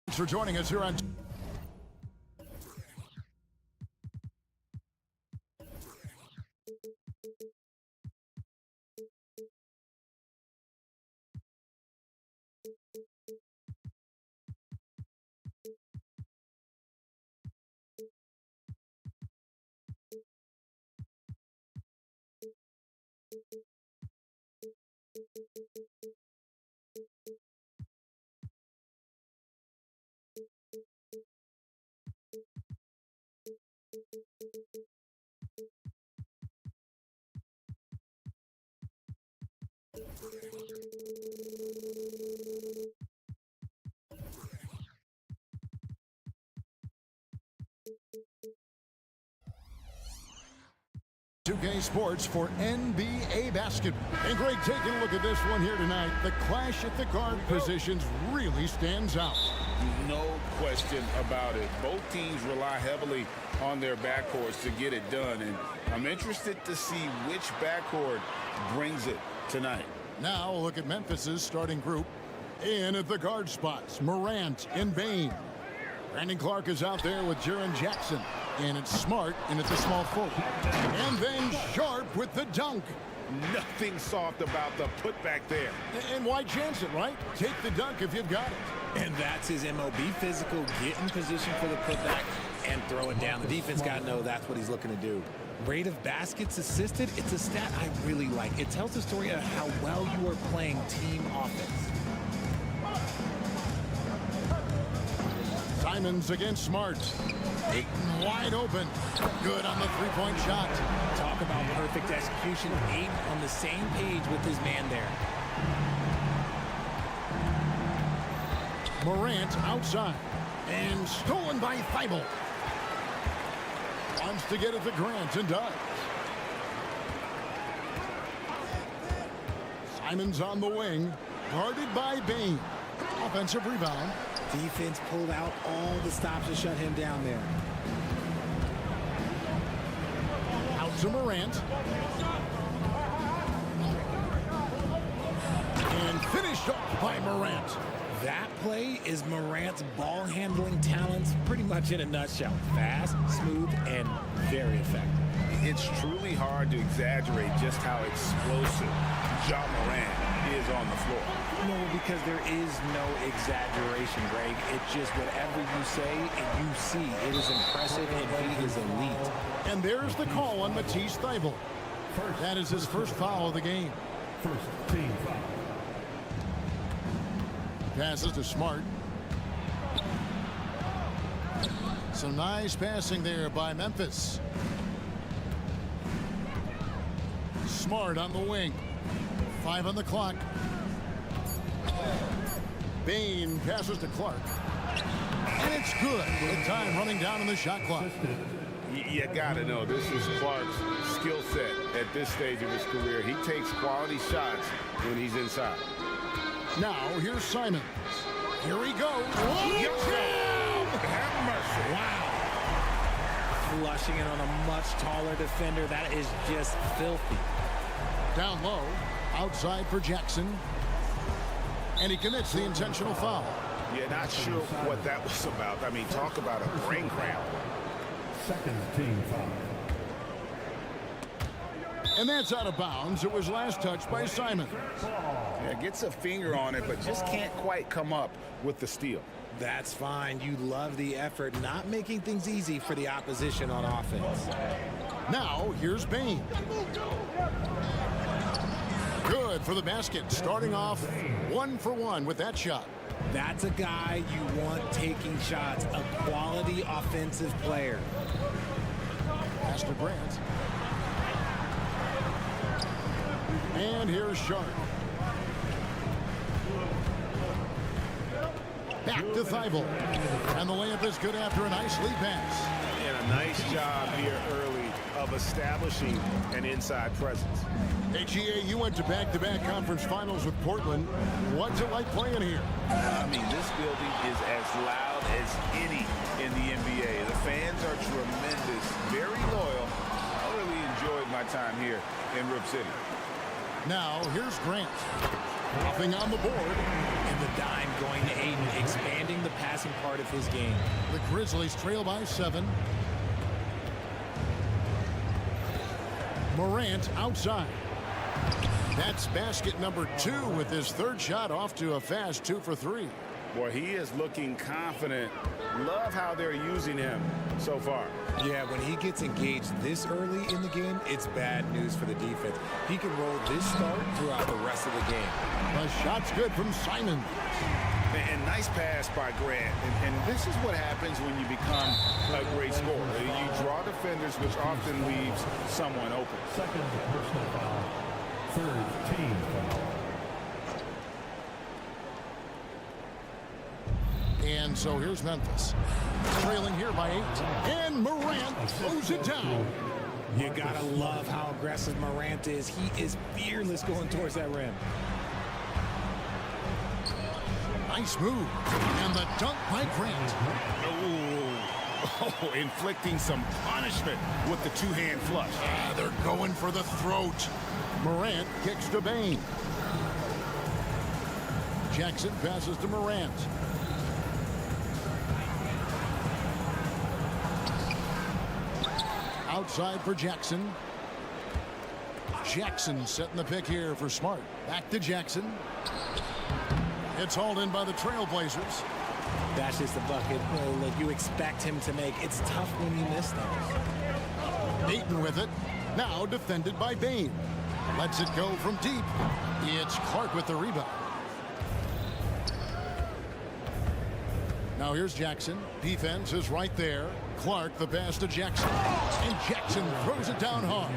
Thanks for joining us here on UK Sports for NBA basketball. And Greg, taking a look at this one here tonight, the clash at the guard positions really stands out. No question about it. Both teams rely heavily on their backcourts to get it done, and I'm interested to see which backcourt brings it tonight. Now look at Memphis's starting group. In at the guard spots, Morant and Bane. Brandon Clark is out there with Jaren Jackson. And it's Smart in at the small forward. And then Sharp with the dunk. Nothing soft about the putback there. And why chance it, right? Take the dunk if you've got it. And that's his MO. Be physical, get in position for the putback, and throw it down. The defense got to know that's what he's looking to do. Rate of baskets assisted, it's a stat I really like. It tells the story of how well you are playing team offense. Simons against Smart. Ayton wide open. Good on the three-point shot. Talk about perfect execution. Ayton on the same page with his man there. Morant outside. And stolen by Thibault. Wants to get at the Grant and does. Simons on the wing. Guarded by Bane. Offensive rebound. Defense pulled out all the stops to shut him down there. Out to Morant. And finished off by Morant. That play is Morant's ball handling talents pretty much in a nutshell. Fast, smooth, and very effective. It's truly hard to exaggerate just how explosive Ja Morant is on the floor. No, because there is no exaggeration, Greg. It's just whatever you say and you see. It is impressive, and he is elite. And there's the call on Matisse Thybulle. That is his first foul of the game. First team foul. Passes to Smart. Some nice passing there by Memphis. Smart on the wing. 5 on the clock. Bane passes to Clark. And it's good with time running down on the shot clock. You gotta know, this is Clark's skill set at this stage of his career. He takes quality shots when he's inside. Now, here's Simons. Here he goes. Have mercy. Wow. Flushing it on a much taller defender. That is just filthy. Down low. Outside for Jackson. And he commits the intentional foul. Yeah, not sure what that was about. I mean, talk about a brain cramp. Second team foul. And that's out of bounds. It was last touched by Simon. Yeah, gets a finger on it, but just can't quite come up with the steal. That's fine. You love the effort, not making things easy for the opposition on offense. Now, here's Bane. Good for the basket. Starting off 1 for 1 with that shot. That's a guy you want taking shots, a quality offensive player. Pass to Grant. And here's Sharp. Back to Thybulle. And the layup is good after a nice lead pass. And a nice job here early of establishing an inside presence. Hey, GA, you went to back-to-back conference finals with Portland. What's it like playing here? I mean, this building is as loud as any in the NBA. The fans are tremendous, very loyal. I really enjoyed my time here in Rip City. Now, here's Grant. Nothing on the board. And the dime going to Ayton, expanding the passing part of his game. The Grizzlies trail by 7. Morant outside. That's basket number 2 with his third shot off to a fast 2 for 3. Boy, he is looking confident. Love how they're using him so far. Yeah, when he gets engaged this early in the game, it's bad news for the defense. He can roll this start throughout the rest of the game. The shot's good from Simon. And nice pass by Grant. And this is what happens when you become a great scorer. You draw defenders, which often leaves someone open. Second personal foul. Third team foul. And so here's Memphis. Trailing here by 8. And Morant throws it down. You gotta love how aggressive Morant is. He is fearless going towards that rim. Nice move. And the dunk by Grant. Oh, inflicting some punishment with the two-hand flush. They're going for the throat. Morant kicks to Bain. Jackson passes to Morant. Outside for Jackson. Jackson setting the pick here for Smart. Back to Jackson. It's hauled in by the Trailblazers. That's just the bucket like you expect him to make. It's tough when you miss those. Ayton with it. Now defended by Bain. Lets it go from deep. It's Clark with the rebound. Now here's Jackson. Defense is right there. Clark the pass to Jackson. And Jackson throws it down hard.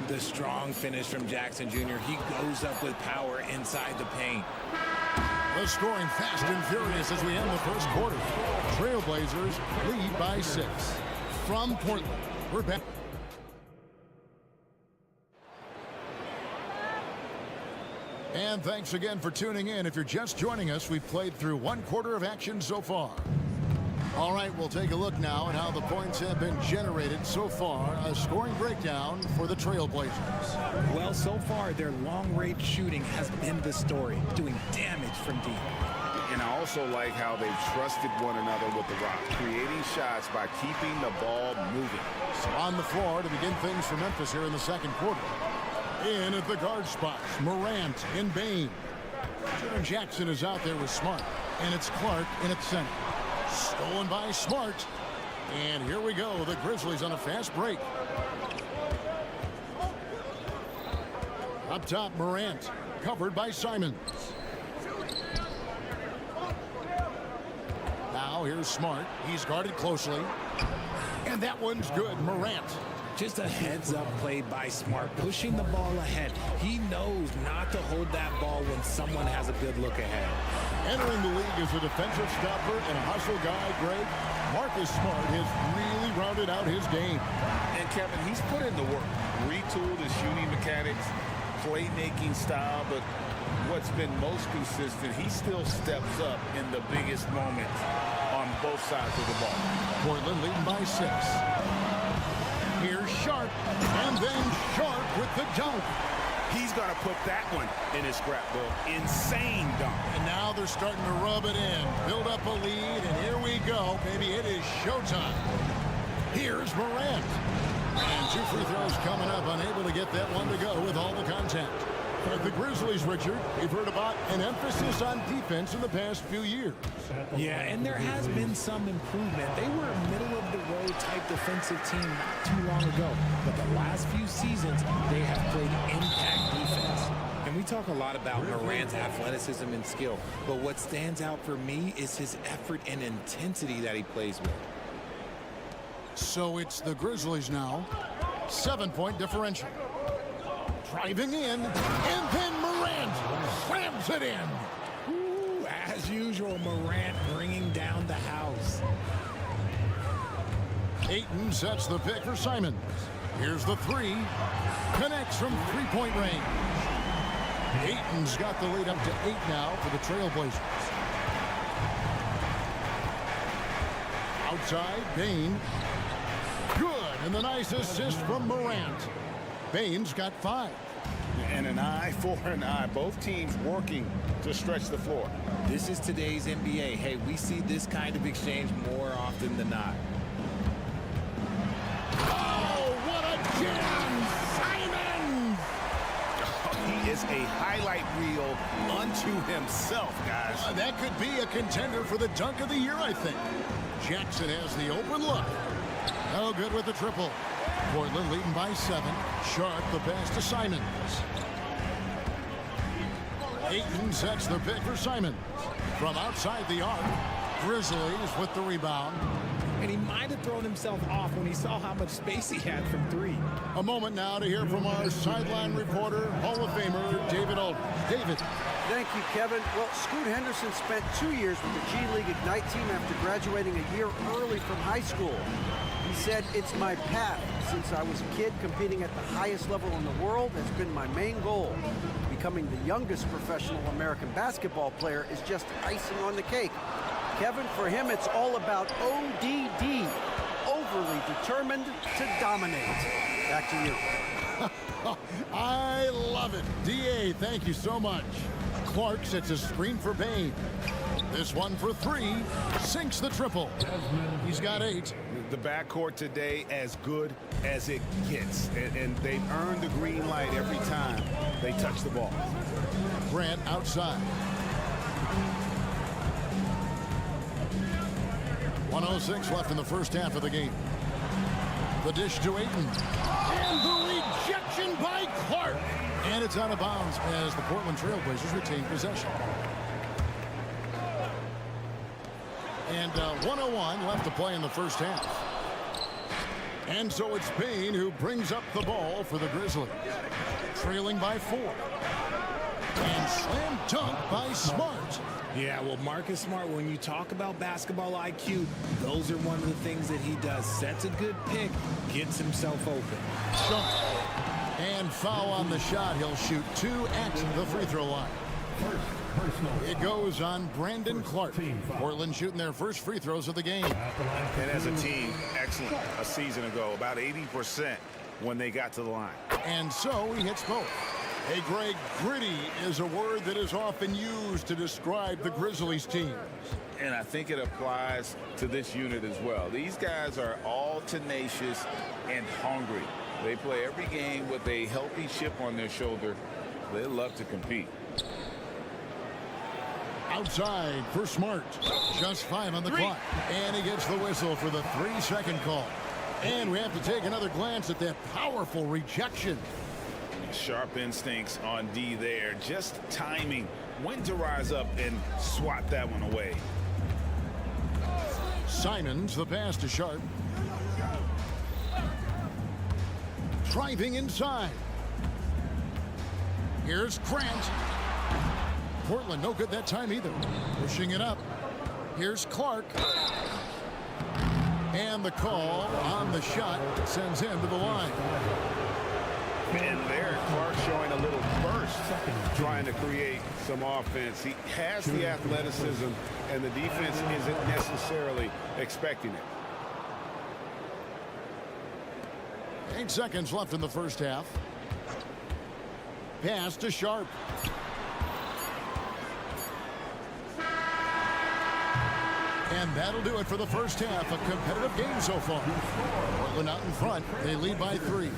The strong finish from Jackson Jr. He goes up with power inside the paint. The scoring fast and furious as we end the first quarter. Trailblazers lead by 6. From Portland, we're back. And thanks again for tuning in. If you're just joining us, we've played through 1 quarter of action so far. All right, we'll take a look now at how the points have been generated so far. A scoring breakdown for the Trailblazers. Well, so far, their long-range shooting has been the story, doing damage from deep. And I also like how they've trusted one another with the rock, creating shots by keeping the ball moving. So on the floor to begin things for Memphis here in the second quarter. In at the guard spots, Morant and Bain. Jaren Jackson is out there with Smart. And it's Clark in at center. Stolen by Smart. And here we go. The Grizzlies on a fast break. Up top, Morant. Covered by Simons. Now here's Smart. He's guarded closely. And that one's good. Morant. Just a heads-up play by Smart, pushing the ball ahead. He knows not to hold that ball when someone has a good look ahead. Entering the league as a defensive stopper and a hustle guy, Greg, Marcus Smart has really rounded out his game. And Kevin, he's put in the work, retooled his shooting mechanics, playmaking style, but what's been most consistent, he still steps up in the biggest moments on both sides of the ball. Portland leading by 6. Here's Sharp, and then Sharp with the dunk. He's going to put that one in his scrapbook. Insane dunk. And now they're starting to rub it in, build up a lead, and here we go, baby. It is showtime. Here's Morant. And 2 free throws coming up, unable to get that one to go with all the contact. But the Grizzlies, Richard, we've heard about an emphasis on defense in the past few years. Yeah, and there has been some improvement. They were a middle-of-the-road type defensive team not too long ago. But the last few seasons, they have played impact defense. And we talk a lot about Morant's athleticism and skill. But what stands out for me is his effort and intensity that he plays with. So it's the Grizzlies now. 7-point differential. Driving in, and then Morant slams it in. Ooh, as usual, Morant bringing down the house. Ayton sets the pick for Simons. Here's the 3. Connects from 3-point range. Ayton's got the lead up to 8 now for the Trailblazers. Outside, Bain. Good, and the nice assist from Morant. Bain's got 5. And an eye for an eye. Both teams working to stretch the floor. This is today's NBA. Hey, we see this kind of exchange more often than not. Oh, what a jam! Simon! He is a highlight reel unto himself, guys. That could be a contender for the dunk of the year, I think. Jackson has the open look. No good with the triple. Portland leading by 7. Sharp the pass to Simons. Ayton sets the pick for Simons. From outside the arc, Grizzlies with the rebound. And he might have thrown himself off when he saw how much space he had from 3. A moment now to hear from our sideline reporter, Hall of Famer David Aldridge. David. Thank you, Kevin. Well, Scoot Henderson spent 2 years with the G League Ignite team after graduating a year early from high school. He said, "It's my path. Since I was a kid, competing at the highest level in the world has been my main goal. Becoming the youngest professional American basketball player is just icing on the cake." Kevin, for him, it's all about ODD, overly determined to dominate. Back to you. I love it. DA, thank you so much. Clark sets a screen for Bain. This one for 3. Sinks the triple. He's got 8. The backcourt today as good as it gets. And they've earned the green light every time they touch the ball. Grant outside. 1:06 left in the first half of the game. The dish to Ayton. And the rejection by Clark. And it's out of bounds as the Portland Trailblazers retain possession. And 1:01 left to play in the first half. And so it's Payne who brings up the ball for the Grizzlies. Trailing by 4. And slam dunk by Smart. Yeah, well, Marcus Smart, when you talk about basketball IQ, those are one of the things that he does. Sets a good pick, gets himself open. Shot. And foul on the shot. He'll shoot 2 at the free throw line. It goes on Brandon Clark. Portland shooting their first free throws of the game. And as a team, excellent a season ago. About 80% when they got to the line. And so he hits both. Hey, Greg, gritty is a word that is often used to describe the Grizzlies team. And I think it applies to this unit as well. These guys are all tenacious and hungry. They play every game with a healthy chip on their shoulder. They love to compete. Outside for Smart. Just 5 on the clock. And he gets the whistle for the 3-second call. And we have to take another glance at that powerful rejection. Sharp instincts on D there. Just timing. When to rise up and swat that one away. Simons, the pass to Sharp. Driving inside. Here's Grant. Portland, no good that time either. Pushing it up. Here's Clark. And the call on the shot sends him to the line. And there, Clark showing a little burst, trying to create some offense. He has the athleticism, and the defense isn't necessarily expecting it. 8 seconds left in the first half. Pass to Sharp. And that'll do it for the first half. A competitive game so far. Portland out in front. They lead by 3.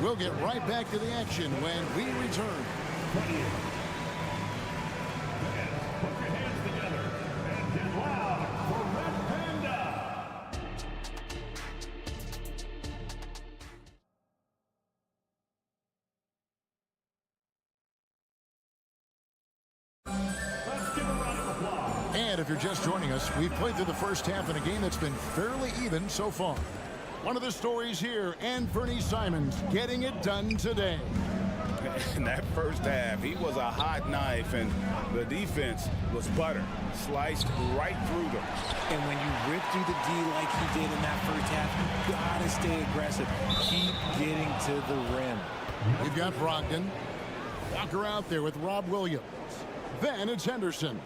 We'll get right back to the action when we return. Put your hands together and get loud for Red Panda. Let's give a round of applause. And if you're just joining us, we've played through the first half in a game that's been fairly even so far. One of the stories here, and Bernie Simons getting it done today. In that first half, he was a hot knife, and the defense was butter. Sliced right through them. And when you rip through the D like he did in that first half, you gotta stay aggressive. Keep getting to the rim. We've got Brogdon. Walker out there with Rob Williams. Then it's Henderson.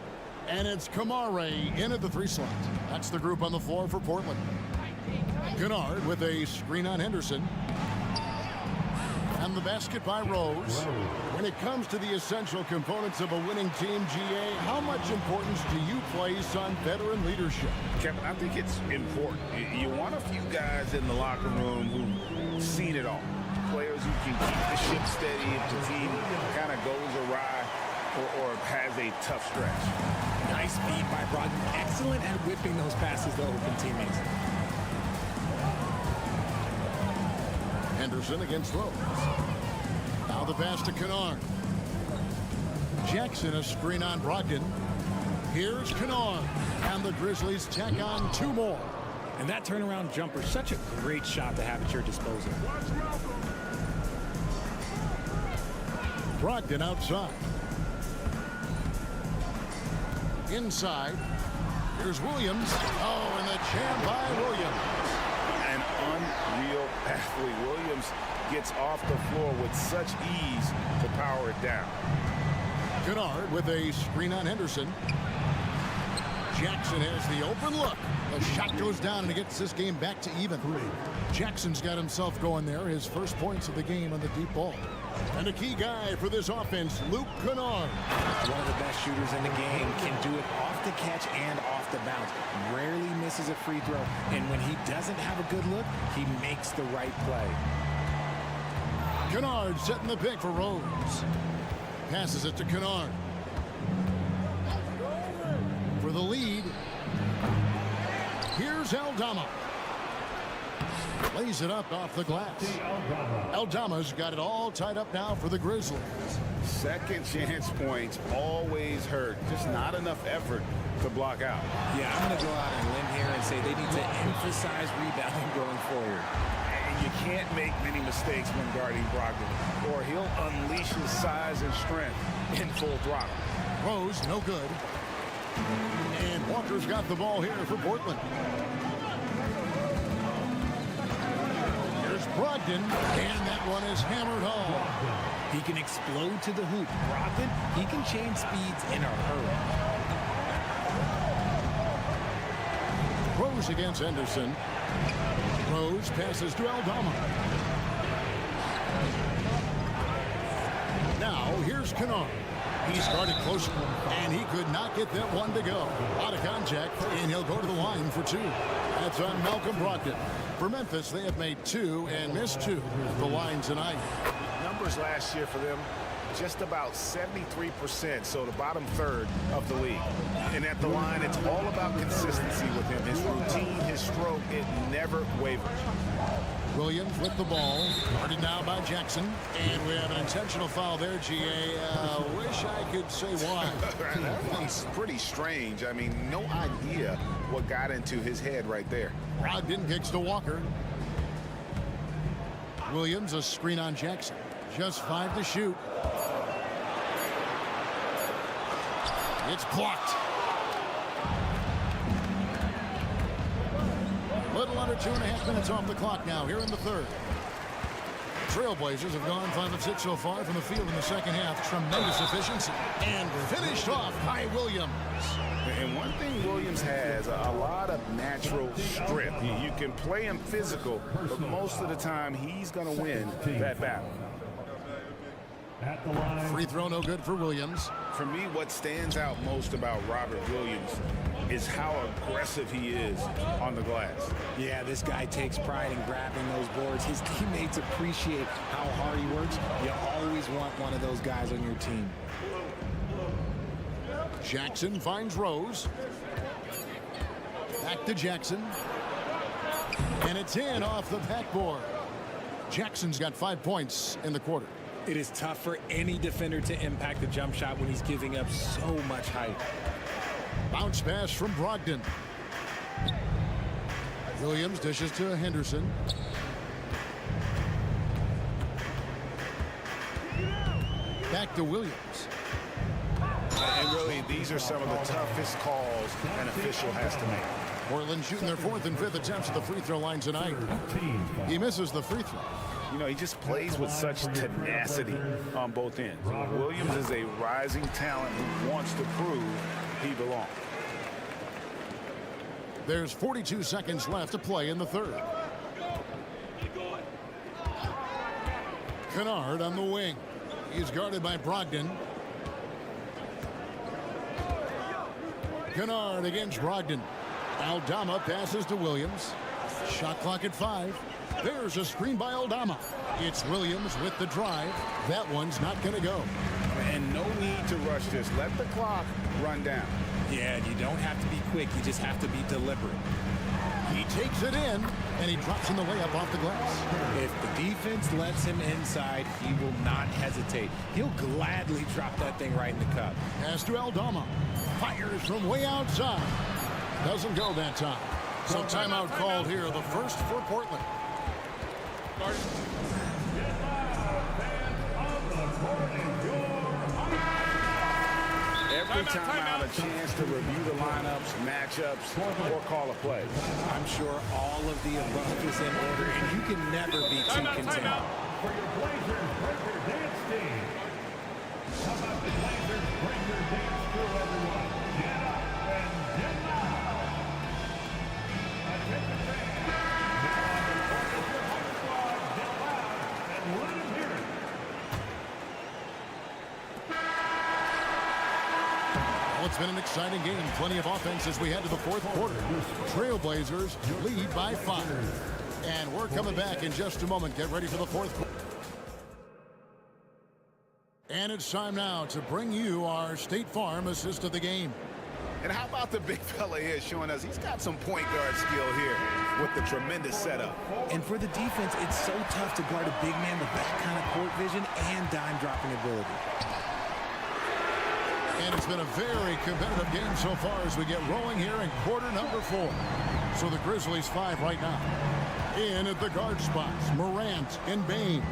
And it's Kamare in at the 3 slot. That's the group on the floor for Portland. Kennard with a screen on Henderson. And on the basket by Rose. When it comes to the essential components of a winning team, GA, how much importance do you place on veteran leadership? Kevin, I think it's important. You want a few guys in the locker room who've seen it all. Players who can keep the ship steady if the team kind of goes awry or has a tough stretch. Nice feed by Brogdon. Excellent at whipping those passes to open teammates. Henderson against Rose. Now the pass to Kennard. Jackson, a screen on Brogdon. Here's Kennard. And the Grizzlies tack on 2 more. And that turnaround jumper, such a great shot to have at your disposal. Brogdon outside. Inside. Here's Williams. Oh, and the jam by Williams. An unreal athlete. Williams gets off the floor with such ease to power it down. Kennard with a screen on Henderson. Jackson has the open look. The shot goes down and it gets this game back to even. Jackson's got himself going there. His first points of the game on the deep ball. And a key guy for this offense, Luke Kennard. One of the best shooters in the game, can do it off the catch and off the bounce. Rarely misses a free throw. And when he doesn't have a good look, he makes the right play. Kennard setting the pick for Rose. Passes it to Kennard. For the lead, here's Aldama. Lays it up off the glass. Aldama's got it all tied up now for the Grizzlies. Second chance points always hurt. Just not enough effort to block out. Yeah, I'm going to go out on a limb here and say they need to emphasize rebounding going forward. And you can't make many mistakes when guarding Brogdon, or he'll unleash his size and strength in full throttle. Rose, no good. And Walker's got the ball here for Portland. Here's Brogdon, and that one is hammered home. He can explode to the hoop. Brogdon, he can change speeds in a hurry. Rose against Henderson. Rose passes to Aldama. Now, here's Kennard. He started close, and he could not get that one to go. Out of contact, and he'll go to the line for 2. That's on Malcolm Brogdon. For Memphis, they have made 2 and missed 2 at the line tonight. Numbers last year for them, just about 73%, so the bottom third of the league. And at the line, it's all about consistency with him. His routine, his stroke, it never wavers. Williams with the ball, guarded now by Jackson, and we have an intentional foul there, GA. Wish I could say why. That one's pretty strange. I mean, no idea what got into his head right there. Brogdon kicks to Walker. Williams, a screen on Jackson. Just 5 to shoot. It's blocked. Little under 2.5 minutes off the clock now here in the third. Trailblazers have gone 5 of 6 so far from the field in the second half. Tremendous efficiency. And finished off by Williams. And one thing Williams has, a lot of natural strength. You can play him physical, but most of the time he's going to win that battle. At the line. Free throw no good for Williams. For me, what stands out most about Robert Williams is how aggressive he is on the glass. Yeah, this guy takes pride in grabbing those boards. His teammates appreciate how hard he works. You always want one of those guys on your team. Jackson finds Rose. Back to Jackson. And it's in off the backboard. Jackson's got 5 points in the quarter. It is tough for any defender to impact the jump shot when he's giving up so much height. Bounce pass from Brogdon. Williams dishes to Henderson. Back to Williams. And really, these are some of the toughest calls an official has to make. Portland shooting their 4th and 5th attempts at the free throw line tonight. He misses the free throw. You know, he just plays with such tenacity on both ends. Williams is a rising talent who wants to prove he belongs. There's 42 seconds left to play in the third. Kennard on the wing. He's guarded by Brogdon. Kennard against Brogdon. Aldama passes to Williams. Shot clock at 5. There's a screen by Aldama. It's Williams with the drive. That one's not going to go. And no need to rush this. Let the clock run down. Yeah, you don't have to be quick. You just have to be deliberate. He takes it in, and he drops in the layup off the glass. If the defense lets him inside, he will not hesitate. He'll gladly drop that thing right in the cup. Pass to Aldama. Fires from way outside. Doesn't go that time. So timeout called here, the first for Portland. Every timeout, a chance to review the lineups, matchups, or call a play. I'm sure all of the above is in order, and you can never be too content. For your Blazers Breaker Dance Team. How about the Blazers Breaker Dance crew, everyone? Get up and get loud. Attention fans. Now on the court is your home squad. Get loud and let them hear it. Well, it's been an exciting game. Plenty of offense as we head to the fourth quarter. Trailblazers lead by 5. And we're coming back in just a moment. Get ready for the fourth quarter. And it's time now to bring you our State Farm assist of the game. And how about the big fella here showing us he's got some point guard skill here with the tremendous setup. And for the defense, it's so tough to guard a big man with that kind of court vision and dime dropping ability. And it's been a very competitive game so far as we get rolling here in quarter number 4. So the Grizzlies 5 right now. In at the guard spots, Morant and Bain.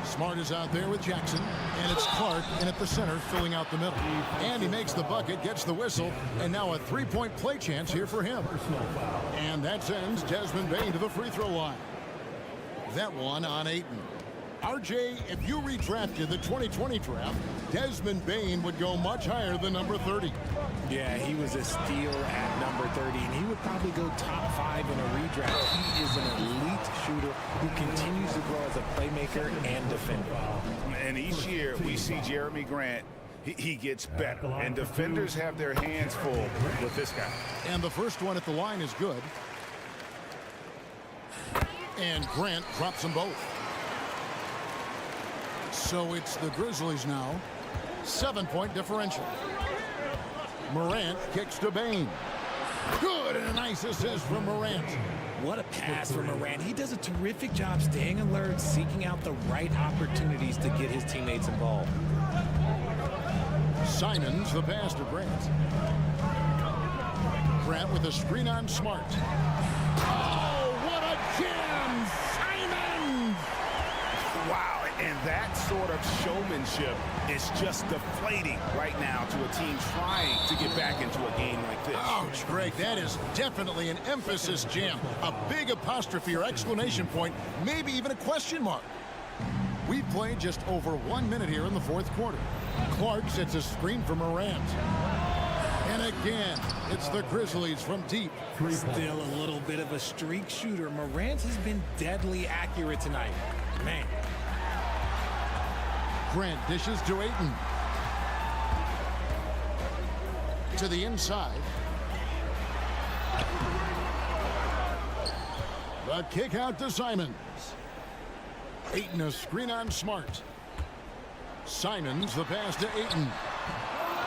Smart is out there with Jackson, and it's Clark in at the center filling out the middle. And he makes the bucket, gets the whistle, and now a three-point play chance here for him. And that sends Desmond Bain to the free throw line. That one on Ayton. RJ, if you redrafted the 2020 draft, Desmond Bain would go much higher than number 30. Yeah, he was a steal at number 30, and he would probably go top 5 in a redraft. He is an elite shooter who continues to grow as a playmaker and defender. And each year we see Jeremy Grant, he gets better. And defenders have their hands full with this guy. And the first one at the line is good. And Grant drops them both. So it's the Grizzlies now. 7-point differential. Morant kicks to Bain. Good, and a nice assist from Morant. What a pass from Morant. He does a terrific job staying alert, seeking out the right opportunities to get his teammates involved. Simons, the pass to Grant. Grant with a screen on Smart. Oh, what a jam! Simons! Wow, and that sort of showmanship is just deflating right now to a team trying to get back into a game like this. Ouch, Greg, that is definitely an emphasis jam. A big apostrophe or exclamation point, maybe even a question mark. We've played just over 1 minute here in the fourth quarter. Clark sets a screen for Morant. And again, it's the Grizzlies from deep. Still a little bit of a streak shooter. Morant has been deadly accurate tonight. Man. Grant dishes to Ayton. To the inside. The kick out to Simons. Ayton a screen on Smart. Simons the pass to Ayton.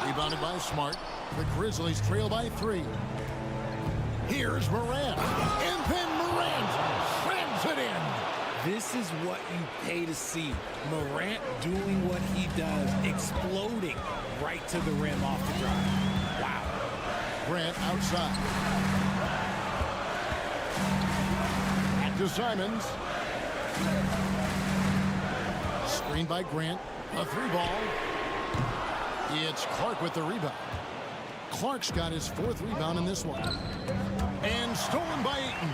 Rebounded by Smart. The Grizzlies trail by 3. Here's Morant. And then Morant slams it in. This is what you pay to see. Morant doing what he does, exploding right to the rim off the drive. Wow. Grant outside. Back to Simons. Screen by Grant. A 3-ball. It's Clark with the rebound. Clark's got his 4th rebound in this one. And stolen by Ayton.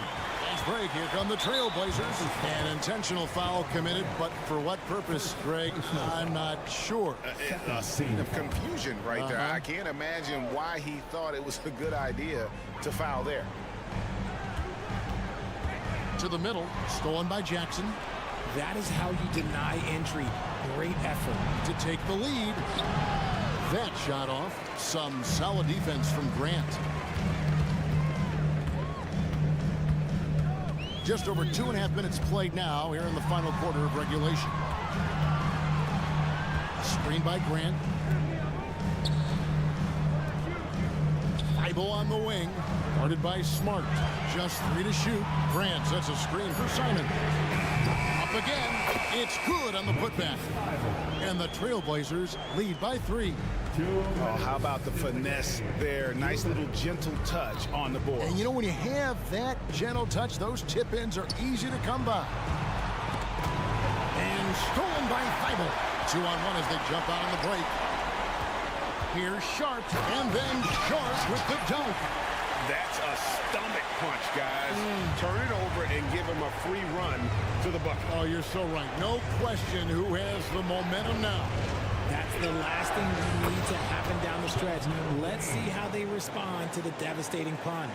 Nice break. Here come the Trailblazers. An intentional foul committed, but for what purpose, Greg? I'm not sure. A scene of confusion right there. I can't imagine why he thought it was a good idea to foul there. To the middle. Stolen by Jackson. That is how you deny entry. Great effort. To take the lead. That shot off. Some solid defense from Grant. Just over 2.5 minutes played now here in the final quarter of regulation. Screen by Grant. Thibault on the wing. Guarded by Smart. Just 3 to shoot. Grant sets a screen for Simon. Up again. It's good on the putback. And the Trailblazers lead by 3. Oh, how about the finesse there? Nice little gentle touch on the board. And you know, when you have that gentle touch, those tip-ins are easy to come by. And stolen by Thibault. 2-on-1 as they jump out on the break. Here's Sharp, and then Sharp with the dunk. That's a stomach punch, guys. Turn it over and give him a free run to the bucket. Oh, you're so right. No question who has the momentum now. That's the last thing we need to happen down the stretch. Let's see how they respond to the devastating punch.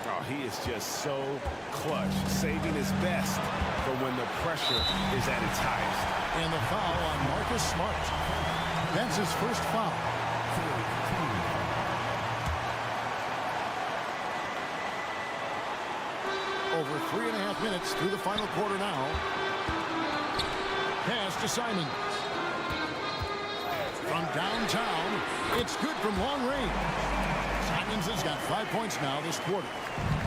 Oh, he is just so clutch, saving his best for when the pressure is at its highest. And the foul on Marcus Smart. That's his first foul. Over 3.5 minutes through the final quarter now. Pass to Simons. From downtown, it's good from long range. Simons has got 5 points now this quarter.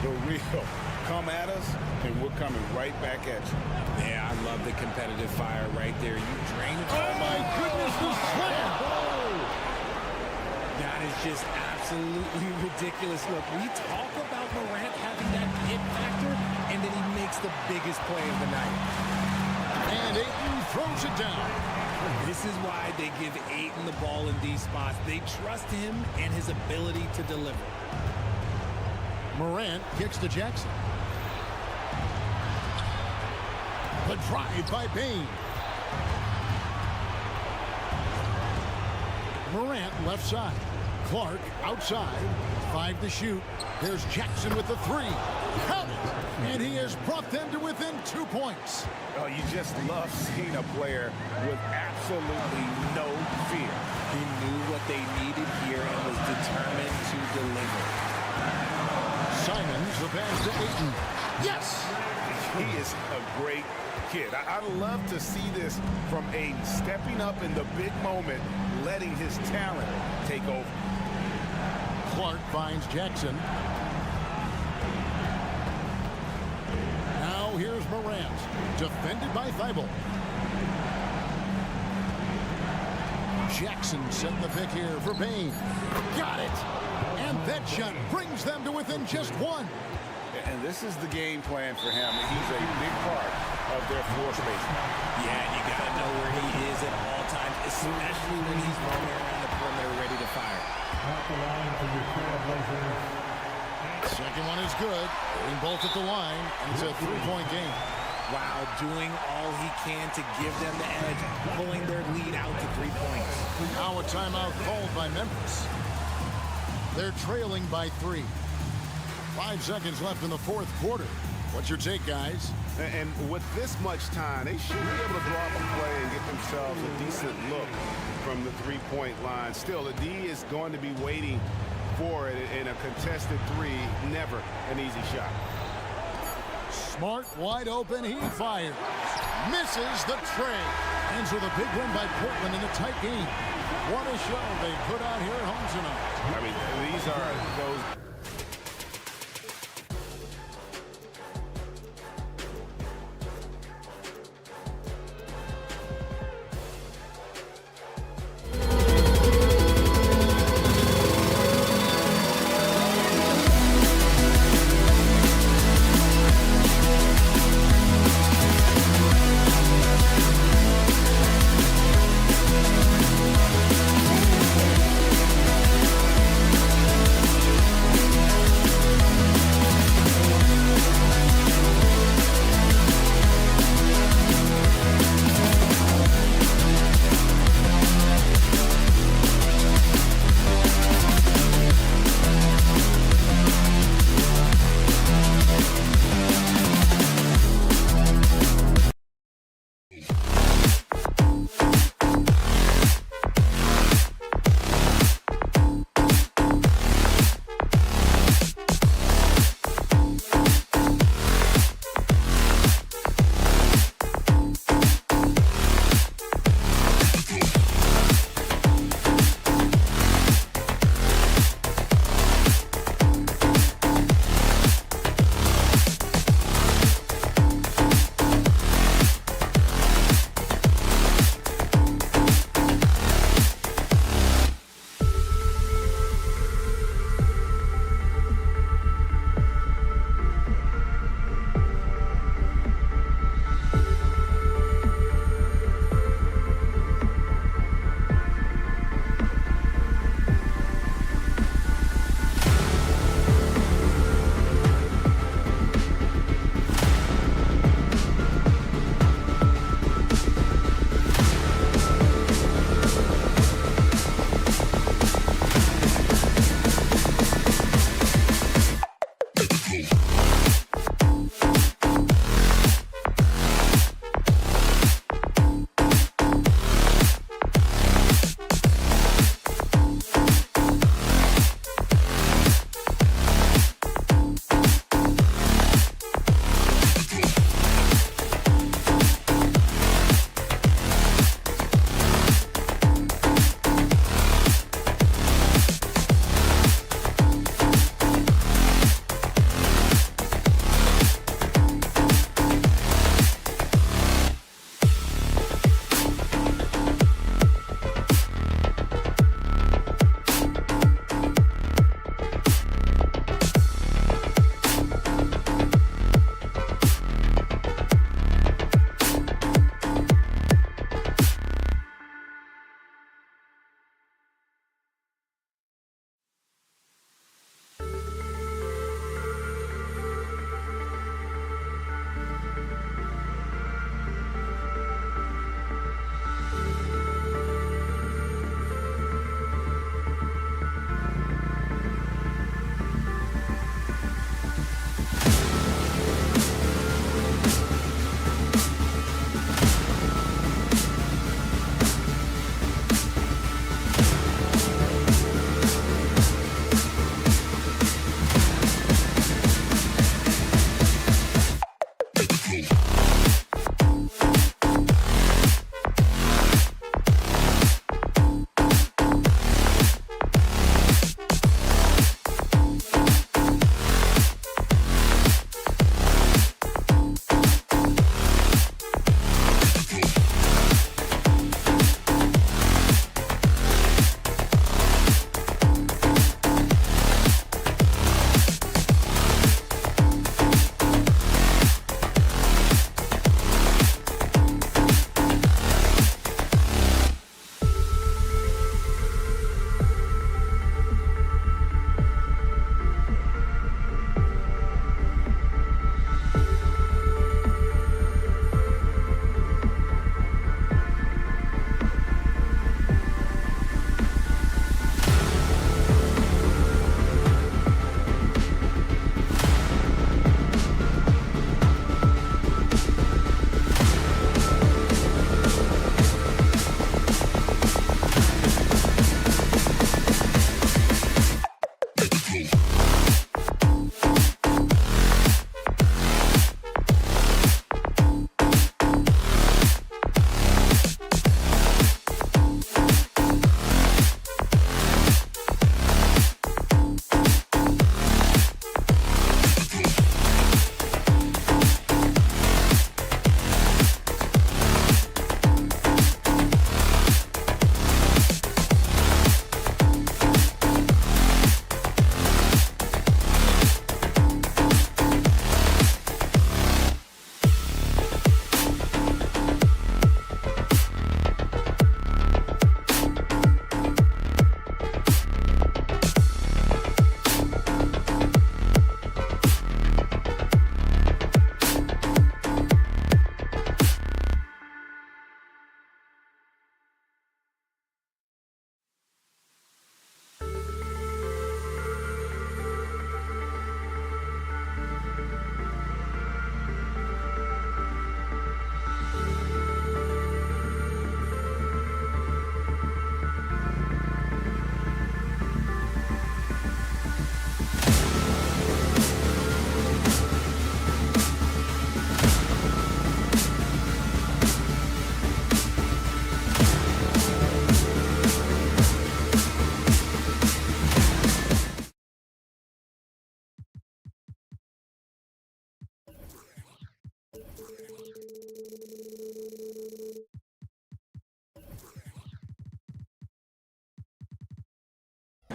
The real come at us, and we're coming right back at you. Yeah, I love the competitive fire right there. You drain it. Oh, my goodness, the slam! That is just absolutely ridiculous. Look, we talk about Morant having that hit factor, and then he makes the biggest play of the night. And Ayton throws it down. This is why they give Ayton the ball in these spots. They trust him and his ability to deliver. Morant kicks to Jackson. The drive by Bain. Morant left side. Clark outside. 5 to shoot. There's Jackson with the 3. Count it! And he has brought them to within 2 points. Oh, you just love seeing a player with absolutely no fear. He knew what they needed here and was determined to deliver. Simons, the pass to Ayton. Yes! He is a great kid. I love to see this from Ayton, stepping up in the big moment, letting his talent take over. Clark finds Jackson. Now here's Morant, defended by Thibault. Jackson setting the pick here for Bain. Got it! And that shot brings them to within just 1. And this is the game plan for him. He's a big part of their floor space. Yeah, you got to know where he is at all times, especially when he's roaming around the perimeter ready to fire. Off the line for your Trailblazers. Second one is good. Getting both at the line, and it's a 3-point game. Wow, doing all he can to give them the edge, pulling their lead out to 3 points. Now a timeout called by Memphis. They're trailing by 3. 5 seconds left in the fourth quarter. What's your take, guys? And with this much time, they should be able to draw up a play and get themselves a decent look from the three-point line. Still, the D is going to be waiting for it in a contested 3. Never an easy shot. Smart wide open, he fires. Misses the tray. Ends with a big win by Portland in a tight game. What a show they put out here at home tonight. I mean, these are those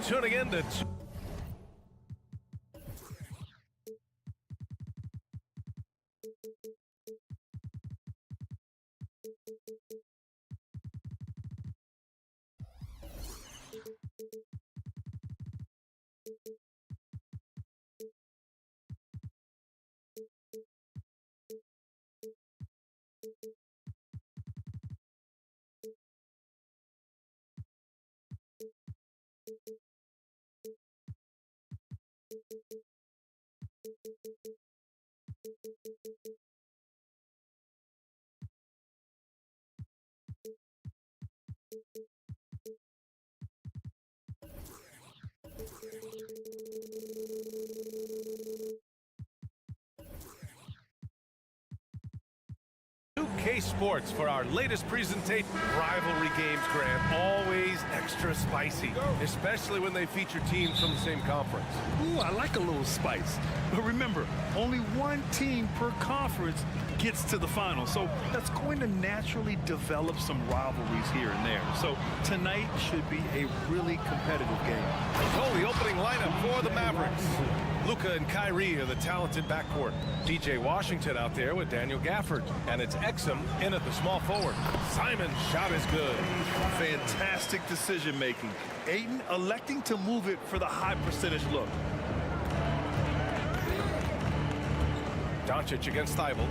Tuning in to UK Sports for our latest presentation. Rivalry games, Grant, always extra spicy, especially when they feature teams from the same conference. Ooh, I like a little spice. But remember, only one team per conference gets to the final. So that's going to naturally develop some rivalries here and there. So tonight should be a really competitive game. So the opening lineup for the Mavericks. Luka and Kyrie are the talented backcourt. DJ Washington out there with Daniel Gafford. And it's Exum in at the small forward. Simon's shot is good. Fantastic decision making. Ayton electing to move it for the high percentage look. Doncic against Thibault.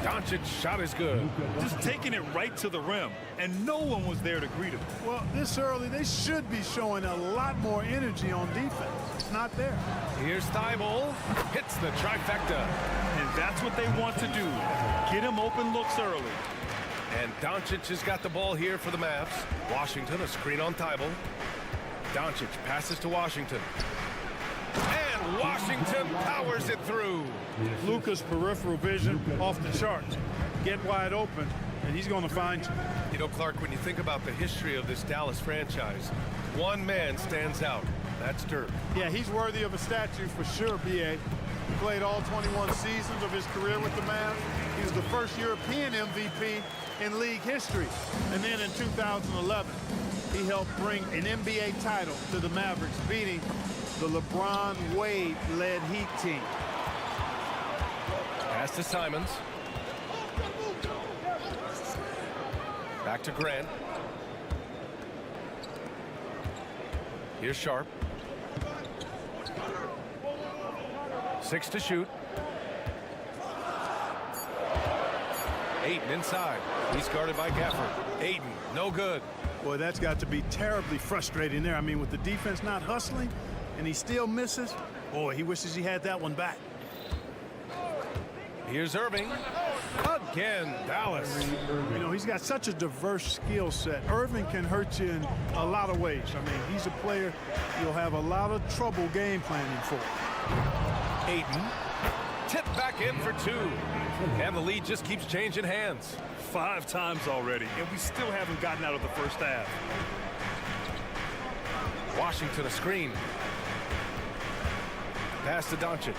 Doncic's shot is good. Just taking it right to the rim, and no one was there to greet him. Well, this early, they should be showing a lot more energy on defense. It's not there. Here's Thibault. Hits the trifecta. And that's what they want to do. Get him open looks early. And Doncic has got the ball here for the Mavs. Washington, a screen on Thibault. Doncic passes to Washington. And Washington powers it through. Luka's peripheral vision off the charts. Get wide open, and he's going to find you. You know, Clark, when you think about the history of this Dallas franchise, one man stands out. That's Dirk. Yeah, he's worthy of a statue for sure, B.A. He played all 21 seasons of his career with the Mavs. He was the first European MVP in league history. And then in 2011, he helped bring an NBA title to the Mavericks, beating the LeBron Wade-led Heat team. Pass to Simons. Back to Grant. Here's Sharp. 6 to shoot. Ayton inside. He's guarded by Gafford. Ayton, no good. Boy, that's got to be terribly frustrating there. I mean, with the defense not hustling, and he still misses. Boy, he wishes he had that one back. Here's Irving. Again, Dallas. You know, he's got such a diverse skill set. Irving can hurt you in a lot of ways. I mean, he's a player you'll have a lot of trouble game planning for. Ayton. Tipped back in for 2. And the lead just keeps changing hands. 5 times already, and we still haven't gotten out of the first half. Washington a screen. Pass to Doncic.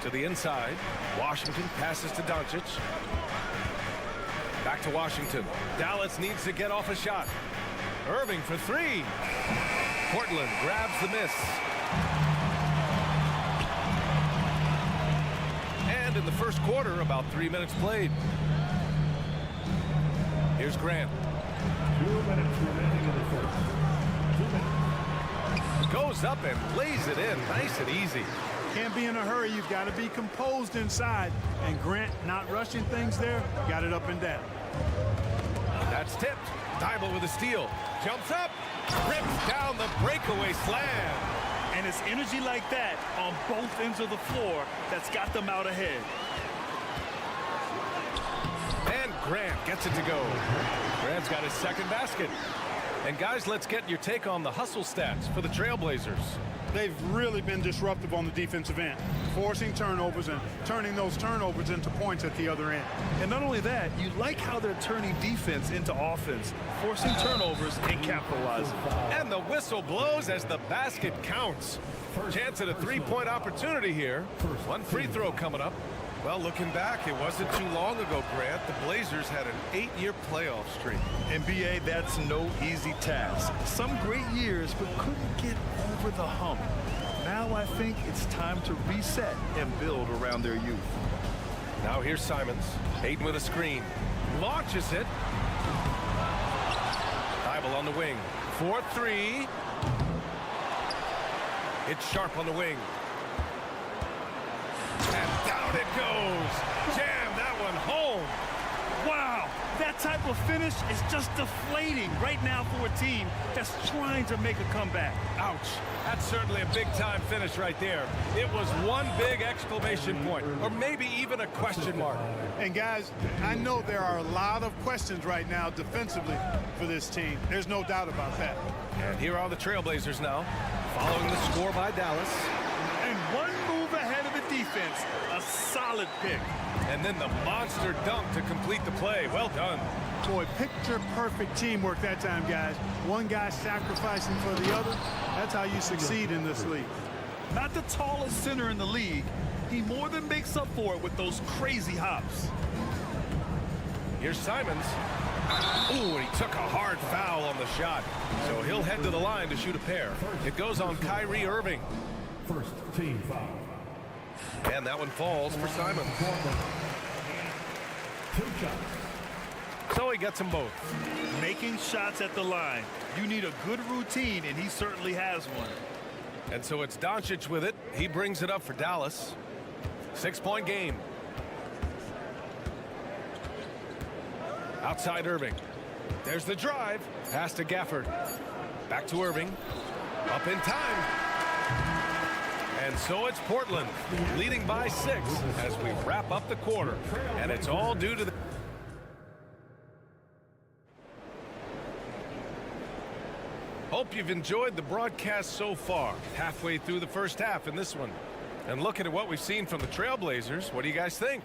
To the inside. Washington passes to Doncic. Back to Washington. Dallas needs to get off a shot. Irving for 3. Portland grabs the miss. And in the first quarter, about 3 minutes played. Here's Grant. 2 minutes remaining in the first. 2 minutes. Goes up and lays it in. Nice and easy. Can't be in a hurry. You've got to be composed inside. And Grant not rushing things there, got it up and down. That's tipped. Thibault with a steal. Jumps up. Rips down the breakaway slam. And it's energy like that on both ends of the floor that's got them out ahead. And Grant gets it to go. Grant's got his second basket. And guys, let's get your take on the hustle stats for the Trailblazers. They've really been disruptive on the defensive end, forcing turnovers and turning those turnovers into points at the other end. And not only that, you like how they're turning defense into offense, forcing turnovers and capitalizing. And the whistle blows as the basket counts. Chance at a 3-point opportunity here. One free throw coming up. Well, looking back, it wasn't too long ago, Grant. The Blazers had an 8-year playoff streak. And BA, that's no easy task. Some great years, but couldn't get over the hump. Now I think it's time to reset and build around their youth. Now here's Simons. Ayton with a screen. Launches it. Thibault on the wing. 4-3. It's Sharp on the wing. And down it goes. Jam that one home. Wow, that type of finish is just deflating right now for a team that's trying to make a comeback. Ouch. That's certainly a big-time finish right there. It was one big exclamation point, or maybe even a question mark. And guys, I know there are a lot of questions right now defensively for this team. There's no doubt about that. And here are the Trailblazers now, following the score by Dallas. And one move ahead of the defense, a solid pick. And then the monster dunk to complete the play. Well done. Boy, picture-perfect teamwork that time, guys. One guy sacrificing for the other. That's how you succeed in this league. Not the tallest center in the league. He more than makes up for it with those crazy hops. Here's Simons. Ooh, and he took a hard foul on the shot. So he'll head to the line to shoot a pair. It goes on Kyrie Irving. First team foul. And that one falls for Simons. 2 shots. So he gets them both. Making shots at the line. You need a good routine, and he certainly has one. And so it's Doncic with it. He brings it up for Dallas. 6-point game. Outside Irving. There's the drive. Pass to Gafford. Back to Irving. Up in time. And so it's Portland leading by 6 as we wrap up the quarter. And it's all due to the... Hope you've enjoyed the broadcast so far. Halfway through the first half in this one. And looking at what we've seen from the Trailblazers, what do you guys think?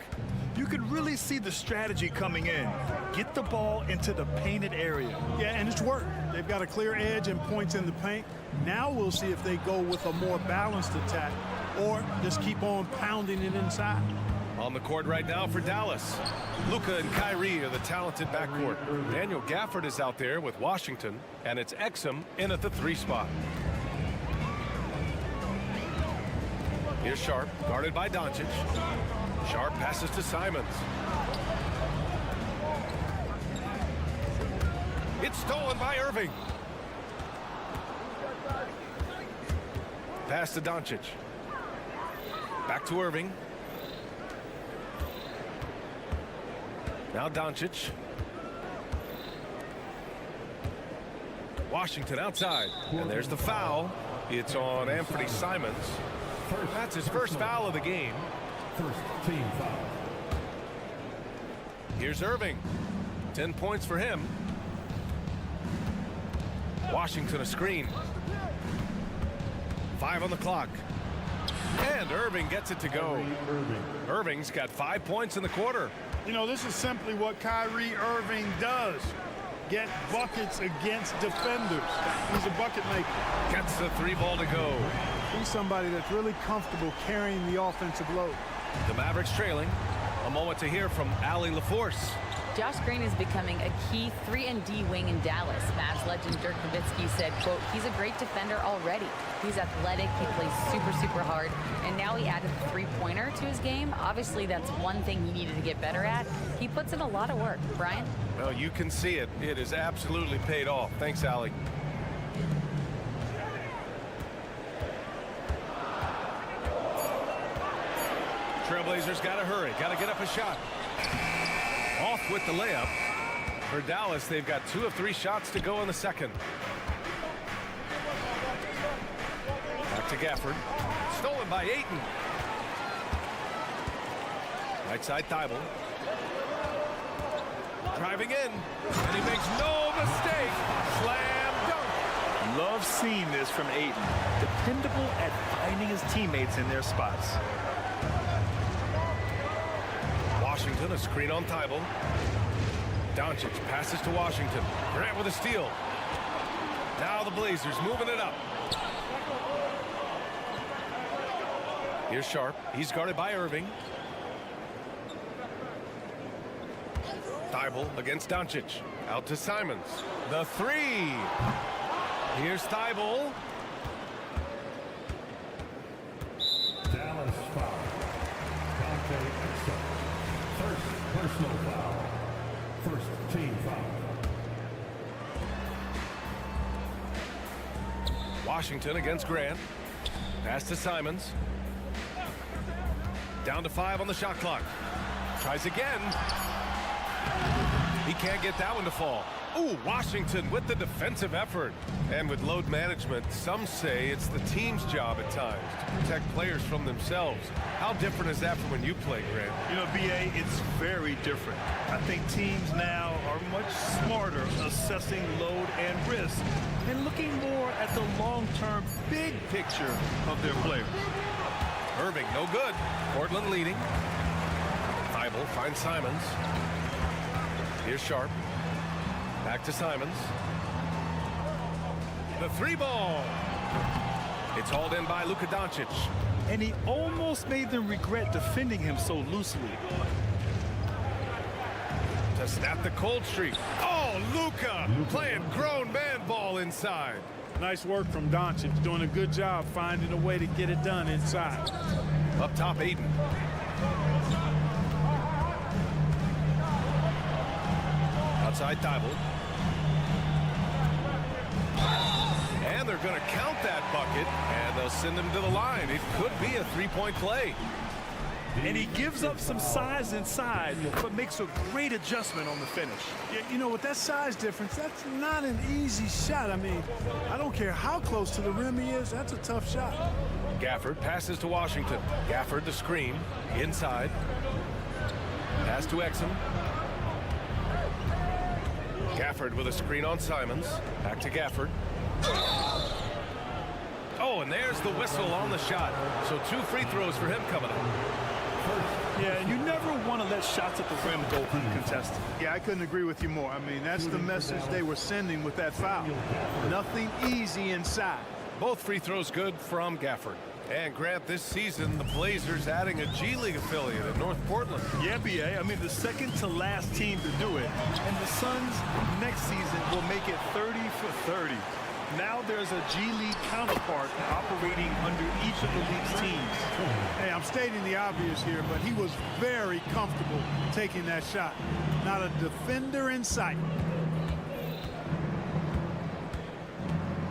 You could really see the strategy coming in. Get the ball into the painted area. Yeah, and it's worked. They've got a clear edge and points in the paint. Now we'll see if they go with a more balanced attack or just keep on pounding it inside. On the court right now for Dallas. Luka and Kyrie are the talented backcourt. Daniel Gafford is out there with Washington, and it's Exum in at the 3 spot. Here's Sharp, guarded by Doncic. Sharp passes to Simons. It's stolen by Irving. Pass to Doncic. Back to Irving. Now Doncic. Washington outside. And there's the foul. It's on Anthony Simons. That's his first foul of the game. First team foul. Here's Irving. 10 points for him. Washington a screen. 5 on the clock. And Irving gets it to go. Irving's got 5 points in the quarter. You know, this is simply what Kyrie Irving does. Get buckets against defenders. He's a bucket maker. Gets the 3 ball to go. He's somebody that's really comfortable carrying the offensive load. The Mavericks trailing. A moment to hear from Allie LaForce. Josh Green is becoming a key 3-and-D wing in Dallas. Mavs legend Dirk Nowitzki said, quote, he's a great defender already. He's athletic, he plays super hard, and now he added the 3-pointer to his game. Obviously, that's one thing he needed to get better at. He puts in a lot of work. Brian? Well, you can see it. It is absolutely paid off. Thanks, Allie. Trailblazers got to hurry. Got to get up a shot. Off with the layup. For Dallas, they've got 2 of 3 shots to go in the second. Back to Gafford. Stolen by Ayton. Right side Thibault. Driving in. And he makes no mistake. Slam dunk. Love seeing this from Ayton. Dependable at finding his teammates in their spots. Washington, a screen on Thibault. Doncic passes to Washington. Grant with a steal. Now the Blazers moving it up. Here's Sharp. He's guarded by Irving. Thibault against Doncic. Out to Simons. The three. Here's Thibault. Dallas foul. Dante Exum. First personal foul. First team foul. Washington against Grant. Pass to Simons. Down to 5 on the shot clock. Tries again. He can't get that one to fall. Ooh, Washington with the defensive effort. And with load management, some say it's the team's job at times to protect players from themselves. How different is that from when you play, Grant? You know, BA, it's very different. I think teams now are much smarter assessing load and risk and looking more at the long-term big picture of their players. Irving, no good. Portland leading. Thibault finds Simons. Here's Sharp. Back to Simons. The three ball. It's hauled in by Luka Doncic. And he almost made them regret defending him so loosely. To snap the cold streak. Oh, Luka playing grown man ball inside. Nice work from Doncic, doing a good job finding a way to get it done inside. Up top, Aiden. Outside Thibault. And they're going to count that bucket, and they'll send him to the line. It could be a three-point play. And he gives up some size inside, but makes a great adjustment on the finish. You know, with that size difference, that's not an easy shot. I mean, I don't care how close to the rim he is. That's a tough shot. Gafford passes to Washington. Gafford the screen. Inside. Pass to Exum. Gafford with a screen on Simons. Back to Gafford. Oh, and there's the whistle on the shot. So 2 free throws for him coming up. Yeah, you never want to let shots at the rim go uncontested. Yeah, I couldn't agree with you more. I mean, that's the message they were sending with that foul. Nothing easy inside. Both free throws good from Gafford. And Grant, this season, the Blazers adding a G League affiliate at North Portland. Yeah, BA. I mean, the second to last team to do it. And the Suns next season will make it 30 for 30. Now there's a G League counterpart operating under each of the league's teams. Hey, I'm stating the obvious here, but he was very comfortable taking that shot. Not a defender in sight.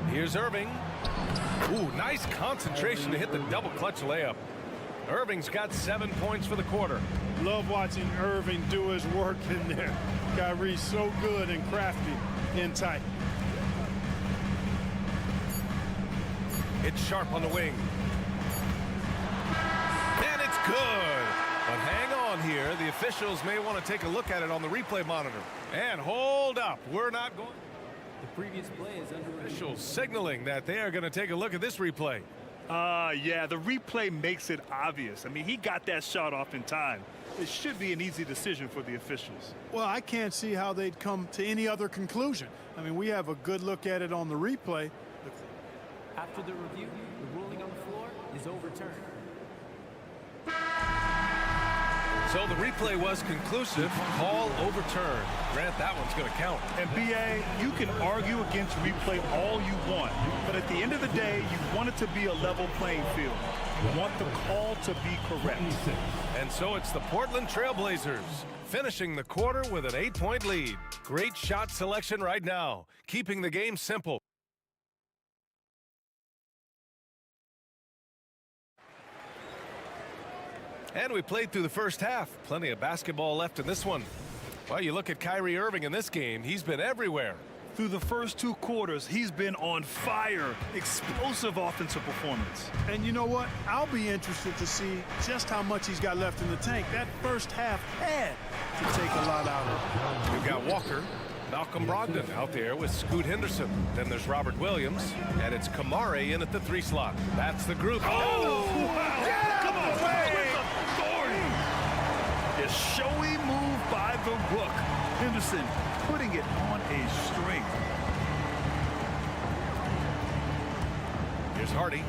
Here's Irving. Ooh, nice concentration to hit the double clutch layup. Irving's got 7 points for the quarter. Love watching Irving do his work in there. Kyrie's so good and crafty in tight. It's Sharp on the wing. And it's good. But hang on here. The officials may want to take a look at it on the replay monitor. And hold up. We're not going. The previous play is under Officials signaling that they are going to take a look at this replay. Yeah, the replay makes it obvious. I mean, he got that shot off in time. It should be an easy decision for the officials. Well, I can't see how they'd come to any other conclusion. I mean, we have a good look at it on the replay. After the review, the ruling on the floor is overturned. So the replay was conclusive. Call overturned. Grant, that one's going to count. And BA, you can argue against replay all you want, but at the end of the day, you want it to be a level playing field. You want the call to be correct. And so it's the Portland Trailblazers finishing the quarter with an 8-point lead. Great shot selection right now, keeping the game simple. And we played through the first half. Plenty of basketball left in this one. Well, you look at Kyrie Irving in this game. He's been everywhere. Through the first 2 quarters, he's been on fire. Explosive offensive performance. And you know what? I'll be interested to see just how much he's got left in the tank. That first half had to take a lot out of it. We've got Walker, Malcolm Brogdon out there with Scoot Henderson. Then there's Robert Williams, and it's Kamare in at the 3 slot. That's the group. Oh, wow. Come on, a showy move by the Rook. Henderson putting it on a string. Here's Hardy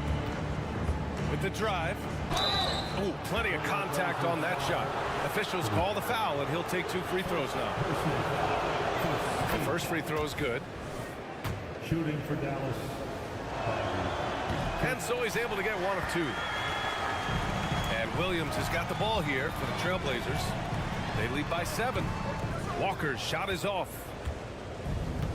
with the drive. Oh, plenty of contact on that shot. Officials call the foul, and he'll take 2 free throws now. The first free throw is good. Shooting for Dallas. And so he's able to get 1 of 2. And Williams has got the ball here for the Trailblazers. They lead by 7. Walker's shot is off.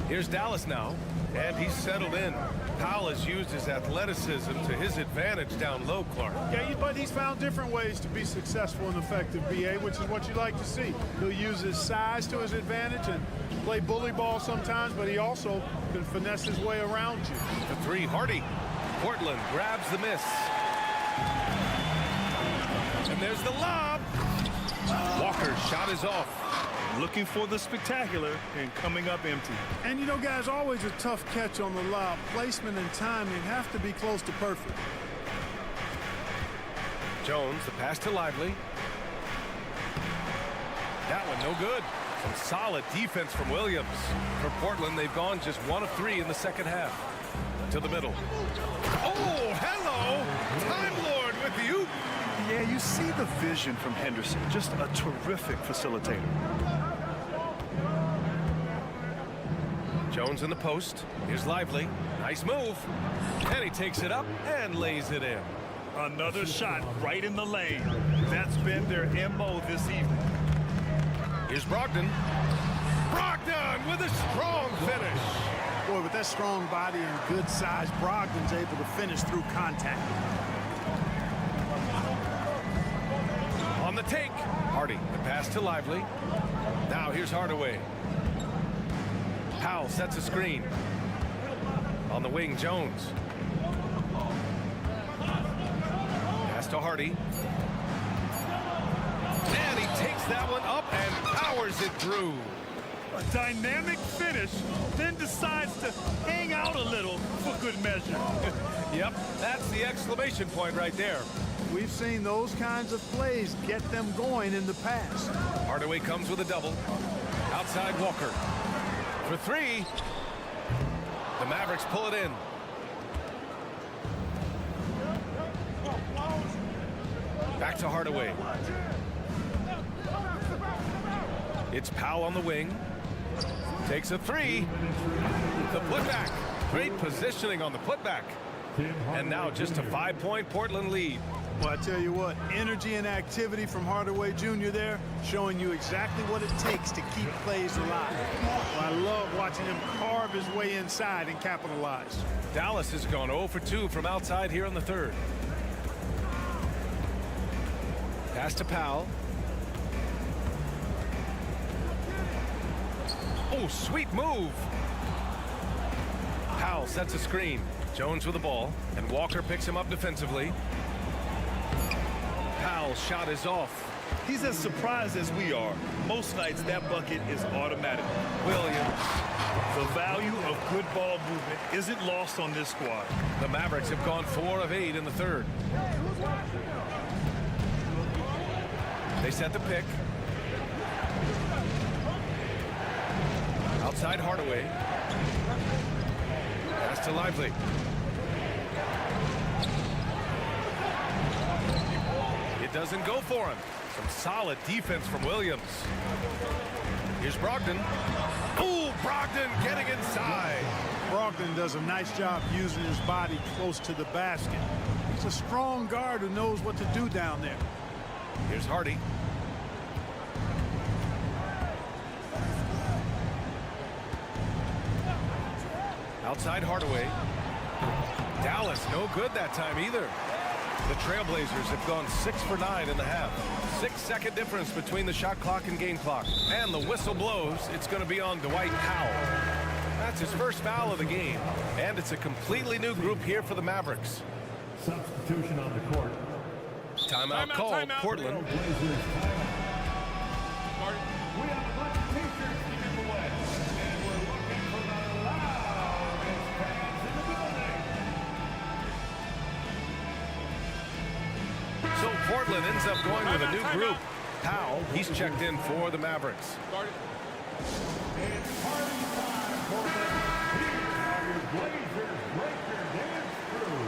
Here's Dallas now, and he's settled in. Powell has used his athleticism to his advantage down low, Clark. Yeah, but he's found different ways to be successful and effective, BA, which is what you like to see. He'll use his size to his advantage and play bully ball sometimes, but he also can finesse his way around you. The 3, Hardy. Portland grabs the miss. And there's the lob. Walker's shot is off. Looking for the spectacular and coming up empty. And you know, guys, always a tough catch on the lob. Placement and timing have to be close to perfect. Jones, the pass to Lively. That one no good. Some solid defense from Williams. For Portland, they've gone just 1 of 3 in the second half. To the middle. Oh, hello! Time Lord with the oop. Yeah, you see the vision from Henderson. Just a terrific facilitator. Jones in the post. Here's Lively. Nice move. And he takes it up and lays it in. Another shot right in the lane. That's been their MO this evening. Here's Brogdon. Brogdon with a strong finish. Boy, with that strong body and good size, Brogdon's able to finish through contact. On the take. Hardy, the pass to Lively. Now here's Hardaway. Powell sets a screen. On the wing, Jones. Pass to Hardy. And he takes that one up and powers it through. A dynamic finish, then decides to hang out a little for good measure. Yep, that's the exclamation point right there. We've seen those kinds of plays get them going in the past. Hardaway comes with a double. Outside Walker. For 3. The Mavericks pull it in. Back to Hardaway. It's Powell on the wing. Takes a 3. The putback. Great positioning on the putback. And now just a 5-point Portland lead. Well, I tell you what, energy and activity from Hardaway Jr. there, showing you exactly what it takes to keep plays alive. Well, I love watching him carve his way inside and capitalize. Dallas has gone 0 for 2 from outside here in the 3rd. Pass to Powell. Oh, sweet move. Powell sets a screen. Jones with the ball, and Walker picks him up defensively. Powell's shot is off. He's as surprised as we are. Most nights that bucket is automatic. Williams. The value of good ball movement isn't lost on this squad. The Mavericks have gone 4 of 8 in the 3rd. They set the pick. Outside Hardaway. Pass to Lively. It doesn't go for him. Some solid defense from Williams. Here's Brogdon. Ooh, Brogdon getting inside. Brogdon does a nice job using his body close to the basket. He's a strong guard who knows what to do down there. Here's Hardy. Outside Hardaway. Dallas no good that time either. The Trailblazers have gone 6 for 9 in the half. 6-second difference between the shot clock and game clock. And the whistle blows. It's going to be on Dwight Powell. That's his first foul of the game. And it's a completely new group here for the Mavericks. Substitution on the court. Timeout called, Portland. We have a bunch of t-shirts to give away, and we're looking for the loudest fans in the building. So Portland ends up going with a new group. Powell, he's checked in for the Mavericks. It's party time, Portland. Here are your Blazers breaker dance crew.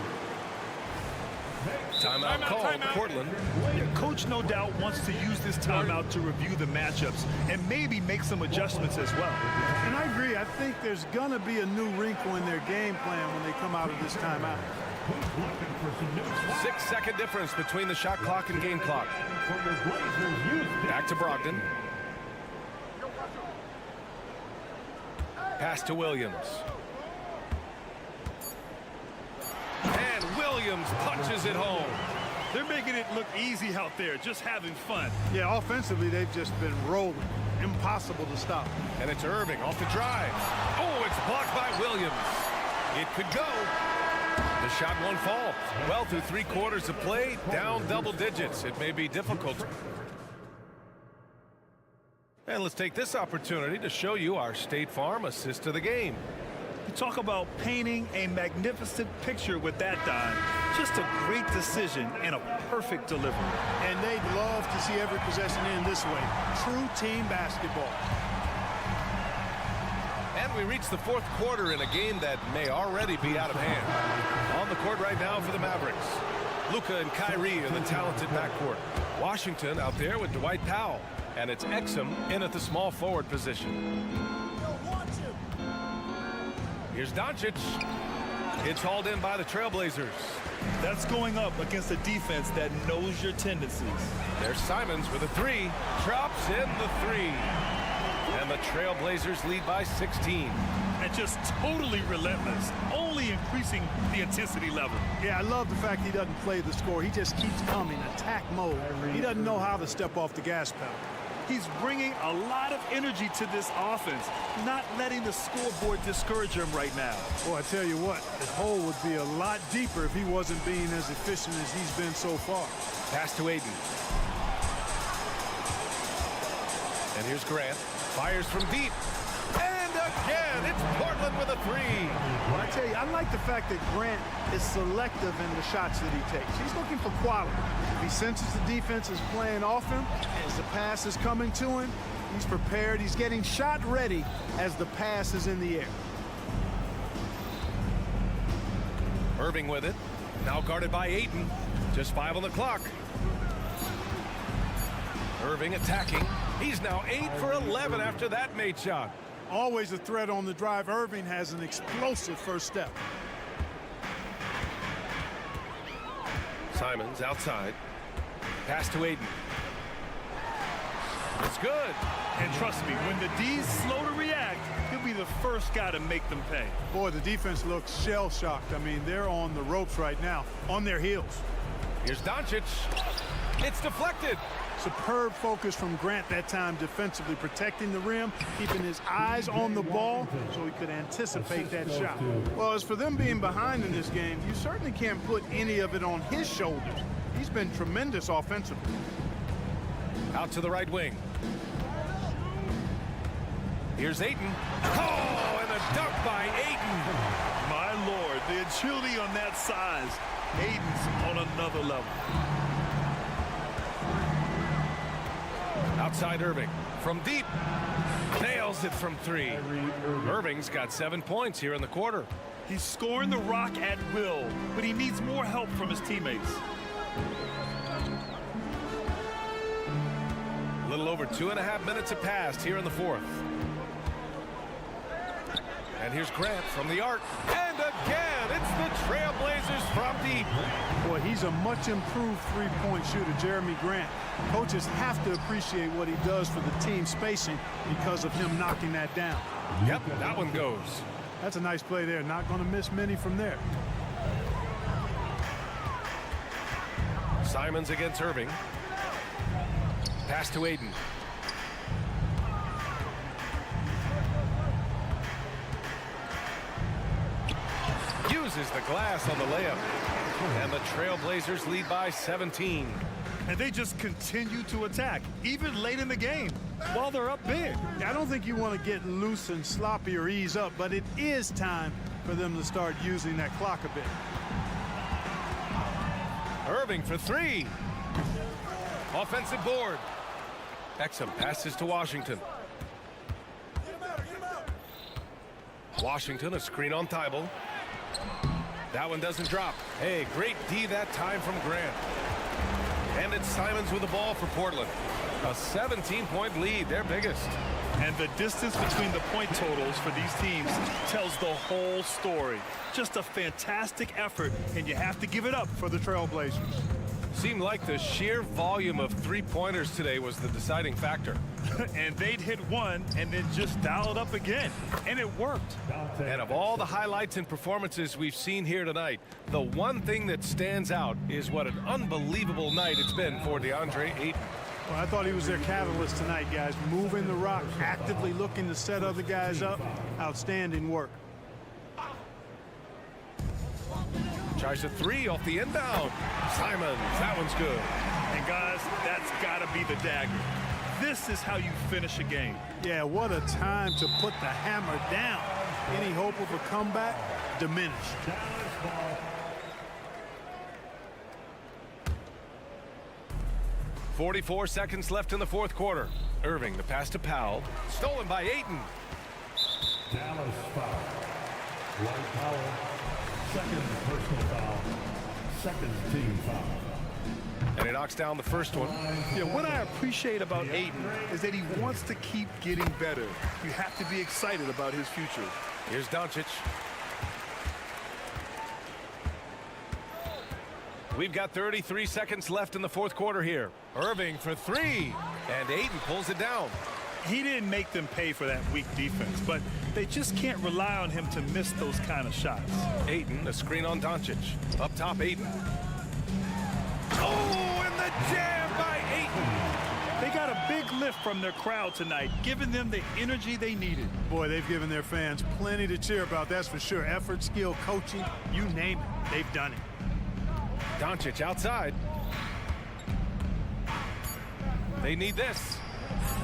Timeout called, Portland. Yeah, coach no doubt wants to use this timeout to review the matchups and maybe make some adjustments as well. And I agree. I think there's going to be a new wrinkle in their game plan when they come out of this timeout. 6-second difference between the shot clock and game clock. Back to Brogdon. Pass to Williams. And Williams punches it home. They're making it look easy out there, just having fun. Yeah, offensively, they've just been rolling. Impossible to stop. And it's Irving off the drive. Oh, it's blocked by Williams. It could go. The shot won't fall. Well, through 3 quarters of play, down double digits. It may be difficult. And let's take this opportunity to show you our State Farm assist to the game. You talk about painting a magnificent picture with that dime. Just a great decision and a perfect delivery. And they'd love to see every possession end this way. True team basketball. And we reach the 4th quarter in a game that may already be out of hand. On the court right now for the Mavericks. Luka and Kyrie are the talented backcourt. Washington out there with Dwight Powell. And it's Exum in at the small forward position. Here's Doncic. It's hauled in by the Trailblazers. That's going up against a defense that knows your tendencies. There's Simons with a 3. Drops in the 3. And the Trailblazers lead by 16. And just totally relentless, only increasing the intensity level. Yeah, I love the fact he doesn't play the score. He just keeps coming, attack mode. He doesn't know how to step off the gas pedal. He's bringing a lot of energy to this offense, not letting the scoreboard discourage him right now. Boy, I tell you what, the hole would be a lot deeper if he wasn't being as efficient as he's been so far. Pass to Aiden. And here's Grant. Fires from deep. And again, it's Portland with a 3. Well, I tell you, I like the fact that Grant is selective in the shots that he takes. He's looking for quality. If he senses the defense is playing off him, as the pass is coming to him, he's prepared. He's getting shot ready as the pass is in the air. Irving with it. Now guarded by Ayton. Just 5 on the clock. Irving attacking. He's now 8 for 11 after that made shot. Always a threat on the drive. Irving has an explosive first step. Simons outside. Pass to Aiden. It's good. And trust me, when the D's slow to react, he'll be the first guy to make them pay. Boy, the defense looks shell-shocked. I mean, they're on the ropes right now, on their heels. Here's Doncic. It's deflected. Superb focus from Grant that time defensively, protecting the rim, keeping his eyes on the ball so he could anticipate that shot. Well, as for them being behind in this game, you certainly can't put any of it on his shoulders. He's been tremendous offensively. Out to the right wing. Here's Ayton. Oh, and a dunk by Ayton. My Lord, the agility on that size. Ayton's on another level. Outside Irving. From deep. Nails it from 3. Irving's got 7 points here in the quarter. He's scoring the rock at will, but he needs more help from his teammates. A little over 2.5 minutes have passed here in the 4th. And here's Grant from the arc. And again, it's the Trailblazers from deep. Boy, he's a much improved three-point shooter, Jeremy Grant. Coaches have to appreciate what he does for the team spacing because of him knocking that down. Yep, that one goes. That's a nice play there. Not going to miss many from there. Simons against Irving. Pass to Aiden. Uses the glass on the layup. And the Trailblazers lead by 17. And they just continue to attack, even late in the game, while they're up big. I don't think you want to get loose and sloppy or ease up, but it is time for them to start using that clock a bit. Irving for 3. Offensive board. Exum passes to Washington. Washington, a screen on Thibault. That one doesn't drop. Hey, great D that time from Grant. And it's Simons with the ball for Portland. A 17-point lead, their biggest. And the distance between the point totals for these teams tells the whole story. Just a fantastic effort, and you have to give it up for the Trailblazers. Seemed like the sheer volume of three-pointers today was the deciding factor. And they'd hit one and then just dial it up again. And it worked. And of all the highlights and performances we've seen here tonight, the one thing that stands out is what an unbelievable night it's been for DeAndre Ayton. Well, I thought he was their catalyst tonight, guys. Moving the rock, actively looking to set other guys up. Outstanding work. Tries a three off the inbound. Simons, that one's good. And guys, that's got to be the dagger. This is how you finish a game. Yeah, what a time to put the hammer down. Any hope of a comeback diminished. 44 seconds left in the fourth quarter. Irving, the pass to Powell. Stolen by Ayton. Dallas foul. Dwight Powell, second personal foul, second team foul. And he knocks down the first one. Yeah, what I appreciate about Ayton is that he wants to keep getting better. You have to be excited about his future. Here's Doncic. We've got 33 seconds left in the fourth quarter here. Irving for three, and Ayton pulls it down. He didn't make them pay for that weak defense, but they just can't rely on him to miss those kind of shots. Ayton, a screen on Doncic. Up top, Ayton. Oh, and the jam by Ayton. They got a big lift from their crowd tonight, giving them the energy they needed. Boy, they've given their fans plenty to cheer about, that's for sure. Effort, skill, coaching, you name it, they've done it. Doncic outside. They need this.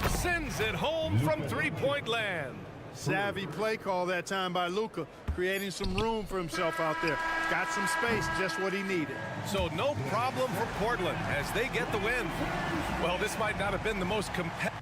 Sends it home from three-point land. Savvy play call that time by Luka, creating some room for himself out there. Got some space, just what he needed. So no problem for Portland as they get the win. Well, this might not have been the most competitive.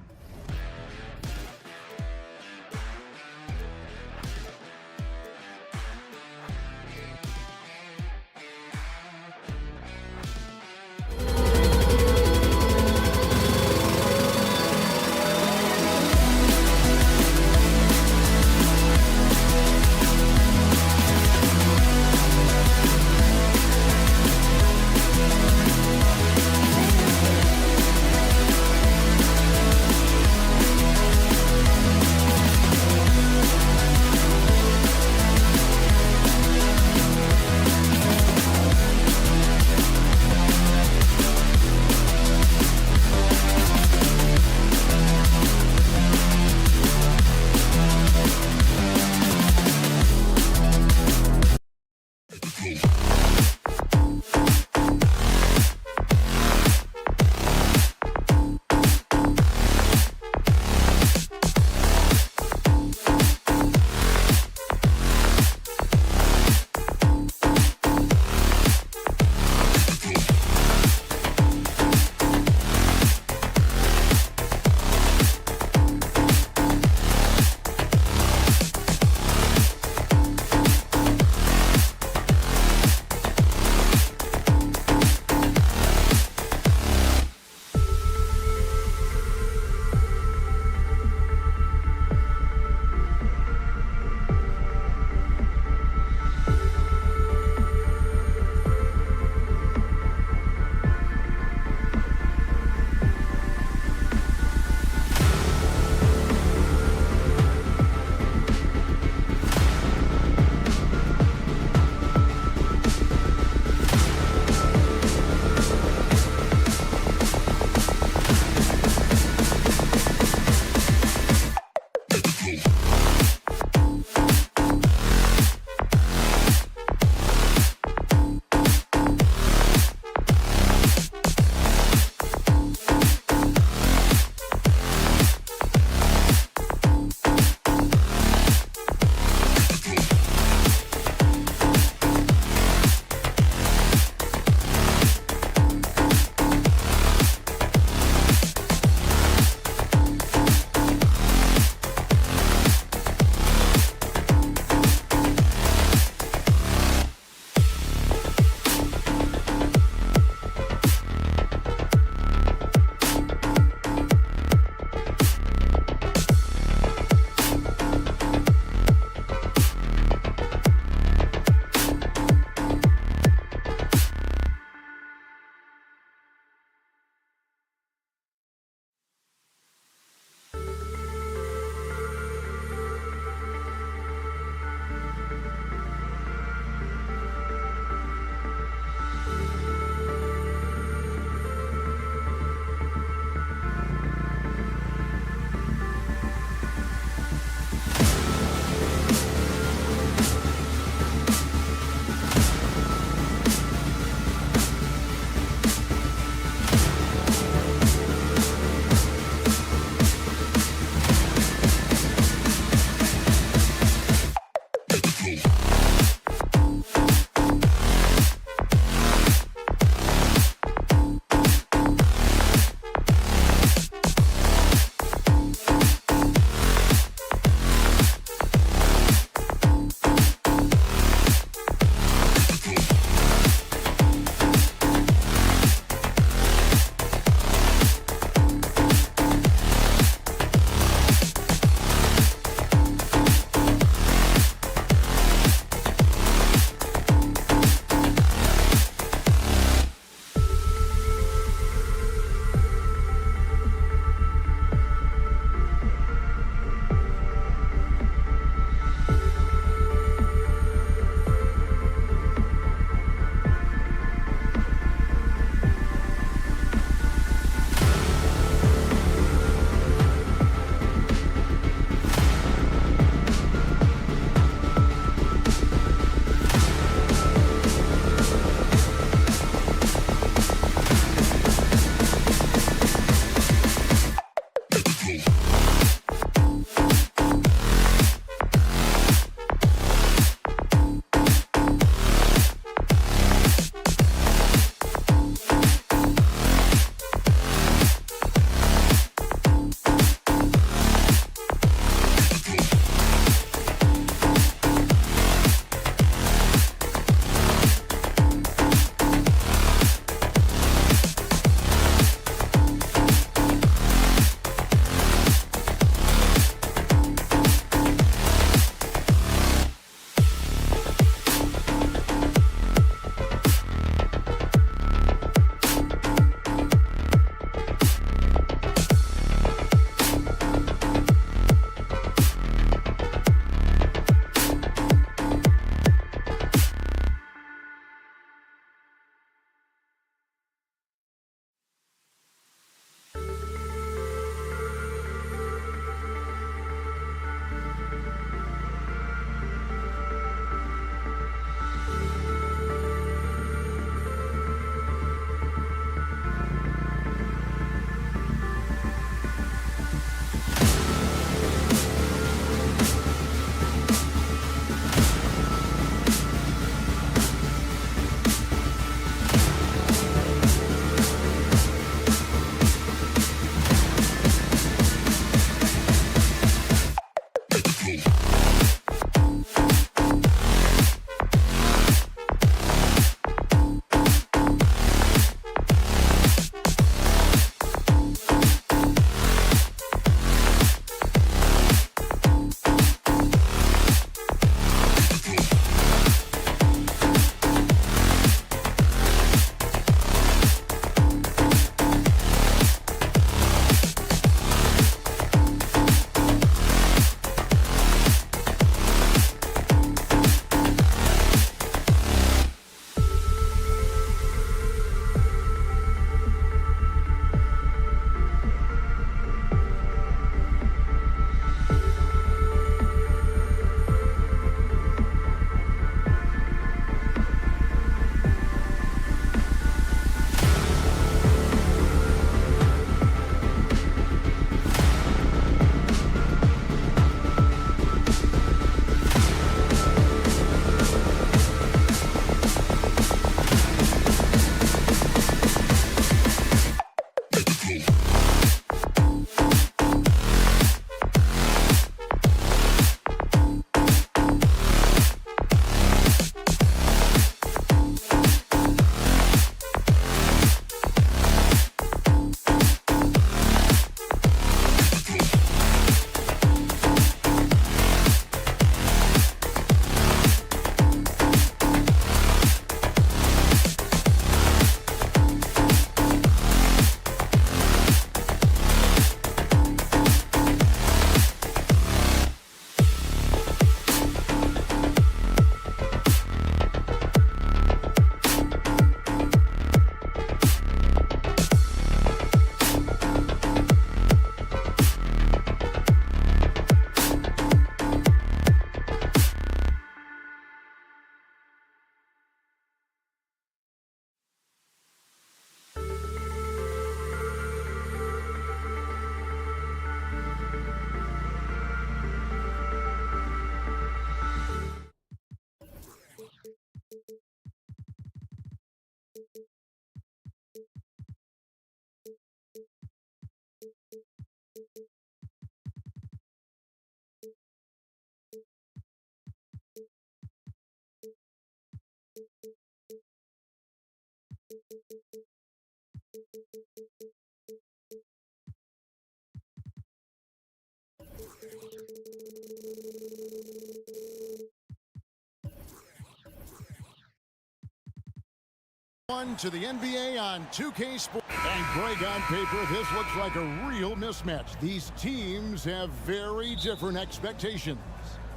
On to the NBA on 2K Sports. And Greg, on paper, this looks like a real mismatch. These teams have very different expectations.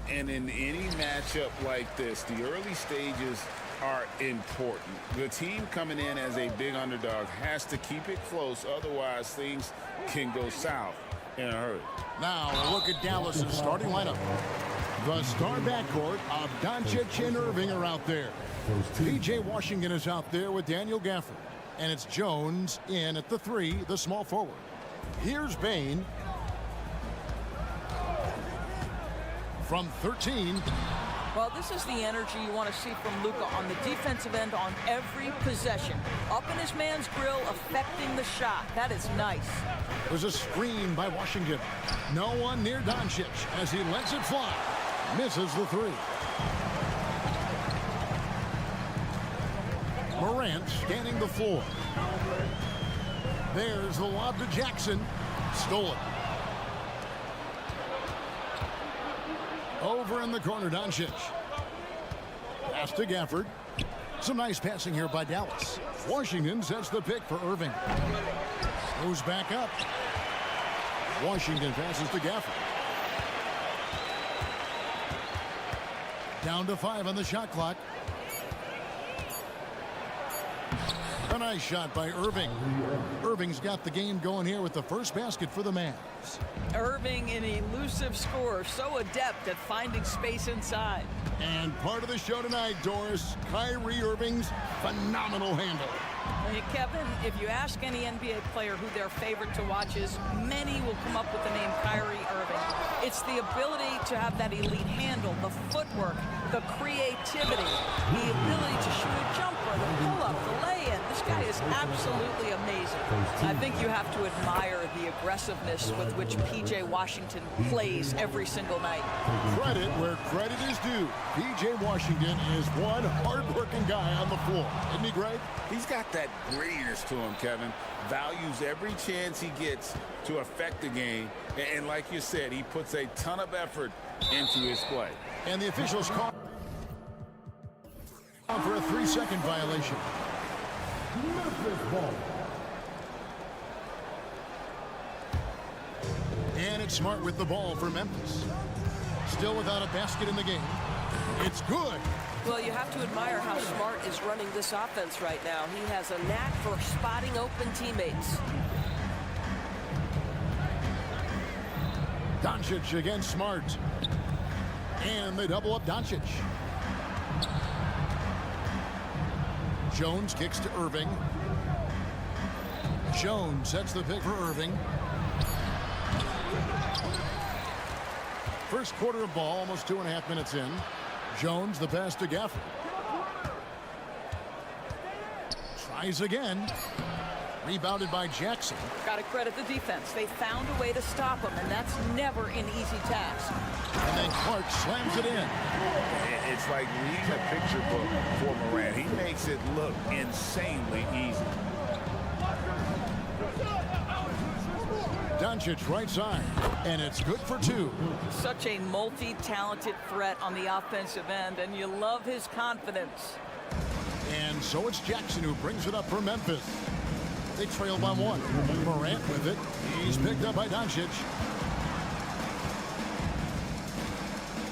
And in any matchup like this, the early stages are important. The team coming in as a big underdog has to keep it close, otherwise things can go south in a hurry. Now a look at Dallas's starting lineup. The star backcourt of Doncic and Irving are out there. PJ Washington is out there with Daniel Gafford. And it's Jones in at the 3, the small forward. Here's Bane. From 13. Well, this is the energy you want to see from Luka on the defensive end on every possession. Up in his man's grill, affecting the shot. That is nice. There's a screen by Washington. No one near Doncic as he lets it fly. Misses the 3. Morant scanning the floor. There's the lob to Jackson. Stolen. Over in the corner, Doncic. Pass to Gafford. Some nice passing here by Dallas. Washington sets the pick for Irving. Goes back up. Washington passes to Gafford. Down to 5 on the shot clock. A nice shot by Irving. Irving's got the game going here with the first basket for the Mavs. Irving, an elusive scorer, so adept at finding space inside. And part of the show tonight, Doris, Kyrie Irving's phenomenal handle. Hey, Kevin, if you ask any NBA player who their favorite to watch is, many will come up with the name Kyrie Irving. It's the ability to have that elite handle, the footwork, the creativity, the ability to shoot a jumper, the pull-up, the lay-in. This guy is absolutely amazing. I think you have to admire the aggressiveness with which P.J. Washington plays every single night. Credit where credit is due. P.J. Washington is one hard-working guy on the floor. Isn't he, Greg? He's got that grittiness to him, Kevin. Values every chance he gets to affect the game. And like you said, he puts a ton of effort into his play. And the officials call for a 3-second violation. And it's Smart with the ball for Memphis. Still without a basket in the game. It's good. Well, you have to admire how Smart is running this offense right now. He has a knack for spotting open teammates. Doncic against Smart. And they double up Doncic. Jones kicks to Irving. Jones sets the pick for Irving. First quarter of ball, almost 2.5 minutes in. Jones, the pass to Gafford. Tries again. Rebounded by Jackson. Got to credit the defense. They found a way to stop him, and that's never an easy task. And then Clark slams it in. It's like reading a picture book for Morant. He makes it look insanely easy. Doncic right side, and it's good for 2. Such a multi-talented threat on the offensive end, and you love his confidence. And so it's Jackson who brings it up for Memphis. They trail by 1. Morant with it. He's picked up by Doncic.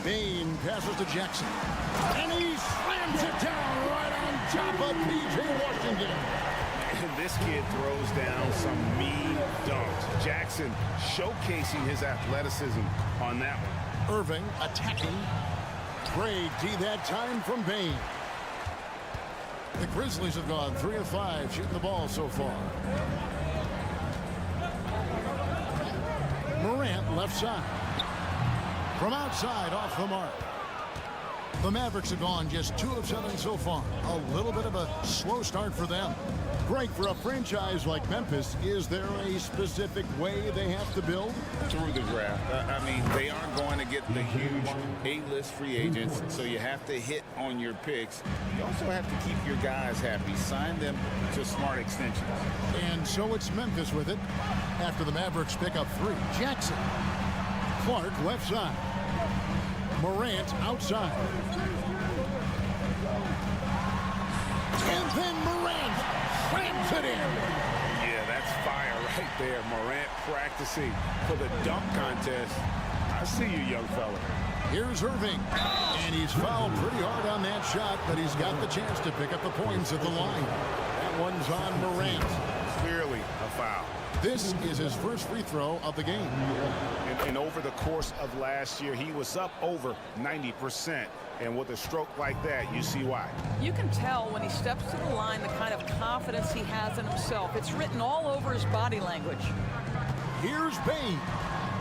Bain passes to Jackson. And he slams it down right on top of P.J. Washington. This kid throws down some mean dunks. Jackson showcasing his athleticism on that one. Irving attacking. Great D that time from Bain. The Grizzlies have gone 3 of 5 shooting the ball so far. Morant left side. From outside off the mark. The Mavericks have gone just 2 of 7 so far. A little bit of a slow start for them. Greg, for a franchise like Memphis, is there a specific way they have to build? Through the draft. I mean, they aren't going to get the huge A-list free agents, so you have to hit on your picks. You also have to keep your guys happy. Sign them to smart extensions. And so it's Memphis with it after the Mavericks pick up 3. Jackson. Clark left side. Morant outside. And then Morant slams it in. Yeah, that's fire right there. Morant practicing for the dunk contest. I see you, young fella. Here's Irving. And he's fouled pretty hard on that shot, but he's got the chance to pick up the points at the line. That one's on Morant. Clearly a foul. This is his first free throw of the game. And over the course of last year, he was up over 90%. And with a stroke like that, you see why. You can tell when he steps to the line the kind of confidence he has in himself. It's written all over his body language. Here's Bain.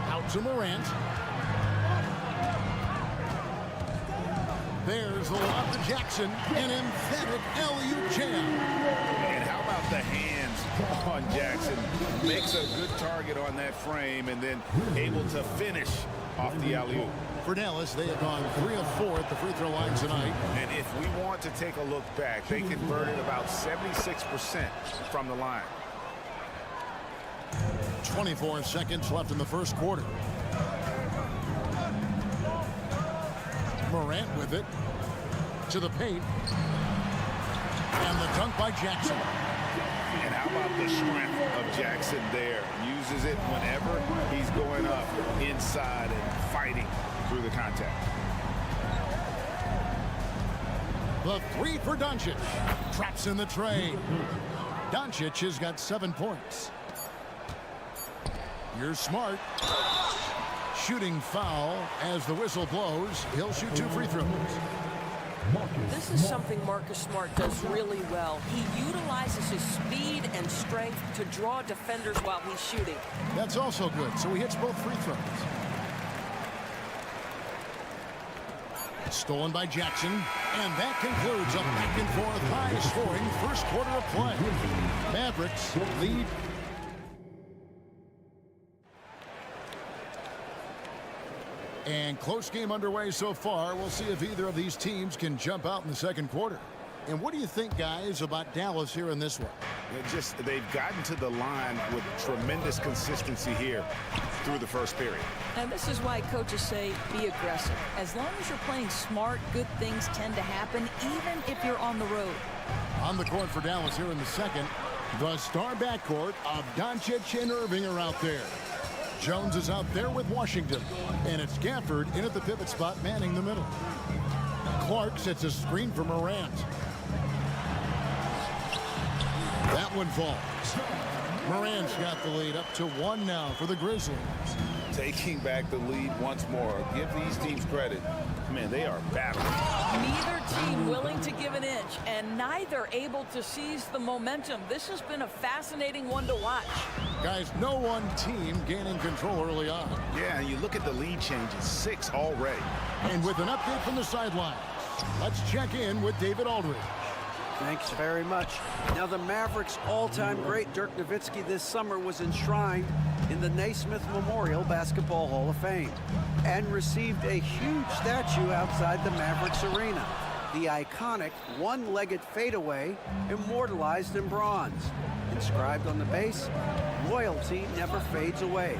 Out to Morant. There's the lob to Jackson. An emphatic alley-oop jam. And how about the hands on Jackson? Makes a good target on that frame and then able to finish off the alley-oop. For Dallas, they have gone 3 of 4 at the free throw line tonight. And if we want to take a look back, they converted about 76% from the line. 24 seconds left in the first quarter. Morant with it to the paint. And the dunk by Jackson. And how about the strength of Jackson there? Uses it whenever he's going up inside and fighting through the contact. The 3 for Doncic. Traps in the tray. Doncic has got 7 points. Here's Smart. Shooting foul as the whistle blows. He'll shoot 2 free throws. This is something Marcus Smart does really well. He utilizes his speed and strength to draw defenders while he's shooting. That's also good, so he hits both free throws. Stolen by Jackson, and that concludes a back-and-forth high-scoring first quarter of play. Mavericks lead. And close game underway so far. We'll see if either of these teams can jump out in the second quarter. And what do you think, guys, about Dallas here in this one? They've gotten to the line with tremendous consistency here through the first period. And this is why coaches say be aggressive. As long as you're playing smart, good things tend to happen, even if you're on the road. On the court for Dallas here in the second, the star backcourt of Doncic and Irving are out there. Jones is out there with Washington, and it's Gafford in at the pivot spot, manning the middle. Clark sets a screen for Morant. That one falls. Morant's got the lead up to 1 now for the Grizzlies. Taking back the lead once more. Give these teams credit. Man, they are battling. Neither team willing to give an inch, and neither able to seize the momentum. This has been a fascinating one to watch. Guys, no one team gaining control early on. Yeah, and you look at the lead changes, 6 already. And with an update from the sidelines, let's check in with David Aldridge. Thanks very much. Now, the Mavericks' all-time great Dirk Nowitzki this summer was enshrined in the Naismith Memorial Basketball Hall of Fame and received a huge statue outside the Mavericks arena. The iconic one-legged fadeaway immortalized in bronze. Inscribed on the base, loyalty never fades away.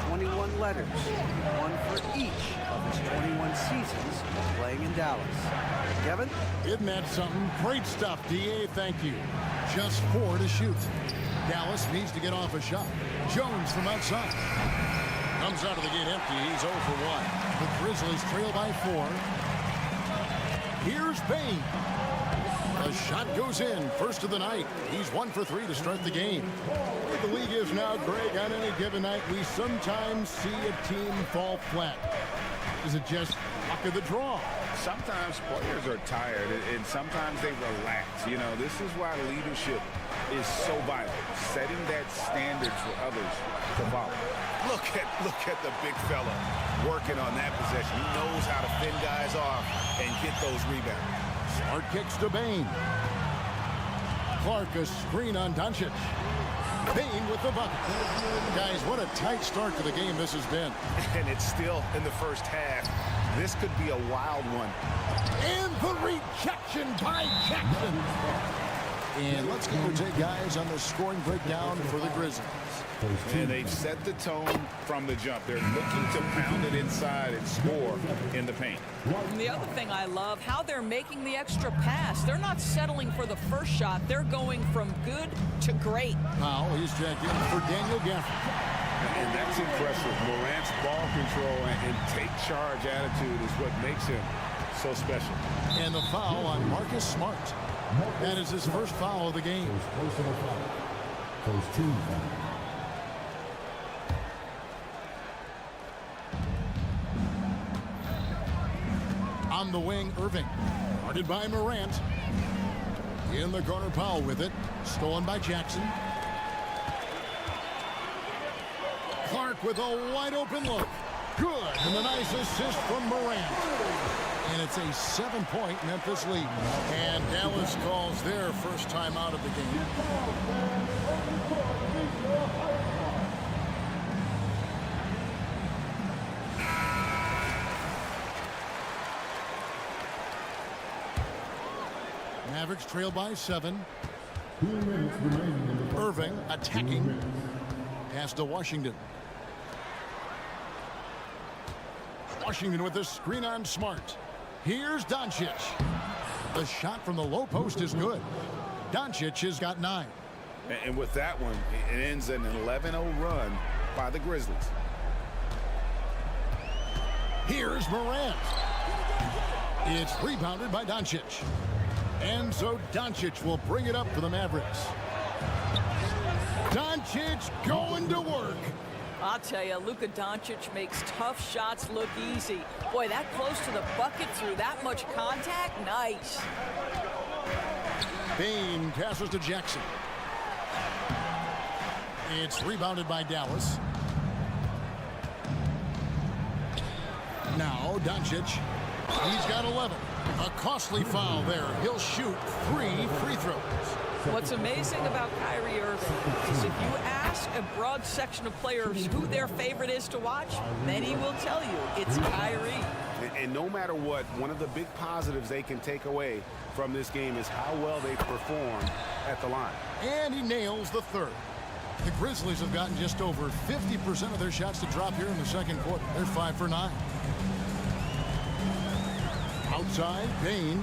21 letters, one for each of his 21 seasons playing in Dallas. Kevin? Isn't that something? Great stuff, D.A. Thank you. Just 4 to shoot. Dallas needs to get off a shot. Jones from outside. Comes out of the gate empty. He's 0 for 1. The Grizzlies trail by 4. Here's Bain. The shot goes in. First of the night. He's 1 for 3 to start the game. The league is now, Greg, on any given night, we sometimes see a team fall flat. Is it just luck of the draw? Sometimes players are tired, and sometimes they relax. You know, this is why leadership is so vital. Setting that standard for others to follow. Look at the big fella working on that possession. He knows how to fend guys off and get those rebounds. Smart kicks to Bain. Clark a screen on Doncic. Bain with the bucket. Guys, what a tight start to the game this has been. And it's still in the first half. This could be a wild one. And the rejection by Jackson. And let's get your take, guys, on the scoring breakdown for the Grizzlies. And they've set the tone from the jump. They're looking to pound it inside and score in the paint. And the other thing I love, how they're making the extra pass. They're not settling for the first shot. They're going from good to great. Powell, he's checked in for Daniel Gafford. And that's impressive. Morant's ball control and take charge attitude is what makes him so special. And the foul on Marcus Smart. That is his first foul of the game. First team foul. On the wing, Irving. Guarded by Morant. In the corner, Powell with it. Stolen by Jackson. Clark with a wide-open look. Good. And the nice assist from Morant. And it's a 7-point Memphis lead. And Dallas calls their first time out of the game. Mavericks trail by 7. 2 minutes remaining in the Irving attacking. Pass to Washington. Washington with the screen on Smart. Here's Doncic. The shot from the low post is good. Doncic has got 9. And with that one, it ends an 11-0 run by the Grizzlies. Here's Morant. It's rebounded by Doncic. And so Doncic will bring it up for the Mavericks. Doncic going to work. I'll tell you, Luka Doncic makes tough shots look easy. Boy, that close to the bucket through that much contact, nice. Bane passes to Jackson. It's rebounded by Dallas. Now Doncic. He's got 11. A costly foul there. He'll shoot 3 free throws. What's amazing about Kyrie Irving is if you ask a broad section of players who their favorite is to watch, many will tell you it's Kyrie. And no matter what, one of the big positives they can take away from this game is how well they perform at the line. And he nails the third. The Grizzlies have gotten just over 50% of their shots to drop here in the second quarter. They're 5 for 9. Outside, Bane.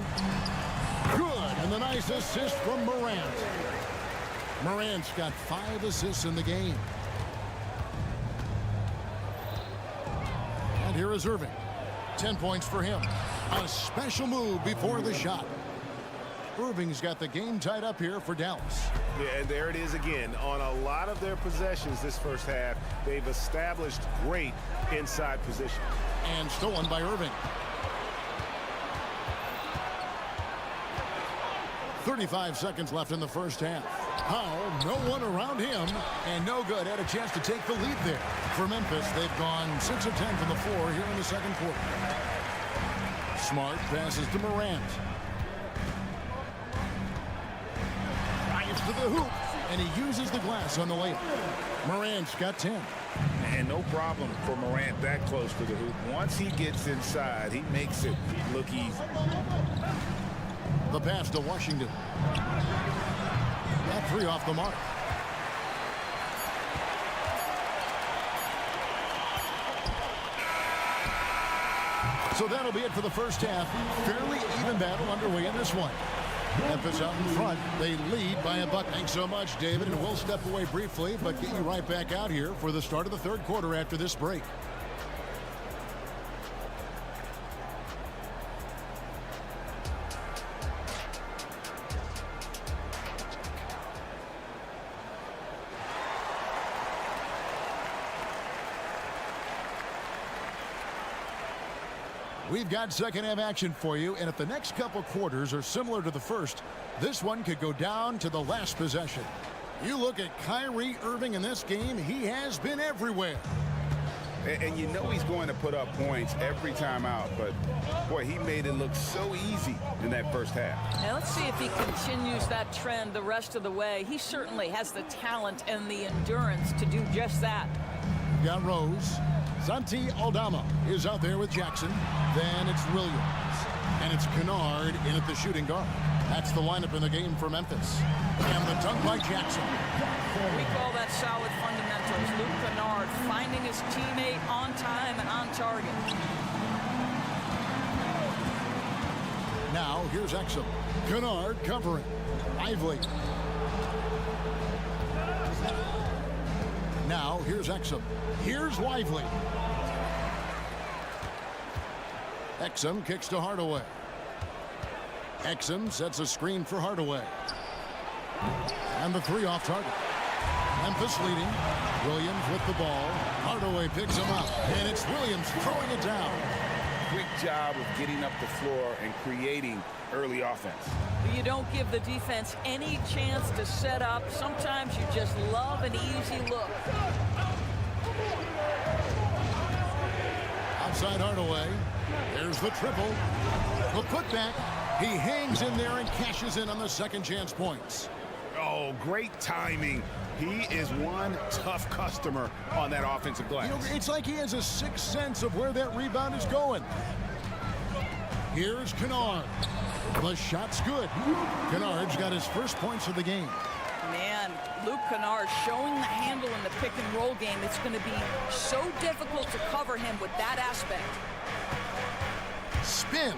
Good, and the nice assist from Morant. Morant's got 5 assists in the game. And here is Irving. 10 points for him. A special move before the shot. Irving's got the game tied up here for Dallas. Yeah, and there it is again. On a lot of their possessions this first half, they've established great inside position. And stolen by Irving. 35 seconds left in the first half. Powell, no one around him, and no good. Had a chance to take the lead there. For Memphis, they've gone 6 of 10 from the floor here in the second quarter. Smart passes to Morant. Drives to the hoop, and he uses the glass on the layup. Morant's got 10. And no problem for Morant that close to the hoop. Once he gets inside, he makes it look easy. The pass to Washington. That 3 off the mark. So that'll be it for the first half. Fairly even battle underway in this one. Memphis out in front. They lead by a bucket. Thanks so much, David. And we'll step away briefly, but get you right back out here for the start of the third quarter after this break. We've got second half action for you, and if the next couple quarters are similar to the first, this one could go down to the last possession. You look at Kyrie Irving in this game, he has been everywhere. And you know he's going to put up points every time out, but boy, he made it look so easy in that first half. Now let's see if he continues that trend the rest of the way. He certainly has the talent and the endurance to do just that. Got Rose. Santi Aldama is out there with Jackson. Then it's Williams. And it's Kennard in at the shooting guard. That's the lineup in the game for Memphis. And the dunk by Jackson. We call that solid fundamentals. Luke Kennard finding his teammate on time and on target. Now here's Exum. Kennard covering. Lively. Now here's Exum. Here's Lively. Exum kicks to Hardaway. Exum sets a screen for Hardaway. And the 3 off target. Memphis leading. Williams with the ball. Hardaway picks him up. And it's Williams throwing it down. Quick job of getting up the floor and creating early offense. You don't give the defense any chance to set up. Sometimes you just love an easy look. Outside Hardaway. There's the triple. The putback. He hangs in there and cashes in on the second chance points. Oh, great timing. He is one tough customer on that offensive glass. You know, it's like he has a sixth sense of where that rebound is going. Here's Kennard. The shot's good. Kennard's got his first points of the game. Man, Luke Kennard showing the handle in the pick and roll game. It's going to be so difficult to cover him with that aspect. Spins.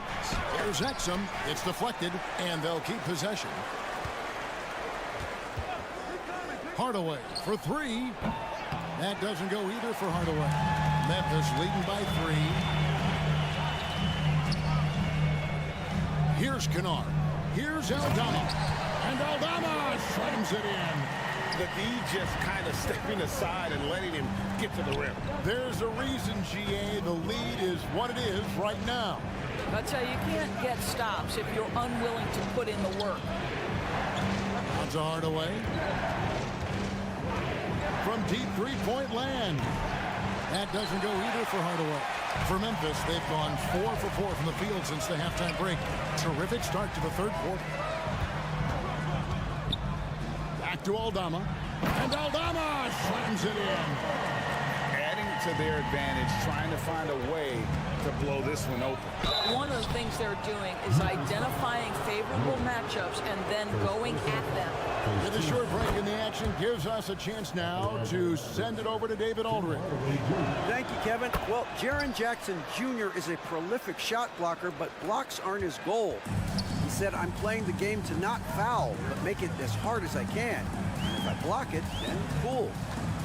Here's Exum. It's deflected, and they'll keep possession. Hardaway for 3. That doesn't go either for Hardaway. Memphis leading by 3. Here's Kennard. Here's Aldama. And Aldama slams it in. The D just kind of stepping aside and letting him get to the rim. There's a reason, GA. The lead is what it is right now. I tell you, you can't get stops if you're unwilling to put in the work. On to Hardaway. From deep three-point land. That doesn't go either for Hardaway. For Memphis, they've gone 4 for 4 from the field since the halftime break. Terrific start to the third quarter. Back to Aldama. And Aldama slams it in. Adding to their advantage, trying to find a way to blow this one open. One of the things they're doing is identifying favorable matchups and then going at them. With a short break in the action gives us a chance now to send it over to David Aldridge. Thank you, Kevin. Well, Jaren Jackson Jr. is a prolific shot blocker, but blocks aren't his goal. He said, I'm playing the game to not foul, but make it as hard as I can. And if I block it, then cool.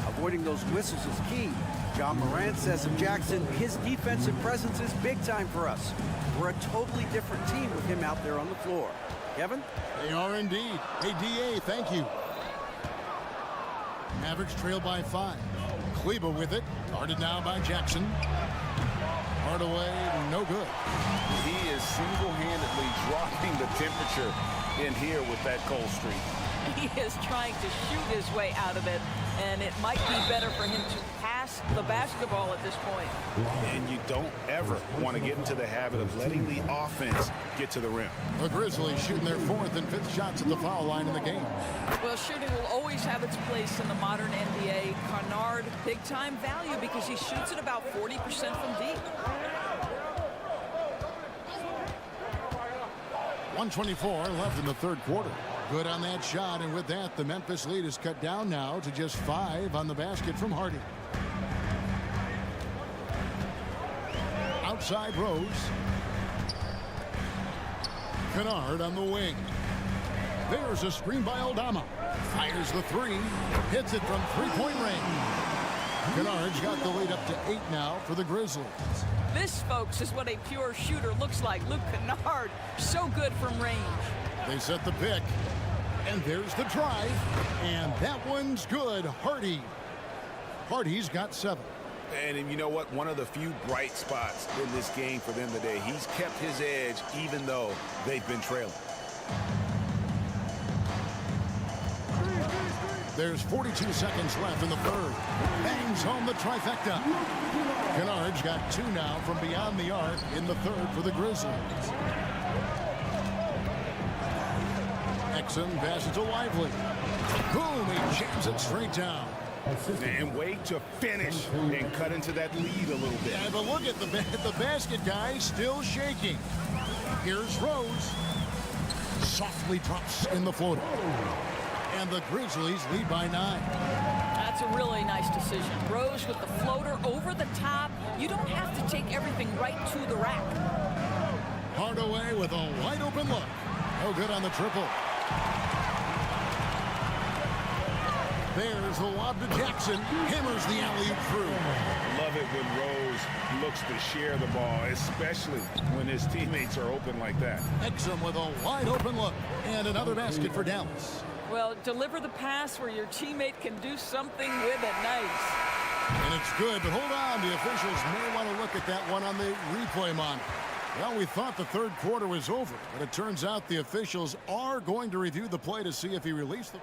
Avoiding those whistles is key. John Morant says of Jackson, his defensive presence is big time for us. We're a totally different team with him out there on the floor. Kevin? They are indeed. Hey, DA, thank you. Mavericks trail by 5. Kleba with it. Guarded now by Jackson. Hardaway, no good. He is single-handedly dropping the temperature in here with that cold streak. He is trying to shoot his way out of it, and it might be better for him to pass the basketball at this point. And you don't ever want to get into the habit of letting the offense get to the rim. The Grizzlies shooting their 4th and 5th shots at the foul line in the game. Well, shooting will always have its place in the modern NBA. Kennard, big-time value because he shoots at about 40% from deep. 1:24 left in the third quarter. Good on that shot, and with that, the Memphis lead is cut down now to just 5 on the basket from Hardy. Outside Rose. Kennard on the wing. There's a screen by Aldama. Fires the 3. Hits it from three-point range. Kennard's got the lead up to 8 now for the Grizzlies. This, folks, is what a pure shooter looks like. Luke Kennard, so good from range. They set the pick. And there's the drive. And that one's good. Hardy's got 7. And you know what? One of the few bright spots in this game for them today. He's kept his edge even though they've been trailing. There's 42 seconds left in the third. Bangs home the trifecta. Kennard's got 2 now from beyond the arc in the third for the Grizzlies. Exum passes to Lively. Boom, he jams it straight down. And wait to finish and cut into that lead a little bit. Yeah, but look at the basket guy still shaking. Here's Rose. Softly drops in the floater. And the Grizzlies lead by 9. That's a really nice decision. Rose with the floater over the top. You don't have to take everything right to the rack. Hardaway with a wide open look. No good on the triple. There's the lob to Jackson. Hammers the alley-oop through. Love it when Rose looks to share the ball, especially when his teammates are open like that. Exum with a wide open look. And another basket for Dallas. Well, deliver the pass where your teammate can do something with it. Nice. And it's good, but hold on. The officials may want to look at that one on the replay monitor. Well, we thought the third quarter was over, but it turns out the officials are going to review the play to see if he released the...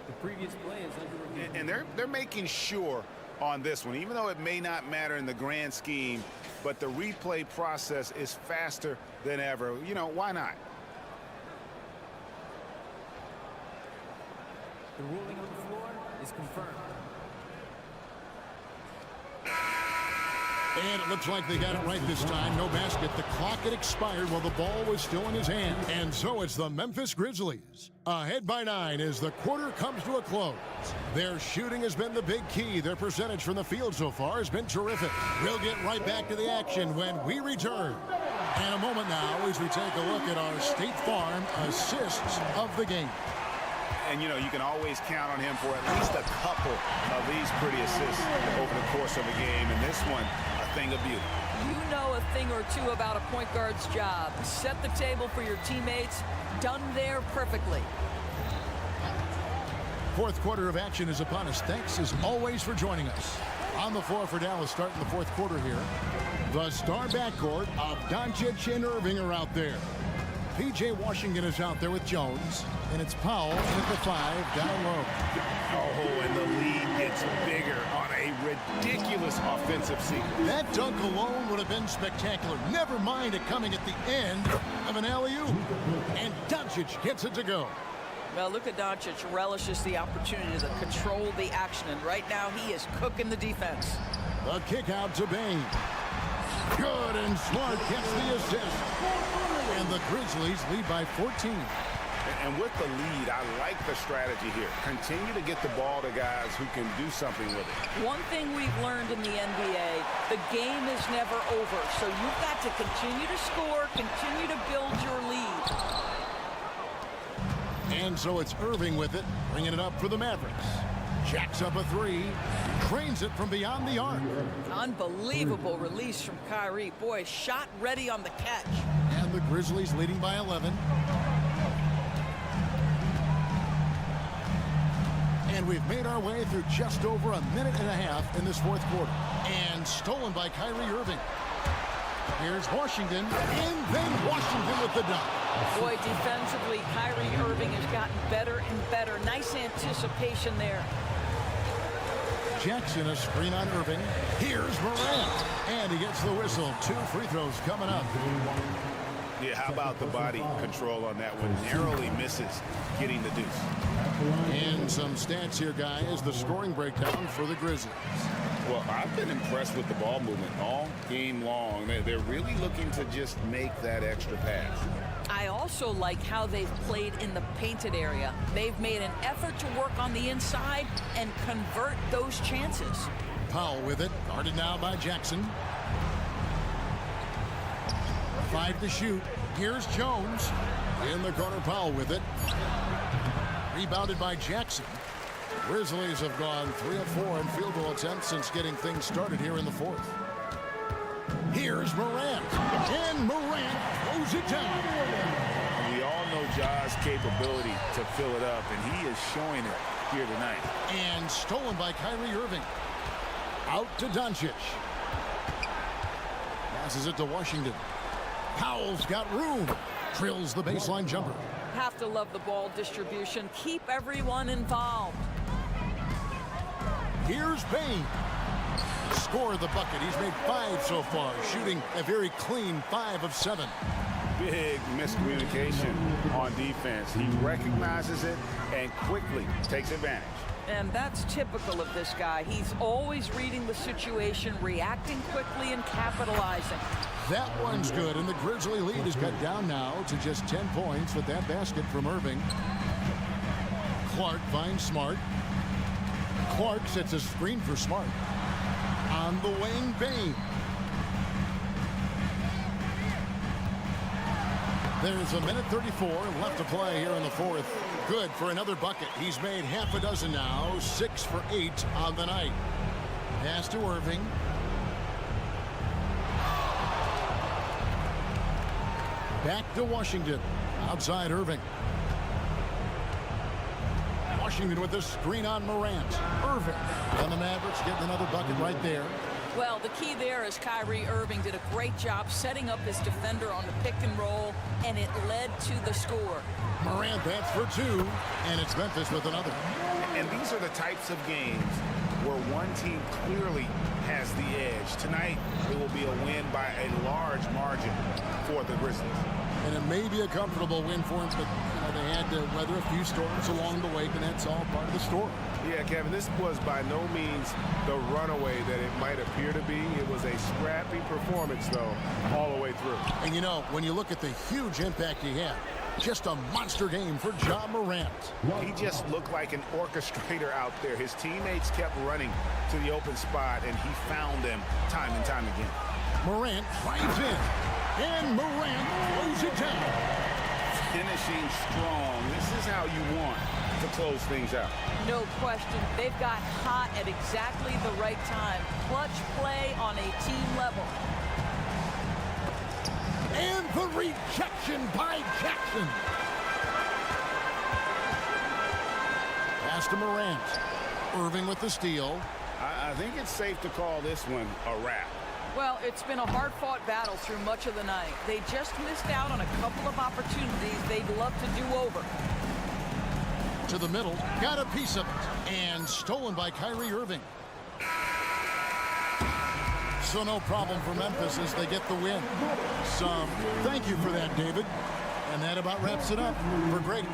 The previous play is under review. And they're making sure on this one, even though it may not matter in the grand scheme, but the replay process is faster than ever. You know, why not? The ruling on the floor is confirmed. And it looks like they got it right this time. No basket. The clock had expired while the ball was still in his hand. And so it's the Memphis Grizzlies. Ahead by 9 as the quarter comes to a close. Their shooting has been the big key. Their percentage from the field so far has been terrific. We'll get right back to the action when we return. And a moment now as we take a look at our State Farm assists of the game. And, you know, you can always count on him for at least a couple of these pretty assists over the course of a game. And this one, a thing of beauty. You know a thing or two about a point guard's job. Set the table for your teammates. Done there perfectly. Fourth quarter of action is upon us. Thanks as always for joining us. On the floor for Dallas starting the fourth quarter here. The star backcourt of Doncic and Irving are out there. P.J. Washington is out there with Jones. And it's Powell at the 5 down low. Oh, and the lead gets bigger on a ridiculous offensive sequence. That dunk alone would have been spectacular. Never mind it coming at the end of an alley-oop. And Doncic gets it to go. Well, Luka Doncic relishes the opportunity to control the action, and right now he is cooking the defense. The kick out to Bain. Good, and Smart gets the assist. And the Grizzlies lead by 14. And with the lead, I like the strategy here. Continue to get the ball to guys who can do something with it. One thing we've learned in the NBA, the game is never over. So you've got to continue to score, continue to build your lead. And so it's Irving with it, bringing it up for the Mavericks. Jacks up a 3, trains it from beyond the arc. Unbelievable release from Kyrie. Boy, shot ready on the catch. And the Grizzlies leading by 11. And we've made our way through just over a minute and a half in this fourth quarter. And stolen by Kyrie Irving. Here's Washington, and then Washington with the dunk. Boy, defensively, Kyrie Irving has gotten better and better. Nice anticipation there. Jackson, a screen on Irving. Here's Morant, and he gets the whistle. 2 free throws coming up. Yeah, how about the body control on that one? Narrowly misses getting the deuce. And some stats here, guys. The scoring breakdown for the Grizzlies. Well, I've been impressed with the ball movement all game long. They're really looking to just make that extra pass. I also like how they've played in the painted area. They've made an effort to work on the inside and convert those chances. Powell with it, guarded now by Jackson. 5 to shoot. Here's Jones. In the corner, Powell with it. Rebounded by Jackson. Grizzlies have gone 3 of 4 in field goal attempts since getting things started here in the fourth. Here's Morant. And Morant throws it down. We all know Ja's capability to fill it up, and he is showing it here tonight. And stolen by Kyrie Irving. Out to Doncic. Passes it to Washington. Powell's got room. Drills the baseline jumper. Have to love the ball distribution. Keep everyone involved. Here's Bain. Score the bucket. He's made 5 so far, shooting a very clean 5 of 7. Big miscommunication on defense. He recognizes it and quickly takes advantage. And that's typical of this guy. He's always reading the situation, reacting quickly, and capitalizing. That one's good, and the Grizzly lead is cut down now to just 10 points with that basket from Irving. Clark finds Smart. Clark sets a screen for Smart. On the wing, Bain. There's a minute 34 left to play here in the fourth. Good for another bucket. He's made half a dozen now, 6 for 8 on the night. Pass to Irving. Back to Washington. Outside Irving. Washington with the screen on Morant. Irving. And the Mavericks getting another bucket right there. Well, the key there is Kyrie Irving did a great job setting up his defender on the pick and roll, and it led to the score. Morant, that's for 2, and it's Memphis with another. And these are the types of games where one team clearly has the edge. Tonight, it will be a win by a large margin for the Grizzlies. And it may be a comfortable win for them, but they had to weather a few storms along the way, and that's all part of the story. Yeah, Kevin, this was by no means the runaway that it might appear to be. It was a scrappy performance, though, all the way through. And, you know, when you look at the huge impact he had, just a monster game for Ja Morant. He just looked like an orchestrator out there. His teammates kept running to the open spot, and he found them time and time again. Morant drives in, and Morant throws it down. Finishing strong. This is how you want to close things out. No question. They've got hot at exactly the right time. Clutch play on a team level. And the rejection by Jackson. Pass pass to Morant. Irving with the steal. I think it's safe to call this one a wrap. Well, it's been a hard-fought battle through much of the night. They just missed out on a couple of opportunities they'd love to do over. To the middle, got a piece of it, and stolen by Kyrie Irving. So no problem for Memphis as they get the win. Thank you for that, David. And that about wraps it up for Greg.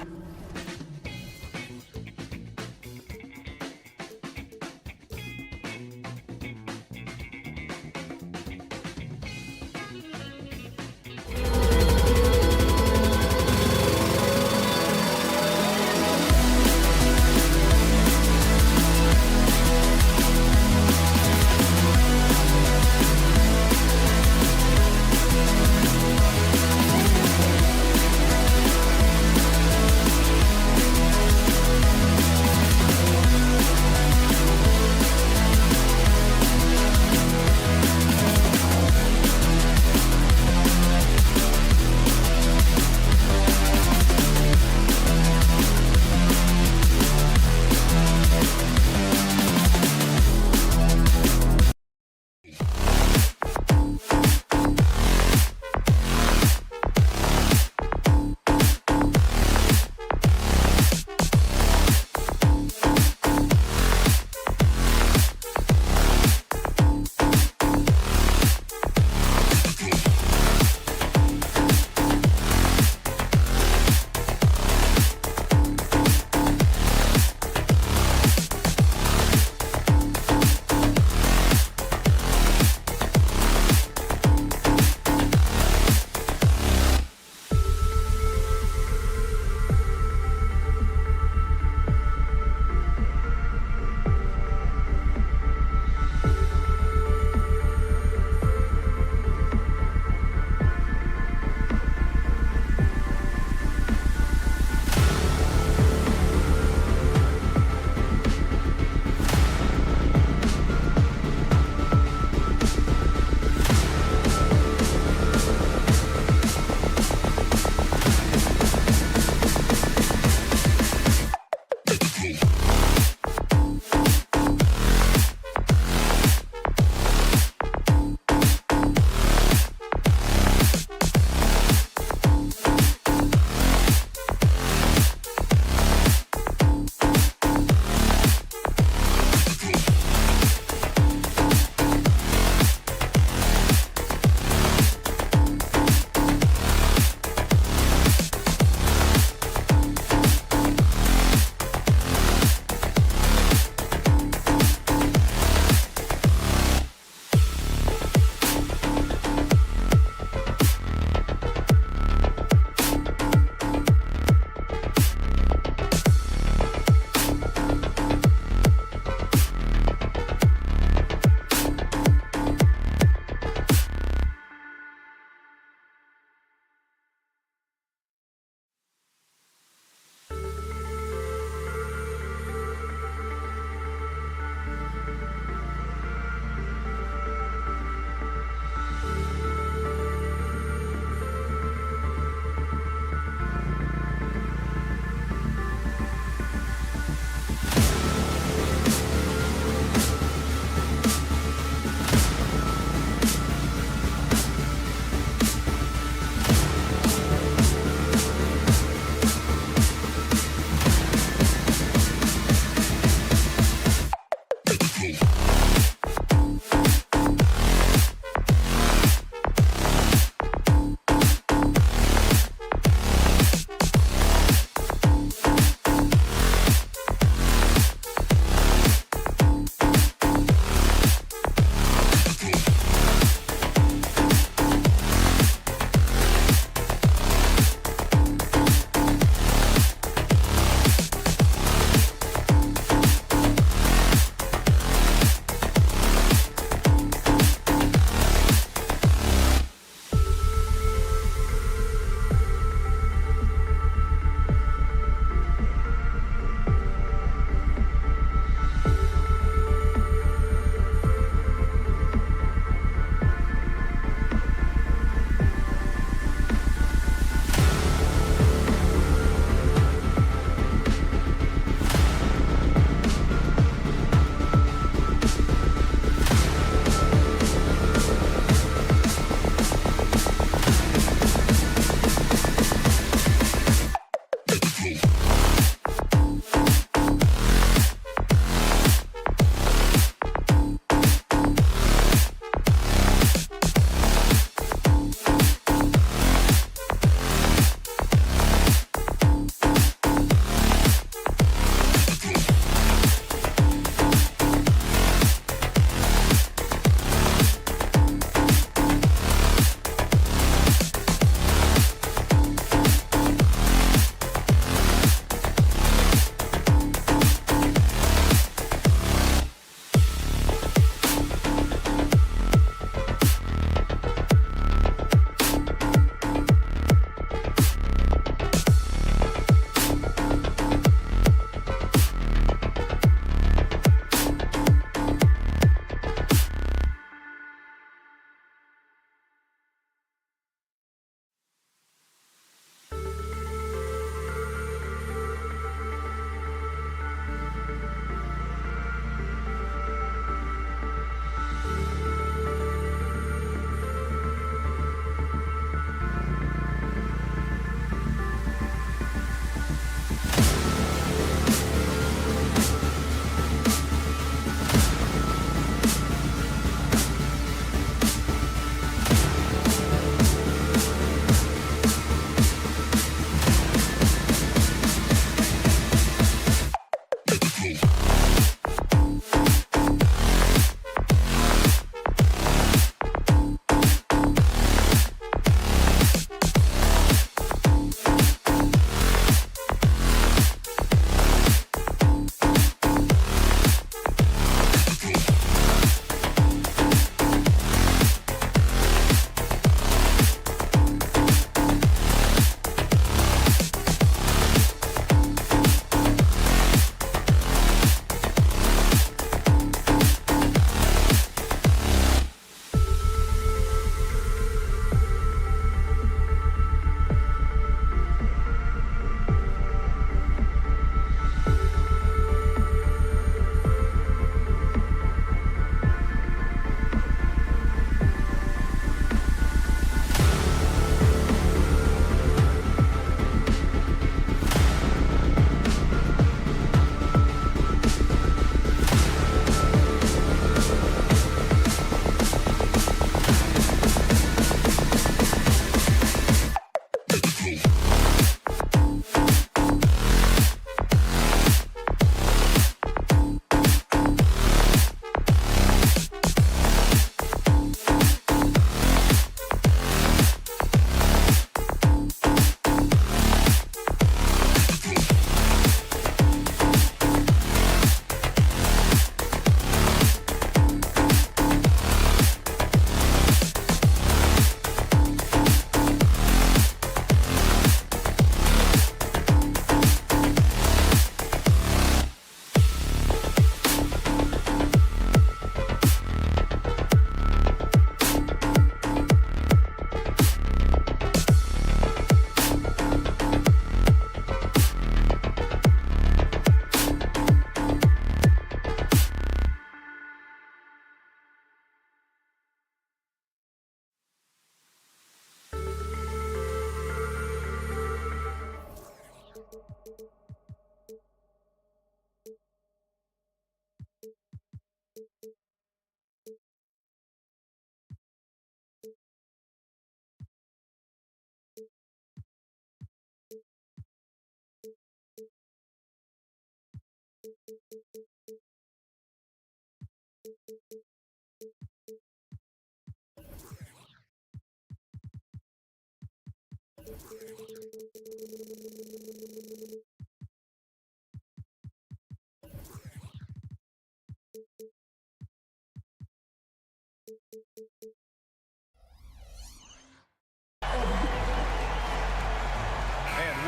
And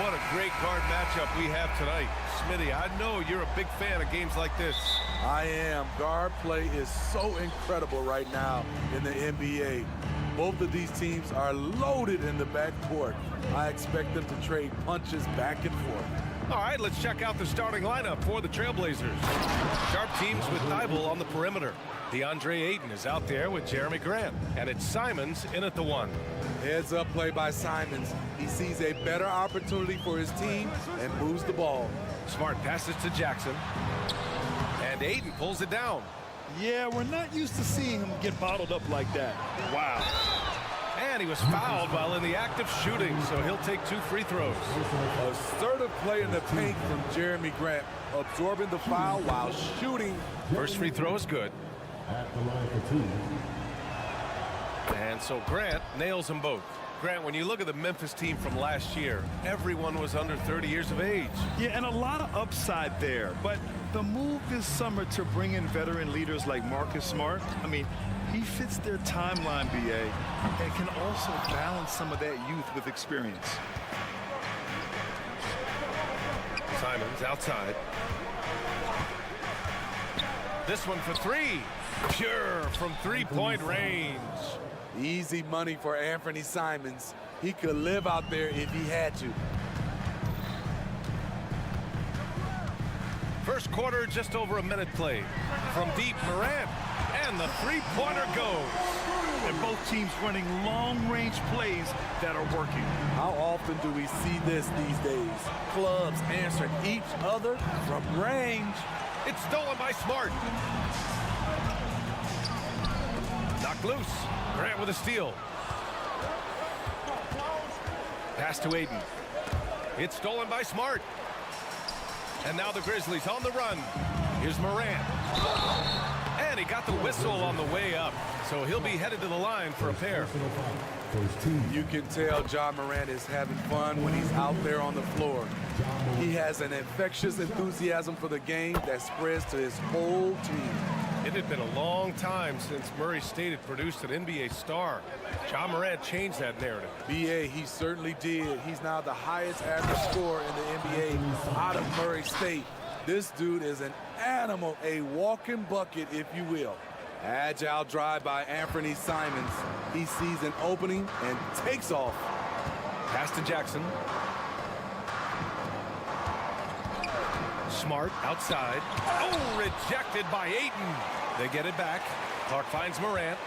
what a great guard matchup we have tonight. Smitty, I know you're a big fan of games like this. I am. Guard play is so incredible right now in the NBA. Both of these teams are loaded in the backcourt. I expect them to trade punches back and forth. All right, let's check out the starting lineup for the Trailblazers. Sharp teams with Thibault on the perimeter. DeAndre Ayton is out there with Jeremy Grant. And it's Simons in at the 1. Heads up play by Simons. He sees a better opportunity for his team and moves the ball. Smart passes to Jackson. And Ayton pulls it down. Yeah, we're not used to seeing him get bottled up like that. Wow. And he was fouled while in the act of shooting, so he'll take 2 free throws. Assertive play in the paint from Jeremy Grant, absorbing the foul while shooting. First free throw is good. At the line for 2. And so Grant nails them both. Grant, when you look at the Memphis team from last year, everyone was under 30 years of age. Yeah, and a lot of upside there. But the move this summer to bring in veteran leaders like Marcus Smart, I mean, he fits their timeline, BA, and can also balance some of that youth with experience. Simons outside. This one for 3. Pure from 3-point range. Easy money for Anthony Simons. He could live out there if he had to. First quarter, just over a minute played. From deep, Morant, and the 3-pointer goes. And both teams running long-range plays that are working. How often do we see this these days? Clubs answering each other from range. It's stolen by Smart. Knocked loose. Grant with a steal. Pass to Ayton. It's stolen by Smart. And now the Grizzlies on the run. Here's Morant. And he got the whistle on the way up. So he'll be headed to the line for a pair. You can tell John Morant is having fun when he's out there on the floor. He has an infectious enthusiasm for the game that spreads to his whole team. It had been a long time since Murray State had produced an NBA star. John Morant changed that narrative. BA, he certainly did. He's now the highest average scorer in the NBA out of Murray State. This dude is an animal, a walking bucket, if you will. Agile drive by Anthony Simons. He sees an opening and takes off. Pass to Jackson. Smart outside. Oh, rejected by Ayton. They get it back. Clark finds Morant.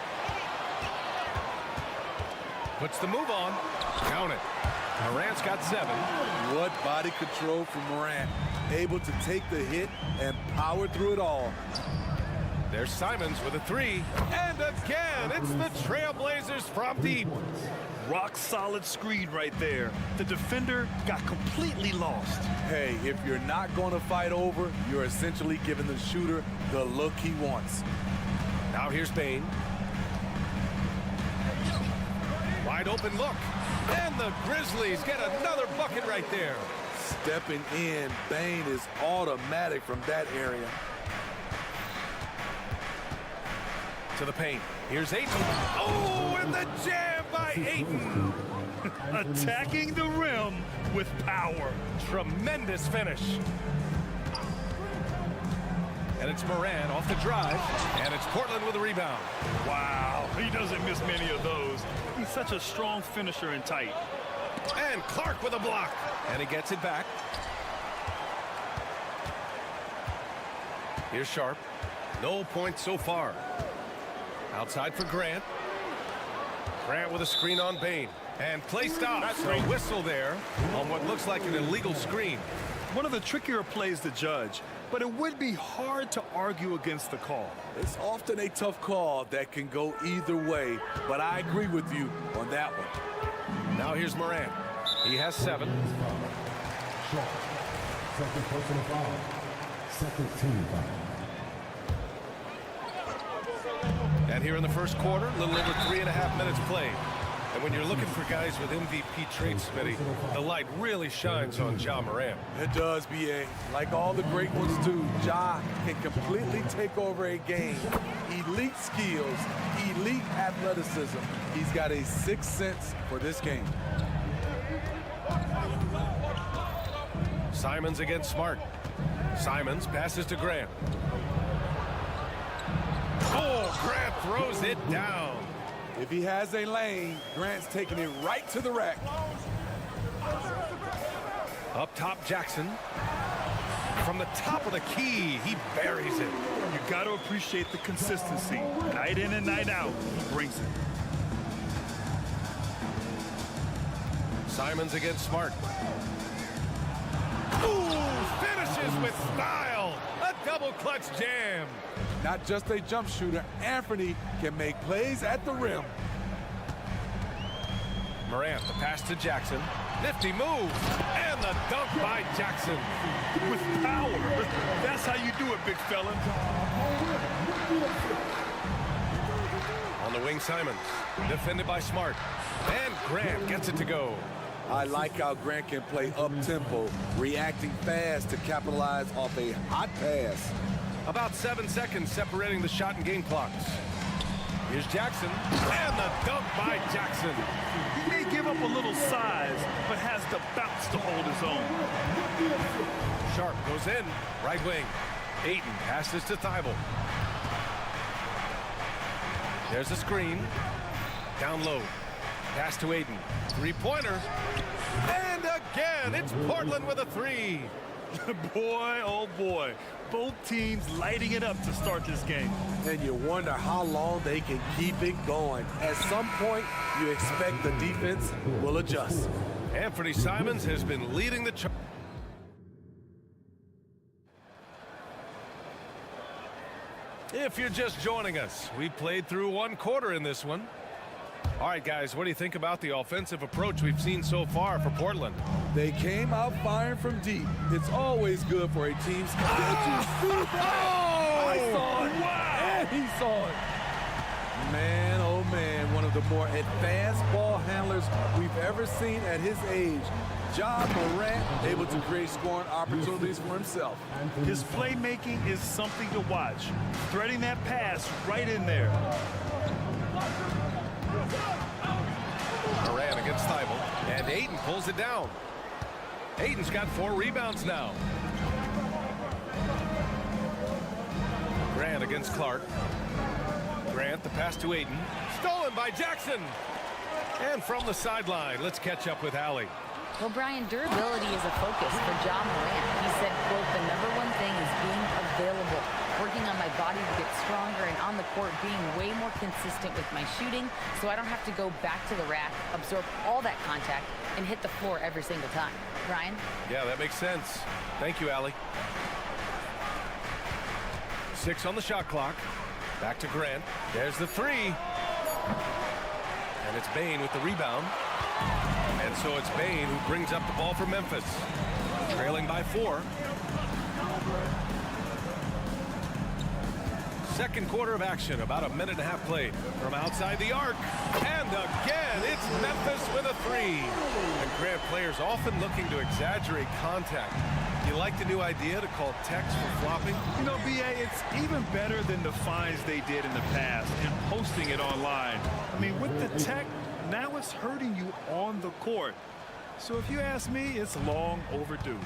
Puts the move on. Count it. Morant's got 7. What body control from Morant. Able to take the hit and power through it all. There's Simons with a 3. And again, it's the Trailblazers from deep. Rock solid screen right there. The defender got completely lost. Hey, if you're not going to fight over, you're essentially giving the shooter the look he wants. Now here's Bane. Wide open look. And the Grizzlies get another bucket right there. Stepping in, Bane is automatic from that area. To the paint. Here's Ayton. Oh, and the jam by Ayton. Attacking the rim with power. Tremendous finish. And it's Morant off the drive. And it's Portland with a rebound. Wow, he doesn't miss many of those. He's such a strong finisher and tight. And Clark with a block. And he gets it back. Here's Sharp. No points so far. Outside for Grant. Grant with a screen on Bane. And play stops. So whistle there on what looks like an illegal screen. One of the trickier plays to judge, but it would be hard to argue against the call. It's often a tough call that can go either way, but I agree with you on that one. Now here's Morant. He has 7. Second personal foul. Second team foul. And here in the first quarter, a little over 3.5 minutes played. And when you're looking for guys with MVP traits, Smitty, the light really shines on Ja Morant. It does, BA. Like all the great ones do, Ja can completely take over a game. Elite skills, elite athleticism. He's got a sixth sense for this game. Simons against Smart. Simons passes to Grant. Oh, Grant throws it down. If he has a lane, Grant's taking it right to the rack. Up top, Jackson. From the top of the key, he buries it. You got to appreciate the consistency. Night in and night out, he brings it. Simons against Smart. Ooh, finishes with style. A double clutch jam. Not just a jump shooter, Anthony can make plays at the rim. Morant, the pass to Jackson. Nifty move. And the dunk by Jackson. With power. That's how you do it, big fella. On the wing, Simons. Defended by Smart. And Grant gets it to go. I like how Grant can play up-tempo, reacting fast to capitalize off a hot pass. About 7 seconds separating the shot and game clocks. Here's Jackson. And the dunk by Jackson. He may give up a little size, but has the bounce to hold his own. Sharp goes in. Right wing. Ayton passes to Thibault. There's a screen. Down low. Pass to Ayton. Three-pointer. And again, it's Portland with a three. Boy, oh boy. Both teams lighting it up to start this game. And you wonder how long they can keep it going. At some point, you expect the defense will adjust. Anthony Simons has been leading the charge. If you're just joining us, we played through one quarter in this one. All right, guys, what do you think about the offensive approach we've seen so far for Portland? They came out firing from deep. It's always good for a team's... I saw it. Wow. And he saw it. Man, oh man, one of the more advanced ball handlers we've ever seen at his age. Ja Morant able to create scoring opportunities for himself. His playmaking is something to watch. Threading that pass right in there. Morant against Thibault, and Ayton pulls it down. Ayton's got 4 rebounds now. Grant against Clark. Grant, the pass to Ayton. Stolen by Jackson. And from the sideline, let's catch up with Allie. Well, Brian, durability is a focus for Ja Morant. He said, quote, the #1 thing is being available, working on my body to get stronger, and on the court being way more consistent with my shooting so I don't have to go back to the rack, absorb all that contact, and hit the floor every single time. Ryan? Yeah, that makes sense. Thank you, Allie. 6 on the shot clock. Back to Grant. There's the 3. And it's Bane with the rebound. And so it's Bane who brings up the ball for Memphis. Trailing by 4. Second quarter of action, about a minute and a half played. From outside the arc. And again, it's Memphis with a 3. And Grant players often looking to exaggerate contact. You like the new idea to call techs for flopping? You know, BA, it's even better than the fines they did in the past and posting it online. I mean, with the tech, now it's hurting you on the court. So if you ask me, it's long overdue.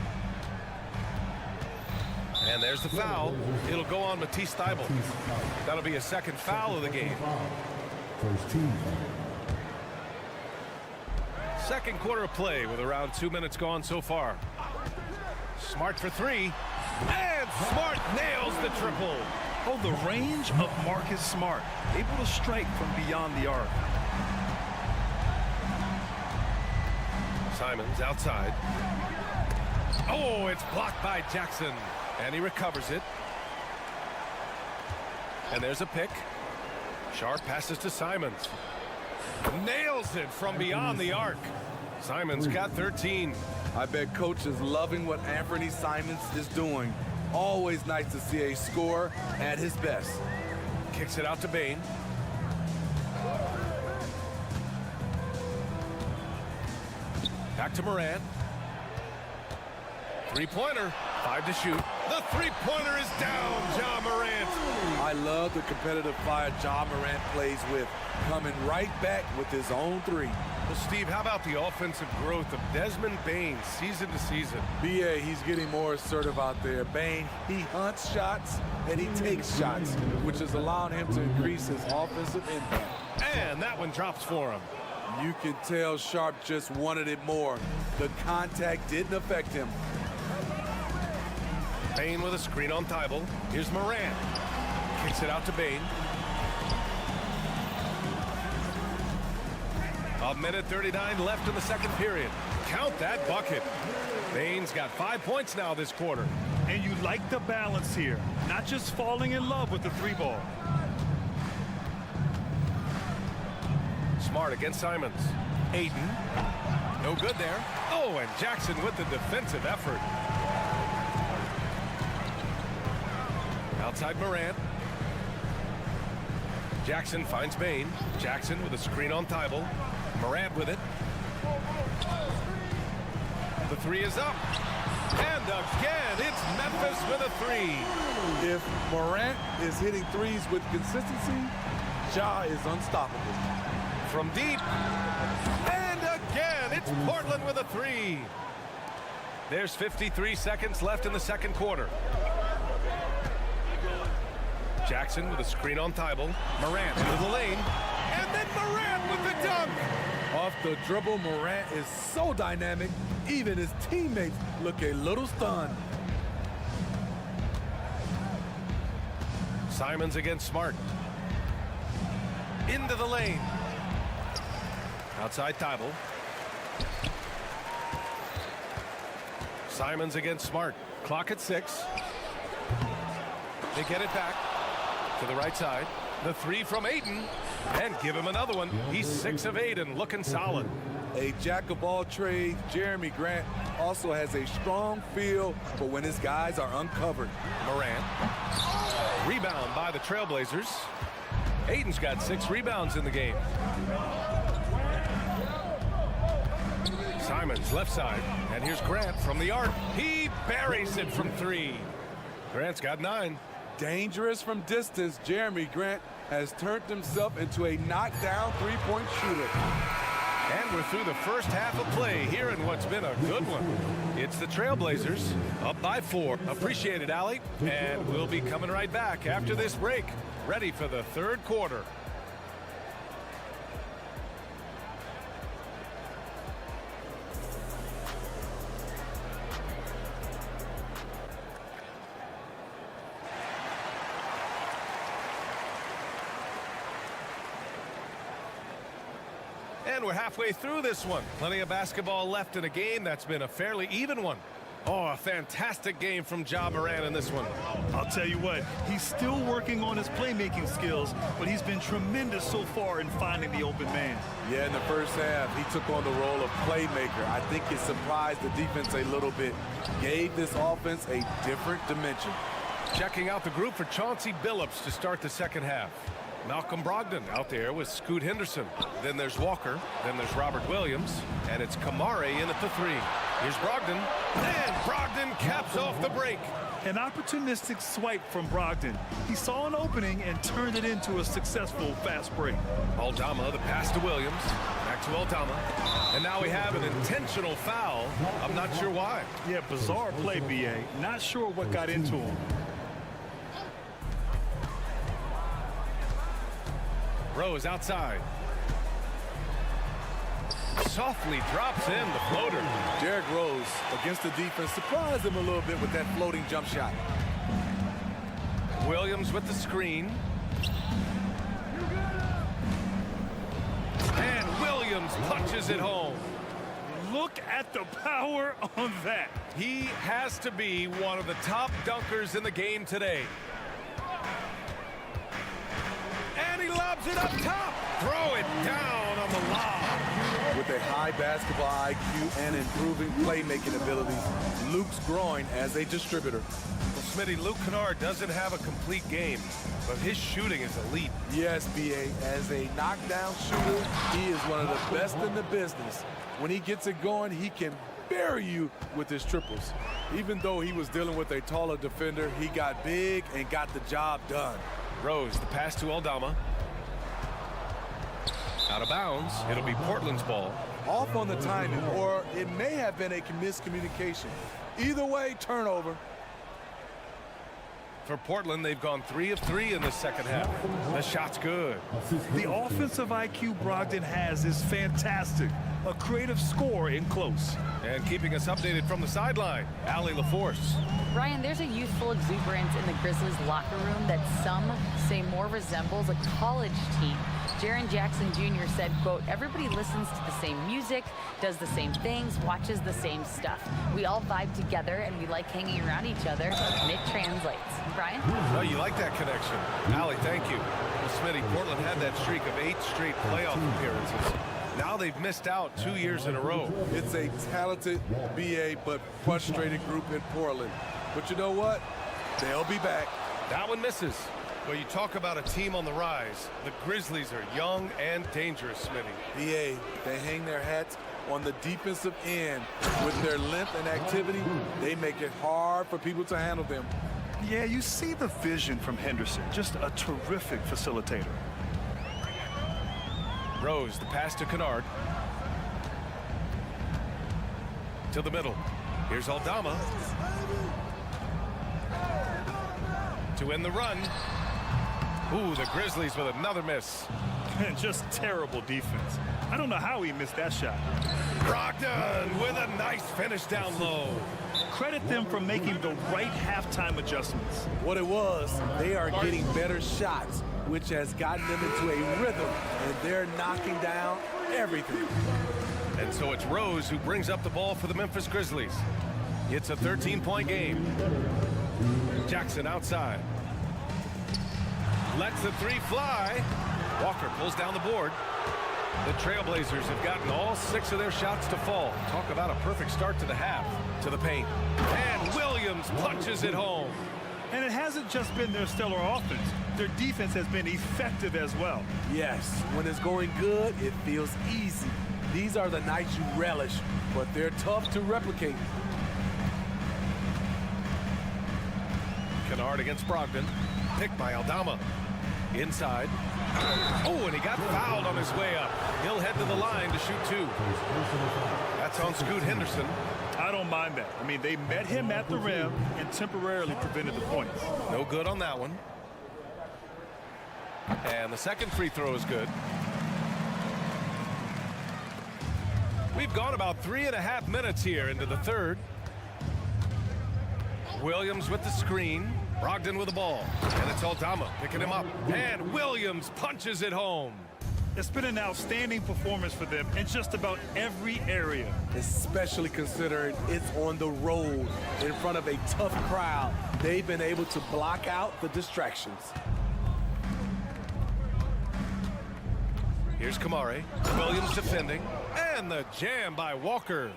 And there's the foul. It'll go on Matisse Thybulle. That'll be a second foul of the game. Second quarter of play with around 2 minutes gone so far. Smart for 3. And Smart nails the triple. Oh, the range of Marcus Smart. Able to strike from beyond the arc. Simons outside. Oh, it's blocked by Jackson. And he recovers it. And there's a pick. Sharp passes to Simons. Nails it from beyond the arc. Simons got 13. I bet coach is loving what Anthony Simons is doing. Always nice to see a scorer at his best. Kicks it out to Bane. Back to Morant. Three-pointer. 5 to shoot. The three-pointer is down. Ja Morant. I love the competitive fire Ja Morant plays with, coming right back with his own three. Well, Steve, how about the offensive growth of Desmond Bane season to season? BA, he's getting more assertive out there. Bane, he hunts shots and he takes shots, which is allowing him to increase his offensive impact. And that one drops for him. You can tell Sharp just wanted it more. The contact didn't affect him. Bane with a screen on Thibault. Here's Morant. Kicks it out to Bane. A minute 39 left in the second period. Count that bucket. Bane's got 5 points now this quarter. And you like the balance here. Not just falling in love with the three ball. Smart against Simons. Ayton. No good there. Oh, and Jackson with the defensive effort. Outside Morant. Jackson finds Bane. Jackson with a screen on Thibault. Morant with it. The three is up. And again, it's Memphis with a three. If Morant is hitting threes with consistency, Ja is unstoppable. From deep. And again, it's Portland with a three. There's 53 seconds left in the second quarter. Jackson with a screen on Thibault. Morant into the lane. And then Morant with the dunk. Off the dribble, Morant is so dynamic, even his teammates look a little stunned. Simons against Smart. Into the lane. Outside Thibault. Simons against Smart. Clock at 6. They get it back to the right side. The three from Ayton. And give him another one. He's 6 of 8 and looking solid. A jack of all trades, Jeremy Grant also has a strong feel for when his guys are uncovered. Morant. Rebound by the Trailblazers. Ayton's got 6 rebounds in the game. Simons left side. And here's Grant from the arc. He buries it from 3. Grant's got 9. Dangerous from distance, Jeremy Grant has turned himself into a knockdown three-point shooter. And we're through the first half of play here in what's been a good one. It's the Trailblazers up by 4. Appreciate it, Allie. And we'll be coming right back after this break, ready for the third quarter. And we're halfway through this one. Plenty of basketball left in a game that's been a fairly even one. Oh, a fantastic game from Ja Morant in this one. I'll tell you what, he's still working on his playmaking skills, but he's been tremendous so far in finding the open man. Yeah, in the first half, he took on the role of playmaker. I think it surprised the defense a little bit. Gave this offense a different dimension. Checking out the group for Chauncey Billups to start the second half. Malcolm Brogdon out there with Scoot Henderson. Then there's Walker. Then there's Robert Williams. And it's Kamare in at the 3. Here's Brogdon. And Brogdon caps off the break. An opportunistic swipe from Brogdon. He saw an opening and turned it into a successful fast break. Aldama, the pass to Williams. Back to Aldama. And now we have an intentional foul. I'm not sure why. Yeah, bizarre play, BA. Not sure what got into him. Rose outside. Softly drops in the floater. Derrick Rose against the defense surprised him a little bit with that floating jump shot. Williams with the screen. And Williams punches it home. Look at the power on that. He has to be one of the top dunkers in the game today. And he lobs it up top. Throw it down on the lob. With a high basketball IQ and improving playmaking abilities, Luke's growing as a distributor. Well, Smitty, Luke Kennard doesn't have a complete game, but his shooting is elite. Yes, B.A. As a knockdown shooter, he is one of the best in the business. When he gets it going, he can bury you with his triples. Even though he was dealing with a taller defender, he got big and got the job done. Rose, the pass to Aldama. Out of bounds. It'll be Portland's ball. Off on the timing, or it may have been a miscommunication. Either way, turnover. For Portland, they've gone 3 of 3 in the second half. The shot's good. The offensive IQ Brogdon has is fantastic. A creative score in close. And keeping us updated from the sideline, Allie LaForce. Brian, there's a youthful exuberance in the Grizzlies locker room that some say more resembles a college team. Jaren Jackson Jr. said, quote, everybody listens to the same music, does the same things, watches the same stuff. We all vibe together and we like hanging around each other, and it translates. Brian? Oh, you like that connection. Allie, thank you. Well, Smitty, Portland had that streak of 8 straight playoff appearances. Now they've missed out 2 years in a row. It's a talented BA but frustrated group in Portland. But you know what? They'll be back. That one misses. Well, you talk about a team on the rise. The Grizzlies are young and dangerous, Smitty. BA, they hang their hats on the defensive end. With their length and activity, they make it hard for people to handle them. Yeah, you see the vision from Henderson. Just a terrific facilitator. Rose, the pass to Kennard. To the middle. Here's Aldama. To end the run. Ooh, the Grizzlies with another miss. Just terrible defense. I don't know how he missed that shot. Brogdon with a nice finish down low. Credit them for making the right halftime adjustments. What it was, they are getting better shots, which has gotten them into a rhythm, and they're knocking down everything. And so it's Rose who brings up the ball for the Memphis Grizzlies. It's a 13-point game. Jackson outside. Lets the 3 fly. Walker pulls down the board. The Trailblazers have gotten all 6 of their shots to fall. Talk about a perfect start to the half. To the paint. And Williams punches it home. And it hasn't just been their stellar offense. Their defense has been effective as well. Yes, when it's going good, it feels easy. These are the nights you relish, but they're tough to replicate. Kennard against Brogdon. Picked by Aldama. Inside. Oh, and he got fouled on his way up. He'll head to the line to shoot 2. That's on Scoot Henderson. I don't mind that. I mean, they met him at the rim and temporarily prevented the points. No good on that one. And the second free throw is good. We've gone about 3.5 minutes here into the third. Williams with the screen. Brogdon with the ball. And it's Aldama picking him up. And Williams punches it home. It's been an outstanding performance for them in just about every area. Especially considering it's on the road in front of a tough crowd. They've been able to block out the distractions. Here's Kamare. Williams defending. And the jam by Walker.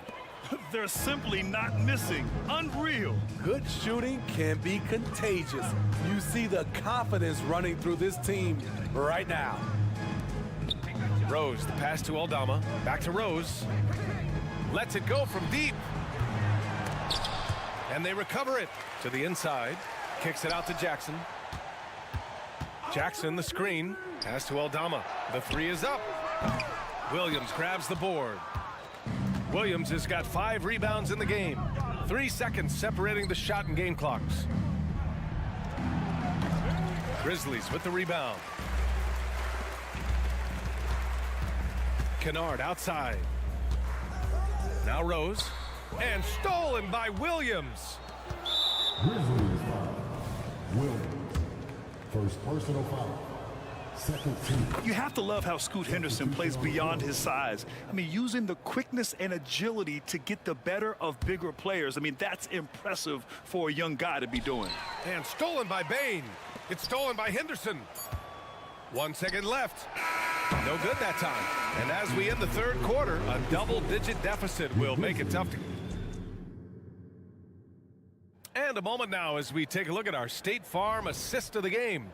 They're simply not missing. Unreal. Good shooting can be contagious. You see the confidence running through this team right now. Rose, the pass to Aldama. Back to Rose. Lets it go from deep. And they recover it to the inside. Kicks it out to Jackson. Jackson, the screen. Pass to Aldama. The 3 is up. Williams grabs the board. Williams has got 5 rebounds in the game. 3 seconds separating the shot and game clocks. Grizzlies with the rebound. Kennard outside. Now Rose. And stolen by Williams. Grizzlies foul. Williams. First personal foul. Second team. You have to love how Scoot Henderson plays beyond his size. I mean, using the quickness and agility to get the better of bigger players. I mean, that's impressive for a young guy to be doing. And stolen by Bain. It's stolen by Henderson. 1 second left. No good that time. And as we end the third quarter, a double-digit deficit will make it tough to... And a moment now as we take a look at our State Farm assist of the game.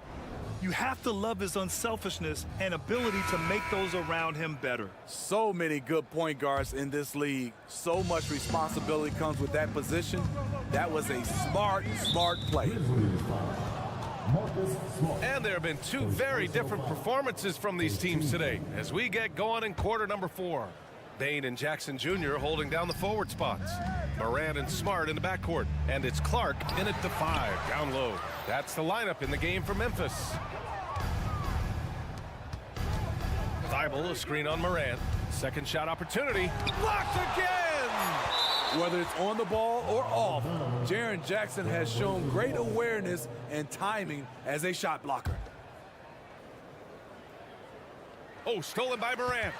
You have to love his unselfishness and ability to make those around him better. So many good point guards in this league. So much responsibility comes with that position. That was a smart play. And there have been two very different performances from these teams today as we get going in quarter number 4. Bain and Jackson Jr. holding down the forward spots. Morant and Smart in the backcourt. And it's Clark in at the 5, down low. That's the lineup in the game for Memphis. Thibault, a screen on Morant. Second shot opportunity. Blocked again! Whether it's on the ball or off, Jaren Jackson has shown great awareness and timing as a shot blocker. Oh, stolen by Morant.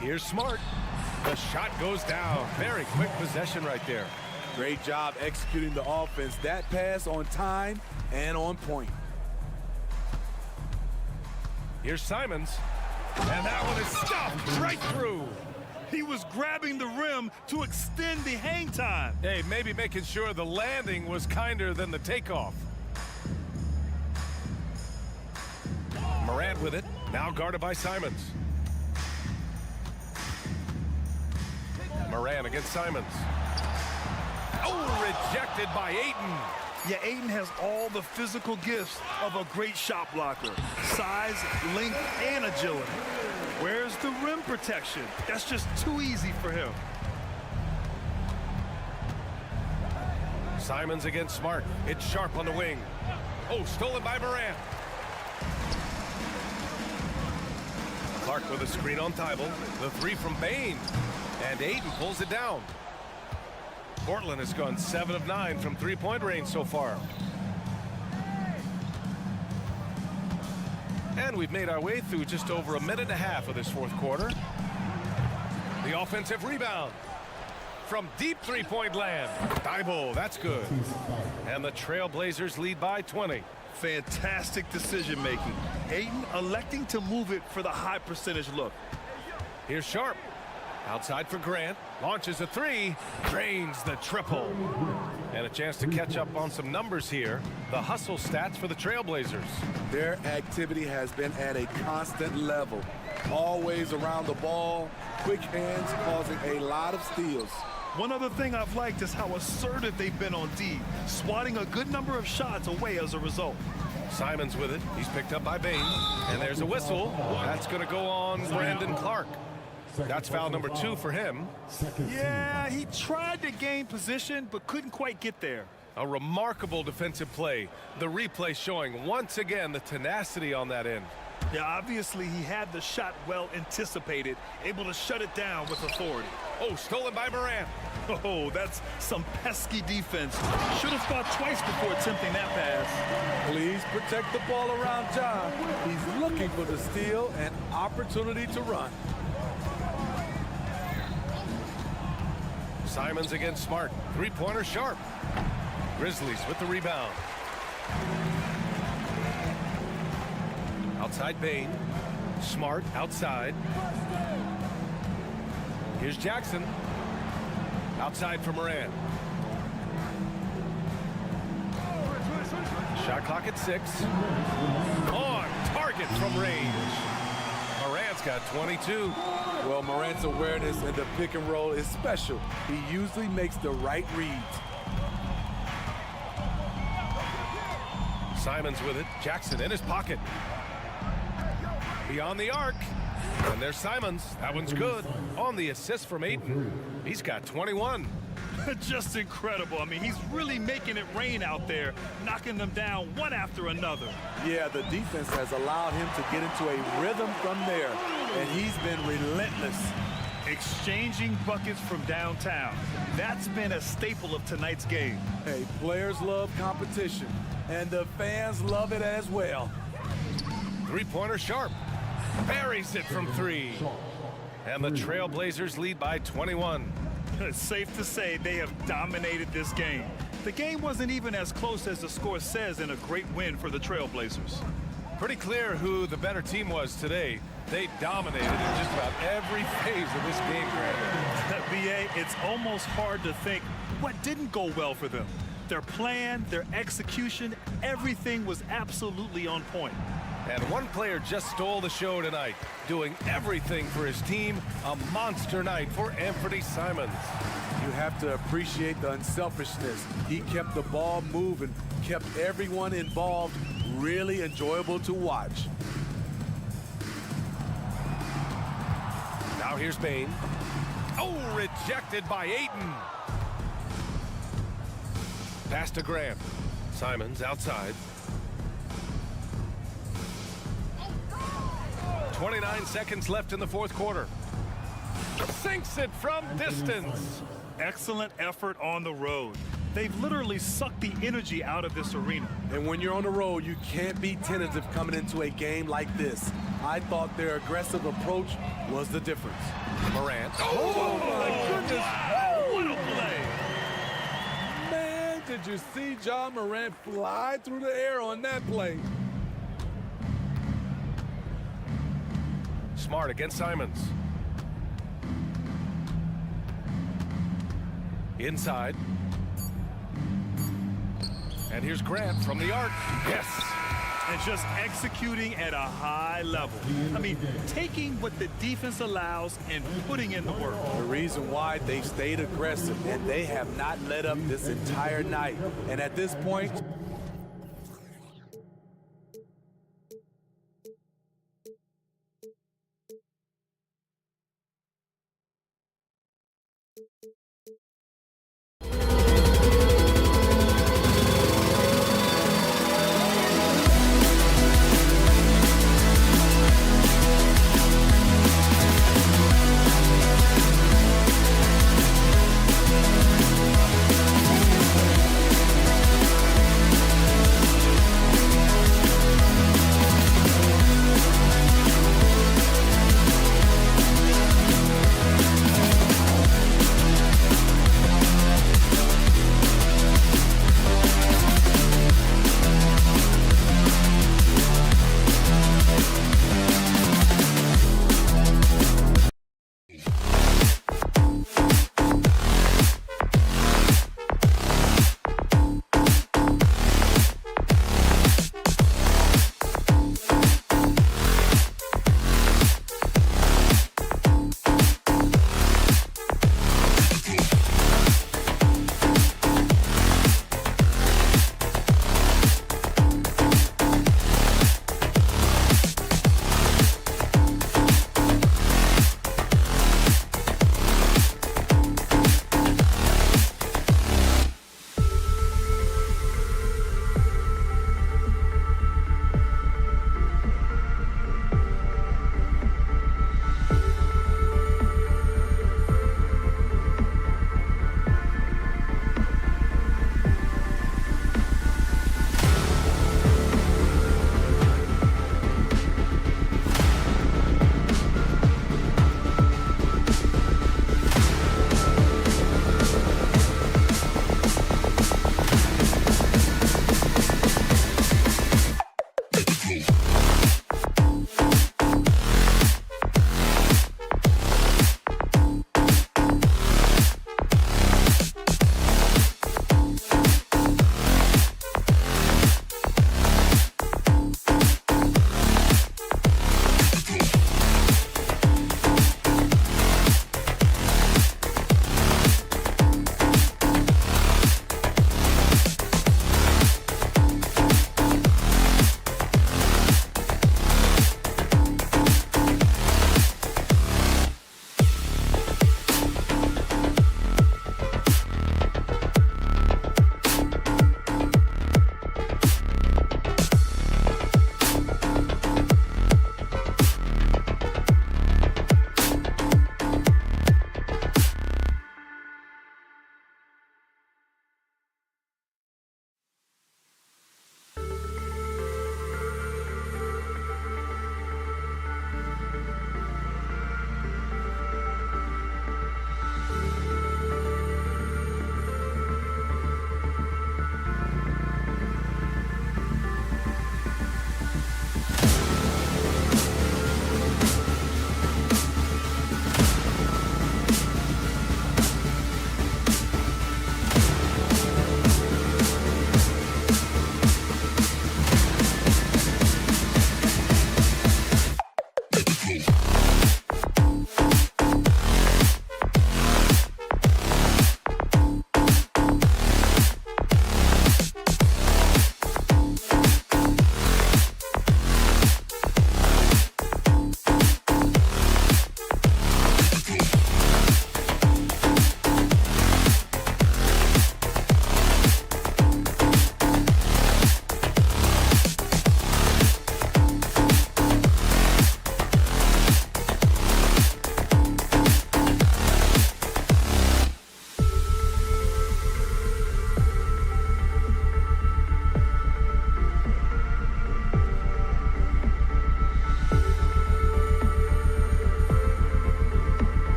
Here's Smart. The shot goes down. Very quick possession right there. Great job executing the offense. That pass on time and on point. Here's Simons. And that one is stuffed right through. He was grabbing the rim to extend the hang time. Hey, maybe making sure the landing was kinder than the takeoff. Morant with it. Now guarded by Simons. Morant against Simons. Oh, rejected by Ayton. Yeah, Ayton has all the physical gifts of a great shot blocker. Size, length, and agility. Where's the rim protection? That's just too easy for him. Simons against Smart. It's Sharp on the wing. Oh, stolen by Morant. Clark with a screen on Thibault. The 3 from Bain. And Ayton pulls it down. Portland has gone 7 of 9 from three-point range so far. And we've made our way through just over a minute and a half of this fourth quarter. The offensive rebound from deep three-point land. Thibault, that's good. And the Trailblazers lead by 20. Fantastic decision-making. Ayton electing to move it for the high percentage look. Here's Sharp. Outside for Grant. Launches a 3. Drains the triple. And a chance to catch up on some numbers here. The hustle stats for the Trailblazers. Their activity has been at a constant level. Always around the ball. Quick hands causing a lot of steals. One other thing I've liked is how assertive they've been on D, swatting a good number of shots away as a result. Simons with it. He's picked up by Bain. And there's a whistle. That's going to go on Brandon Clark. That's foul number 2 for him. Yeah, he tried to gain position, but couldn't quite get there. A remarkable defensive play. The replay showing once again the tenacity on that end. Yeah, obviously he had the shot well anticipated, able to shut it down with authority. Oh, stolen by Morant. Oh, that's some pesky defense. Should have thought twice before attempting that pass. Please protect the ball around John. He's looking for the steal and opportunity to run. Simons against Smart. Three-pointer Sharp. Grizzlies with the rebound. Outside Bain. Smart outside. Here's Jackson. Outside for Morant. Shot clock at 6. On target from range. Morant's got 22. Well, Morant's awareness in the pick and roll is special. He usually makes the right reads. Simons with it. Jackson in his pocket. Beyond the arc. And there's Simons. That one's good. On the assist from Ayton. He's got 21. Just incredible. I mean, he's really making it rain out there, knocking them down one after another. Yeah, the defense has allowed him to get into a rhythm from there, and he's been relentless. Exchanging buckets from downtown. That's been a staple of tonight's game. Hey, players love competition, and the fans love it as well. Three-pointer Sharp. Buries it from 3. And the Trailblazers lead by 21. It's safe to say they have dominated this game. The game wasn't even as close as the score says in a great win for the Trailblazers. Pretty clear who the better team was today. They dominated in just about every phase of this game, Grant. BA, it's almost hard to think what didn't go well for them. Their plan, their execution, everything was absolutely on point. And one player just stole the show tonight, doing everything for his team. A monster night for Anthony Simons. You have to appreciate the unselfishness. He kept the ball moving, kept everyone involved, really enjoyable to watch. Now here's Bain. Oh, rejected by Ayton. Pass to Grant. Simons outside. 29 seconds left in the fourth quarter. Sinks it from distance. Excellent effort on the road. They've literally sucked the energy out of this arena. And when you're on the road, you can't be tentative coming into a game like this. I thought their aggressive approach was the difference. Morant. Oh my goodness. Wow, what a play. Man, did you see John Morant fly through the air on that play? Smart against Simons. Inside. And here's Grant from the arc. Yes. And just executing at a high level. I mean, taking what the defense allows and putting in the work. The reason why they stayed aggressive and they have not let up this entire night. And at this point,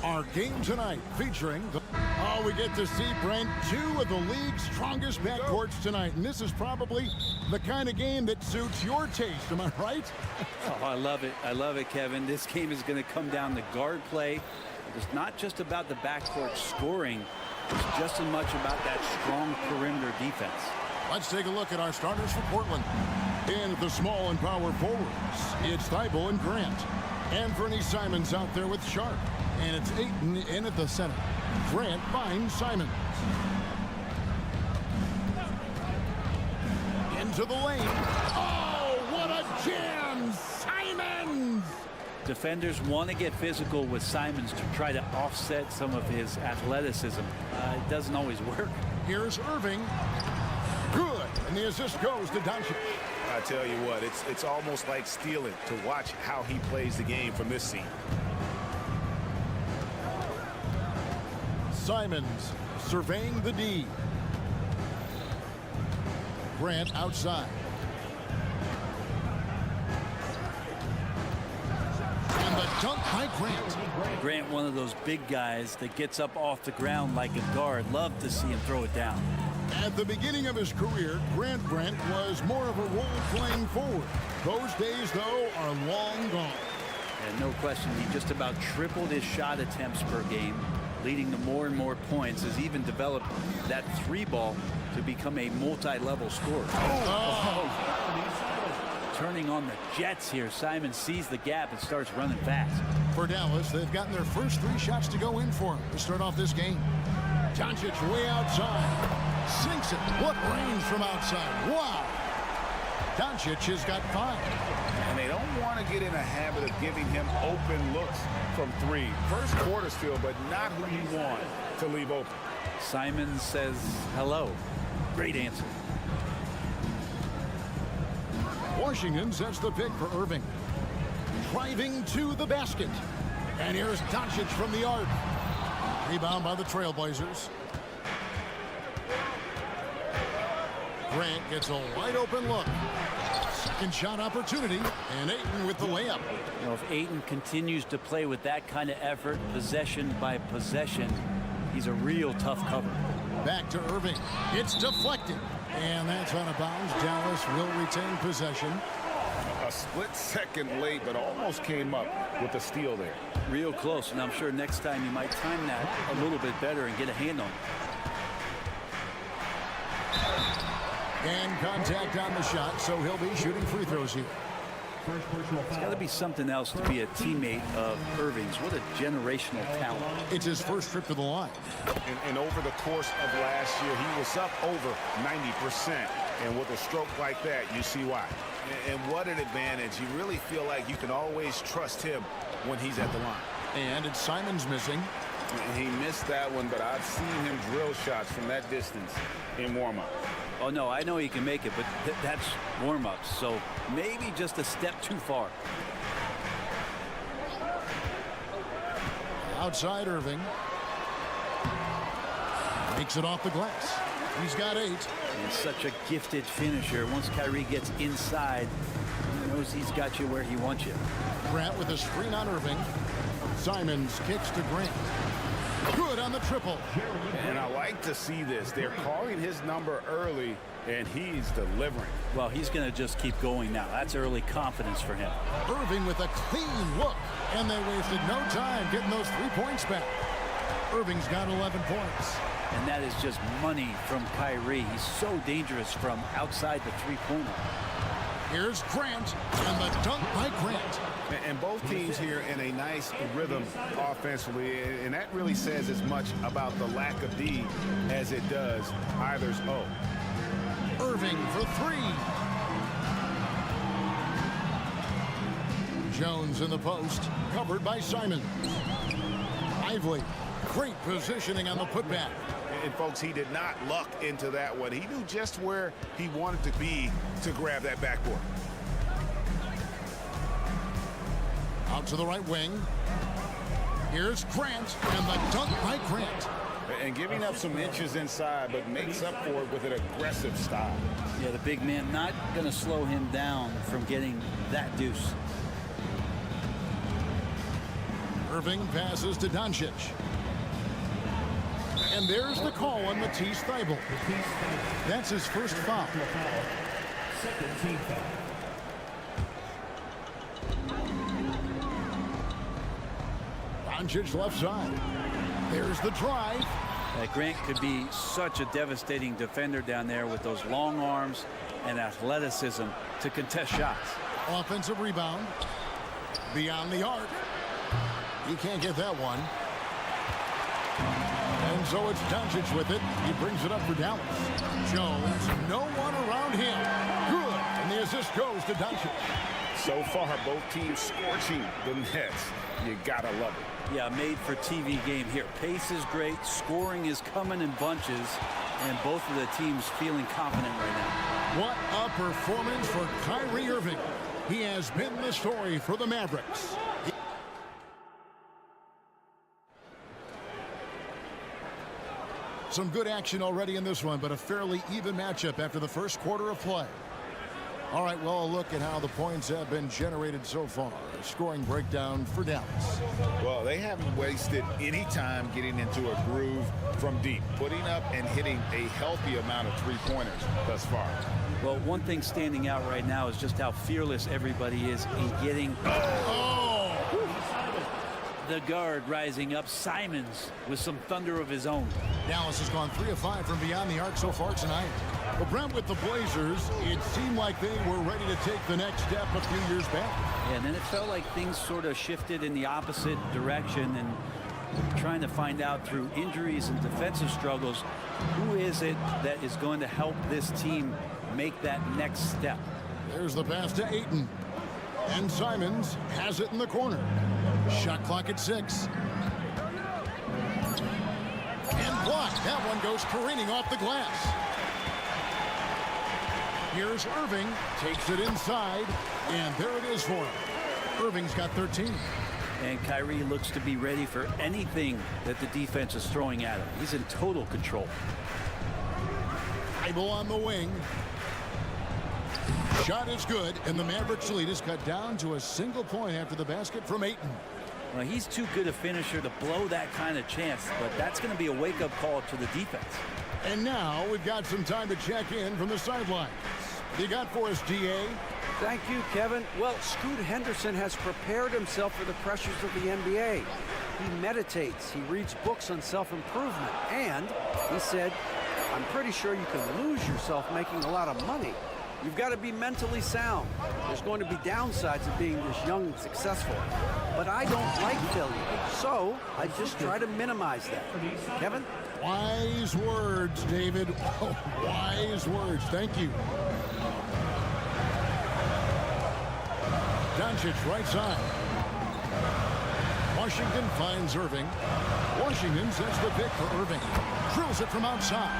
Our game tonight featuring the... Oh, we get to see, Brent, two of the league's strongest backcourts tonight. And this is probably the kind of game that suits your taste. Am I right? Oh, I love it. I love it, Kevin. This game is going to come down to guard play. It's not just about the backcourt scoring. It's just as much about that strong perimeter defense. Let's take a look at our starters for Portland. In the small and power forwards, it's Thibault and Grant. Anthony Simons out there with Sharp. And it's Ayton in at the center. Grant finds Simons. Into the lane. Oh, what a jam! Simons! Defenders want to get physical with Simons to try to offset some of his athleticism. It doesn't always work. Here's Irving. Good. And the assist goes to Doncic. I tell you what, it's almost like stealing to watch how he plays the game from this scene. Simons surveying the D. Grant outside. And the dunk by Grant. Grant, one of those big guys that gets up off the ground like a guard. Love to see him throw it down. At the beginning of his career, Grant was more of a role-playing forward. Those days, though, are long gone. And no question, he just about tripled his shot attempts per game, leading to more and more points, has even developed that three ball to become a multi-level scorer. Turning on the Jets here. Simon sees the gap and starts running fast. For Dallas, they've gotten their first 3 shots to go in for him to start off this game. Doncic way outside. Sinks it. What range from outside. Wow. Doncic has got 5. And they don't want to get in a habit of giving him open looks from 3. First quarter still, but not who you want to leave open. Simon says hello. Great answer. Washington sets the pick for Irving. Driving to the basket. And here's Doncic from the arc. Rebound by the Trailblazers. Grant gets a wide open look. Second shot opportunity. And Ayton with the layup. You know, if Ayton continues to play with that kind of effort, possession by possession, he's a real tough cover. Back to Irving. It's deflected. And that's out of bounds. Dallas will retain possession. A split second late, but almost came up with a steal there. Real close, and I'm sure next time you might time that a little bit better and get a hand on it. And contact on the shot, so he'll be shooting free throws here. It's got to be something else to be a teammate of Irving's. What a generational talent. It's his first trip to the line. And over the course of last year, he was up over 90%. And with a stroke like that, you see why. And what an advantage. You really feel like you can always trust him when he's at the line. And it's Simons missing. He missed that one, but I've seen him drill shots from that distance in warm-up. Oh, no, I know he can make it, but that's warm-ups, so maybe just a step too far. Outside Irving. Makes it off the glass. He's got 8. And such a gifted finisher. Once Kyrie gets inside, he knows he's got you where he wants you. Grant with a screen on Irving. Simons kicks to Grant. Good on the triple. And I like to see this. They're calling his number early, and he's delivering. Well, he's going to just keep going now. That's early confidence for him. Irving with a clean look. And they wasted no time getting those 3 points back. Irving's got 11 points. And that is just money from Kyrie. He's so dangerous from outside the three-pointer. Here's Grant, and the dunk by Grant. And both teams here in a nice rhythm offensively, and that really says as much about the lack of D as it does either's O. Irving for 3. Jones in the post, covered by Simon. Lively Great positioning on the putback. And folks, he did not luck into that one. He knew just where he wanted to be to grab that backboard. Out to the right wing. Here's Grant, and the dunk by Grant. And giving up some inches inside, but makes up for it with an aggressive style. Yeah, the big man not going to slow him down from getting that deuce. Irving passes to Doncic. And there's the call on Matisse Thybulle. That's his first foul. Second team foul. Doncic left side. There's the drive. Grant could be such a devastating defender down there with those long arms and athleticism to contest shots. Offensive rebound. Beyond the arc. He can't get that one. And so it's Doncic with it. He brings it up for Dallas. Jones, no one around him. Good. And the assist goes to Doncic. So far, both teams scorching the Nets. You gotta love it. Yeah, made for TV game here. Pace is great. Scoring is coming in bunches. And both of the teams feeling confident right now. What a performance for Kyrie Irving. He has been the story for the Mavericks. Some good action already in this one, but a fairly even matchup after the first quarter of play. All right, well, a look at how the points have been generated so far. A scoring breakdown for Dallas. Well, they haven't wasted any time getting into a groove from deep, putting up and hitting a healthy amount of three-pointers thus far. Well, one thing standing out right now is just how fearless everybody is in getting the guard rising up. Simons with some thunder of his own. Dallas has gone 3 of 5 from beyond the arc so far tonight. But Brent, with the Blazers, it seemed like they were ready to take the next step a few years back. Yeah, and then it felt like things sort of shifted in the opposite direction, and trying to find out through injuries and defensive struggles, who is it that is going to help this team make that next step? There's the pass to Ayton. And Simons has it in the corner. Shot clock at 6. And blocked. That one goes careening off the glass. Here's Irving. Takes it inside. And there it is for him. Irving's got 13. And Kyrie looks to be ready for anything that the defense is throwing at him. He's in total control. Thybulle on the wing. Shot is good, and the Mavericks lead is cut down to a single point after the basket from Ayton. Well, he's too good a finisher to blow that kind of chance, but that's going to be a wake-up call to the defense. And now we've got some time to check in from the sidelines. What do you got for us, DA? Thank you, Kevin. Well, Scoot Henderson has prepared himself for the pressures of the NBA. He meditates, he reads books on self-improvement, and he said, I'm pretty sure you can lose yourself making a lot of money. You've got to be mentally sound. There's going to be downsides of being this young and successful. But I don't like failure, so I just try to minimize that. Kevin? Wise words, David. Oh, wise words. Thank you. Doncic, right side. Washington finds Irving. Washington sets the pick for Irving. Drills it from outside.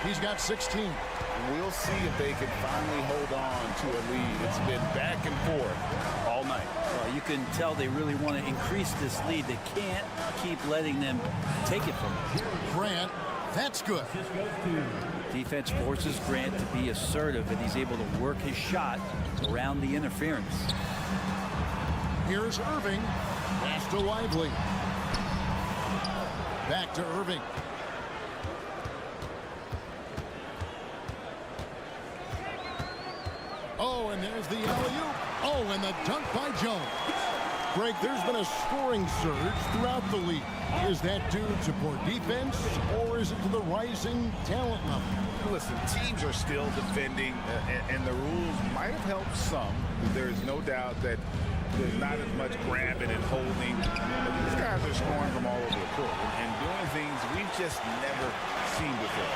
He's got 16. We'll see if they can finally hold on to a lead. It's been back and forth all night. Well, you can tell they really want to increase this lead. They can't keep letting them take it from them. Grant, that's good. Defense forces Grant to be assertive, and he's able to work his shot around the interference. Here's Irving. Pass to Lively. Back to Irving. Oh, and there's the alley-oop. Oh, and the dunk by Jones. Greg, there's been a scoring surge throughout the league. Is that due to poor defense, or is it to the rising talent level? Listen, teams are still defending, and the rules might have helped some. There's no doubt that there's not as much grabbing and holding. But these guys are scoring from all over the court and doing things we've just never seen before.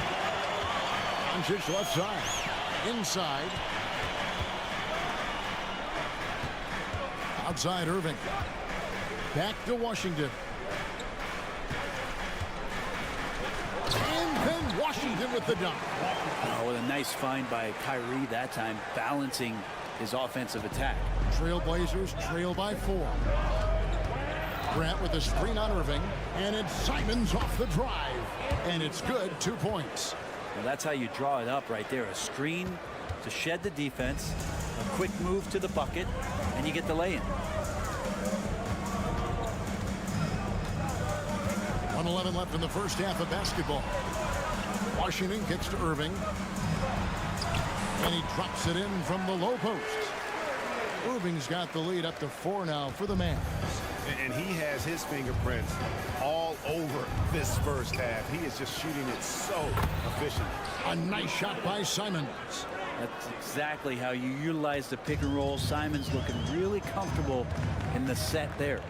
Doncic left side. Inside. Outside Irving. Back to Washington. Henderson with the dunk. Oh, what a nice find by Kyrie that time, balancing his offensive attack. Trailblazers trail by 4. Grant with a screen on Irving, and it's Simons off the drive, and it's good. 2 points. Well, that's how you draw it up right there. A screen to shed the defense, a quick move to the bucket, and you get the lay-in. 1:11 left in the first half of basketball. Washington kicks to Irving, and he drops it in from the low post. Irving's got the lead up to 4 now for the Mavs. And he has his fingerprints all over this first half. He is just shooting it so efficient. A nice shot by Simons. That's exactly how you utilize the pick and roll. Simons looking really comfortable in the set there.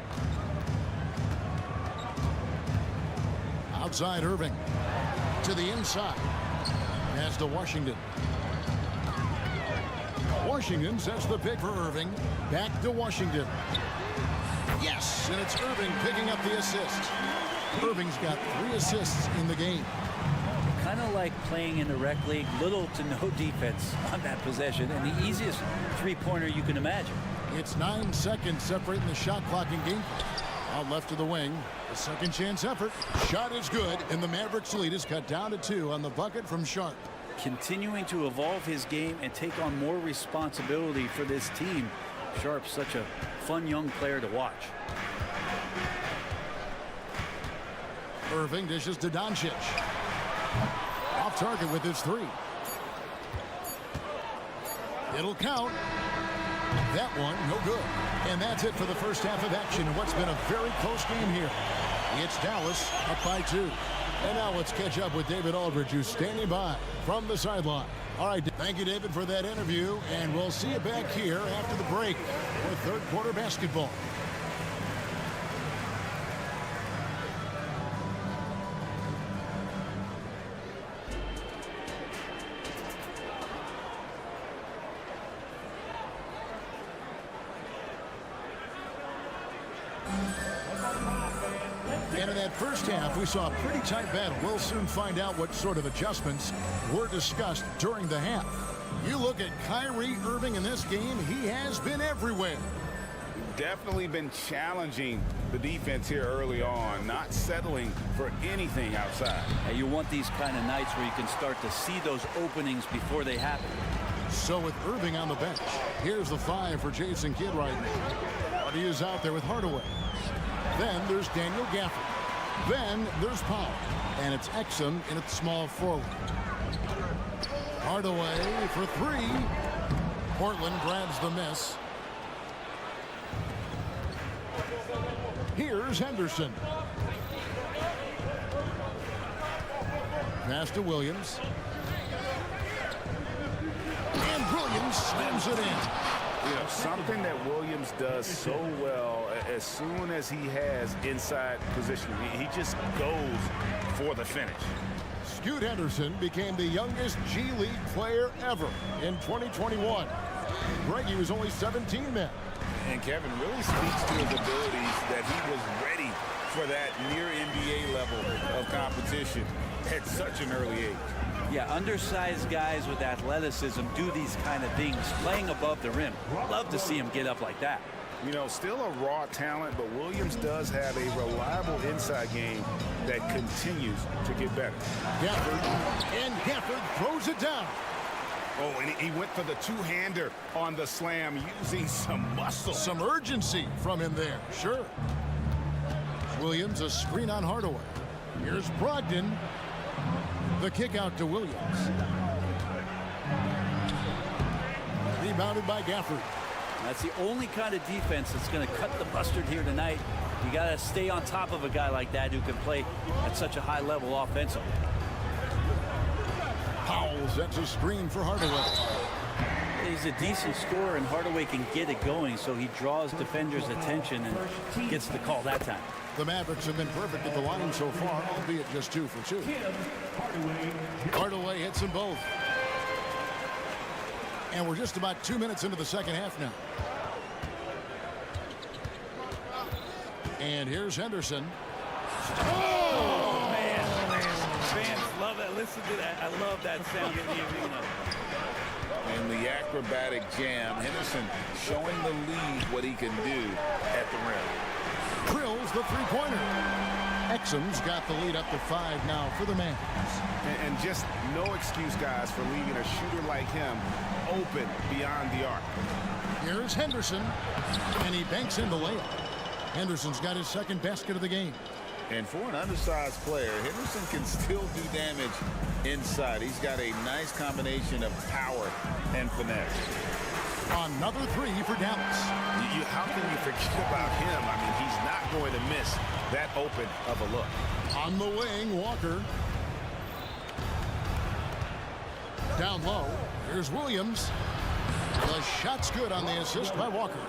Outside Irving to the inside. Pass to Washington. Washington sets the pick for Irving. Back to Washington. Yes, and it's Irving picking up the assist. Irving's got 3 assists in the game. Kind of like playing in the rec league, little to no defense on that possession, and the easiest three-pointer you can imagine. It's 9 seconds separating the shot clock in game. Out left to the wing. A second chance effort. Shot is good, and the Mavericks lead is cut down to 2 on the bucket from Sharp. Continuing to evolve his game and take on more responsibility for this team. Sharp's such a fun young player to watch. Irving dishes to Doncic. Off target with his 3. It'll count. That one, no good. And that's it for the first half of action in what's been a very close game here. It's Dallas up by 2. And now let's catch up with David Aldridge, who's standing by from the sideline. All right, thank you, David, for that interview. And we'll see you back here after the break for third quarter basketball. And in that first half, we saw a pretty tight battle. We'll soon find out what sort of adjustments were discussed during the half. You look at Kyrie Irving in this game, he has been everywhere. Definitely been challenging the defense here early on, not settling for anything outside. You want these kind of nights where you can start to see those openings before they happen. So with Irving on the bench, here's the 5 for Jason Kidd right now. But he is out there with Hardaway. Then there's Daniel Gafford. Then there's Powell. And it's Exum in at small forward. Hardaway for 3. Portland grabs the miss. Here's Henderson. Pass to Williams. And Williams slams it in. You know, something that Williams does so well, as soon as he has inside position, he just goes for the finish. Scoot Henderson became the youngest G League player ever in 2021. Greggy was only 17 then. And Kevin really speaks to his abilities, that he was ready for that near NBA level of competition at such an early age. Yeah, undersized guys with athleticism do these kind of things, playing above the rim. Love to see him get up like that. You know, still a raw talent, but Williams does have a reliable inside game that continues to get better. Gafford, and Gafford throws it down. Oh, and he went for the two-hander on the slam, using some muscle. Some urgency from him there, sure. Williams, a screen on Hardaway. Here's Brogdon. The kick out to Williams. Rebounded by Gafford. That's the only kind of defense that's going to cut the mustard here tonight. You got to stay on top of a guy like that who can play at such a high level offensively. Powell sets a screen for Hardaway. He's a decent scorer, and Hardaway can get it going, so he draws defenders' attention and gets the call that time. The Mavericks have been perfect at the line so far, albeit just 2 for 2. Hardaway hits them both. And we're just about 2 minutes into the second half now. And here's Henderson. Oh, man. Fans love that. listen to that. I love that sound in the arena. And the acrobatic jam. Henderson showing the lead what he can do at the rim. Drills the three-pointer. Exum's got the lead up to 5 now for the Mavericks. And just no excuse, guys, for leaving a shooter like him open beyond the arc. Here's Henderson, and he banks in the layup. Henderson's got his second basket of the game. And for an undersized player, Henderson can still do damage inside. He's got a nice combination of power and finesse. Another 3 for Dallas. How can you forget about him? I mean, he's not going to miss that open of a look. On the wing, Walker. Down low, here's Williams. The shot's good on the assist by Walker.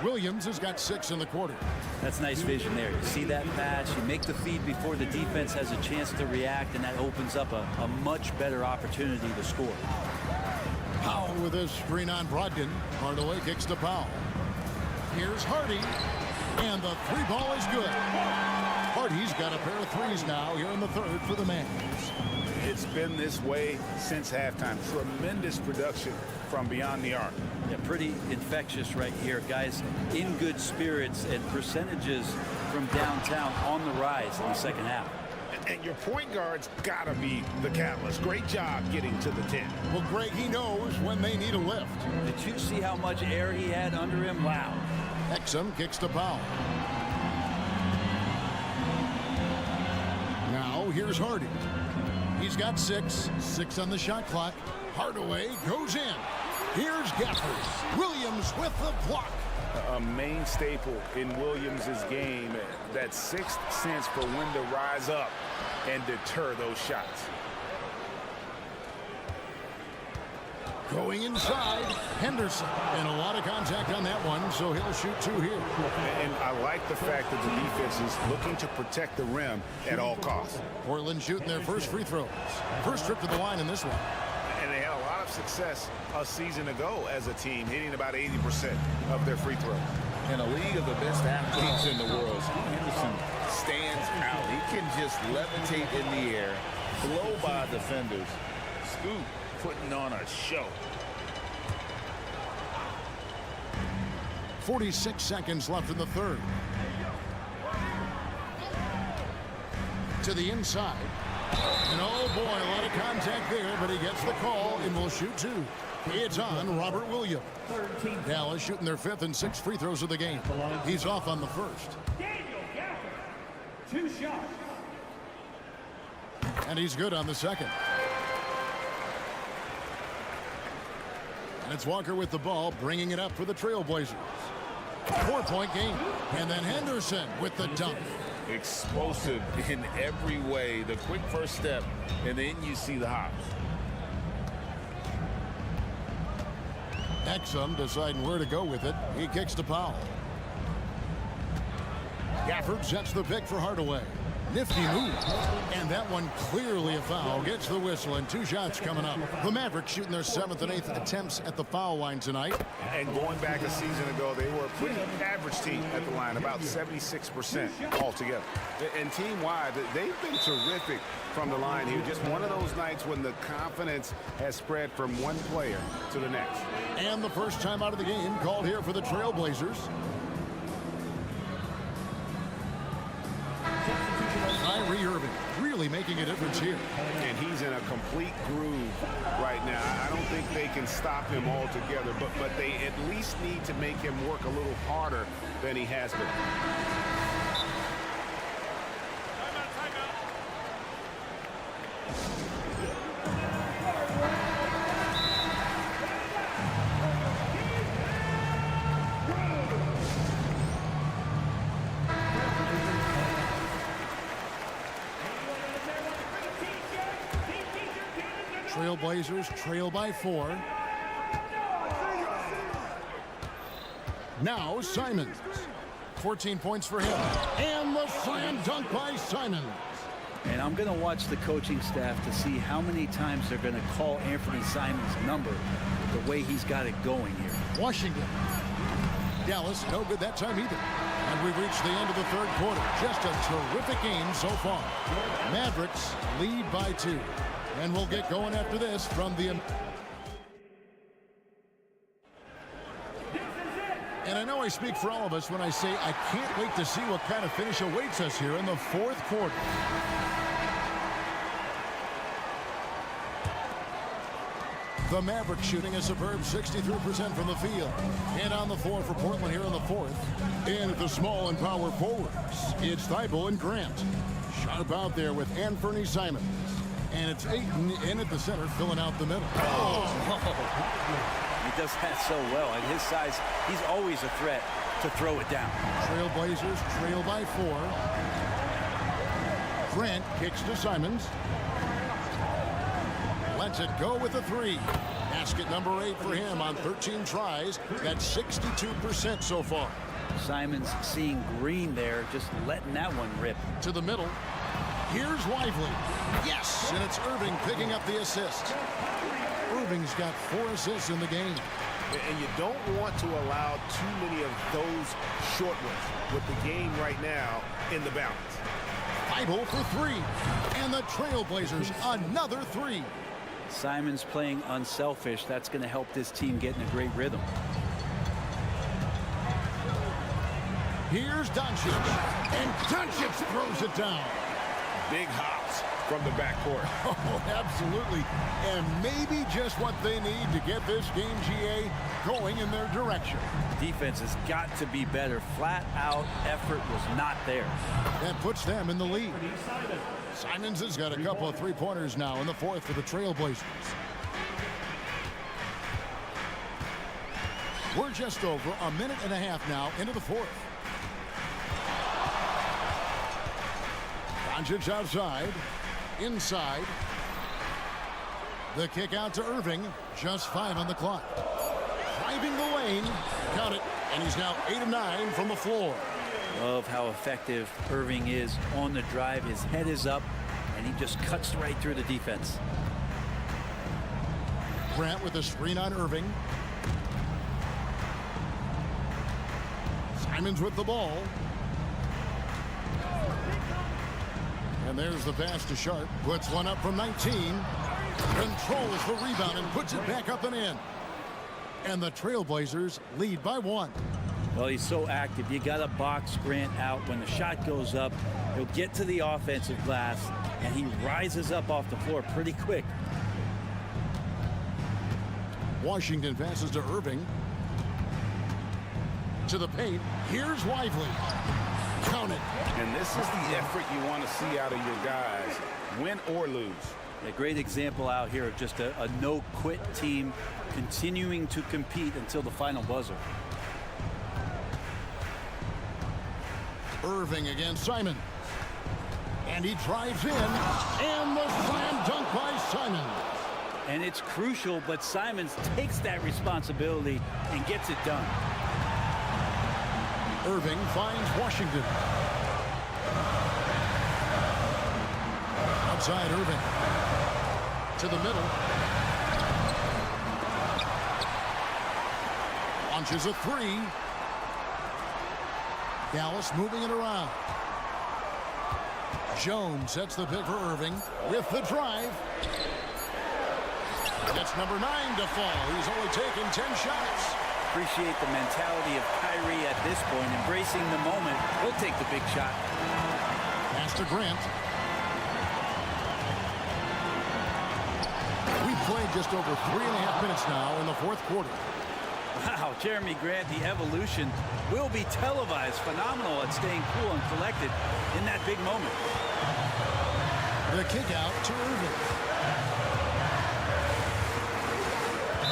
Williams has got 6 in the quarter. That's nice vision there. You see that pass, you make the feed before the defense has a chance to react, and that opens up a much better opportunity to score. Powell with his screen on Brogdon. Hardaway kicks to Powell. Here's Hardy, and the 3-ball is good. Hardy's got a pair of 3s now here in the third for the Mavericks. It's been this way since halftime. Tremendous production from beyond the arc. Yeah, pretty infectious right here. Guys in good spirits, and percentages from downtown on the rise in the second half. And your point guard's got to be the catalyst. Great job getting to the 10. Well, Greg, he knows when they need a lift. Did you see how much air he had under him? Wow. Exum kicks to Powell. Now here's Hardy. He's got 6 on the shot clock. Hardaway goes in. Here's Gafford. Williams with the block. A main staple in Williams' game, that 6th sense for when to rise up and deter those shots. Going inside, Henderson. And a lot of contact on that one, so he'll shoot 2 here. And I like the fact that the defense is looking to protect the rim at all costs. Portland shooting their first free throws. First trip to the line in this one. And they had a lot of success a season ago as a team, hitting about 80% of their free throws. In a league of the best athletes in the world, Henderson stands out. He can just levitate in the air, blow by defenders. Scoot putting on a show. 46 seconds left in the third. To the inside. And oh boy, a lot of contact there, but he gets the call and will shoot 2. It's on Robert Williams. Dallas shooting their 5th and 6th free throws of the game. He's off on the first. 2 shots. And he's good on the second. And it's Walker with the ball, bringing it up for the Trailblazers. 4-point game. And then Henderson with the dunk. Explosive in every way. The quick first step, and then you see the hops. Exum deciding where to go with it. He kicks to Powell. Gafford sets the pick for Hardaway. Nifty move. And that one clearly a foul. Gets the whistle, and 2 shots coming up. The Mavericks shooting their 7th and 8th attempts at the foul line tonight. And going back a season ago, they were a pretty average team at the line, about 76% altogether. And team-wide, they've been terrific from the line here. Just one of those nights when the confidence has spread from one player to the next. And the first time out of the game called here for the Trailblazers. Kyrie Irving really making a difference here. And he's in a complete groove right now. I don't think they can stop him altogether, but they at least need to make him work a little harder than he has been. Trailblazers trail by 4. Now Simons. 14 points for him. And the slam dunk by Simons. And I'm going to watch the coaching staff to see how many times they're going to call Anthony Simons' number the way he's got it going here. Washington. Dallas no good that time either. And we've reached the end of the third quarter. Just a terrific game so far. Mavericks lead by 2. And we'll get going after this from the... And I know I speak for all of us when I say I can't wait to see what kind of finish awaits us here in the fourth quarter. The Mavericks shooting a superb 63% from the field. And on the floor for Portland here in the fourth. And at the small and power forwards, it's Thibault and Grant. Sharp out there with Anthony Simons. And it's Ayton in at the center, filling out the middle. He does that so well. At his size, he's always a threat to throw it down. Trailblazers trail by 4. Grant kicks to Simons. Lets it go with a 3. Basket number 8 for him on 13 tries. That's 62% so far. Simons seeing green there, just letting that one rip. To the middle. Here's Lively. Yes, and it's Irving picking up the assist. Irving's got 4 assists in the game. And you don't want to allow too many of those short ones with the game right now in the balance. Thibault for 3. And the Trailblazers another 3. Simons playing unselfish. That's going to help this team get in a great rhythm. Here's Doncic. And Doncic throws it down. Big hops from the backcourt. Oh, absolutely. And maybe just what they need to get this game, GA, going in their direction. Defense has got to be better. Flat out effort was not there. That puts them in the lead. Simons has got a couple of three-pointers now in the fourth for the Trailblazers. We're just over a minute and a half now into the fourth. Doncic outside. Inside. The kick out to Irving. Just 5 on the clock. Driving the lane. Count it. And he's now 8 of 9 from the floor. Love how effective Irving is on the drive. His head is up, and he just cuts right through the defense. Grant with a screen on Irving. Simons with the ball. And there's the pass to Sharp. Puts one up from 19. Controls the rebound and puts it back up and in. And the Trailblazers lead by 1. Well, he's so active. You got to box Grant out. When the shot goes up, he'll get to the offensive glass, and he rises up off the floor pretty quick. Washington passes to Irving. To the paint. Here's Lively. Count it. And this is the effort you want to see out of your guys, win or lose. A great example out here of just a no-quit team continuing to compete until the final buzzer. Irving against Simon. And he drives in. And the slam dunk by Simon. And it's crucial, but Simons takes that responsibility and gets it done. Irving finds Washington. Outside Irving. To the middle. Launches a 3. Dallas moving it around. Jones sets the pick for Irving with the drive. That's number 9 to fall. He's only taken 10 shots. Appreciate the mentality of Kyrie at this point, embracing the moment. He'll take the big shot. Pass to Grant. We've played just over 3.5 minutes now in the fourth quarter. Wow, Jeremy Grant, the evolution will be televised. Phenomenal at staying cool and collected in that big moment. The kick out to Irving.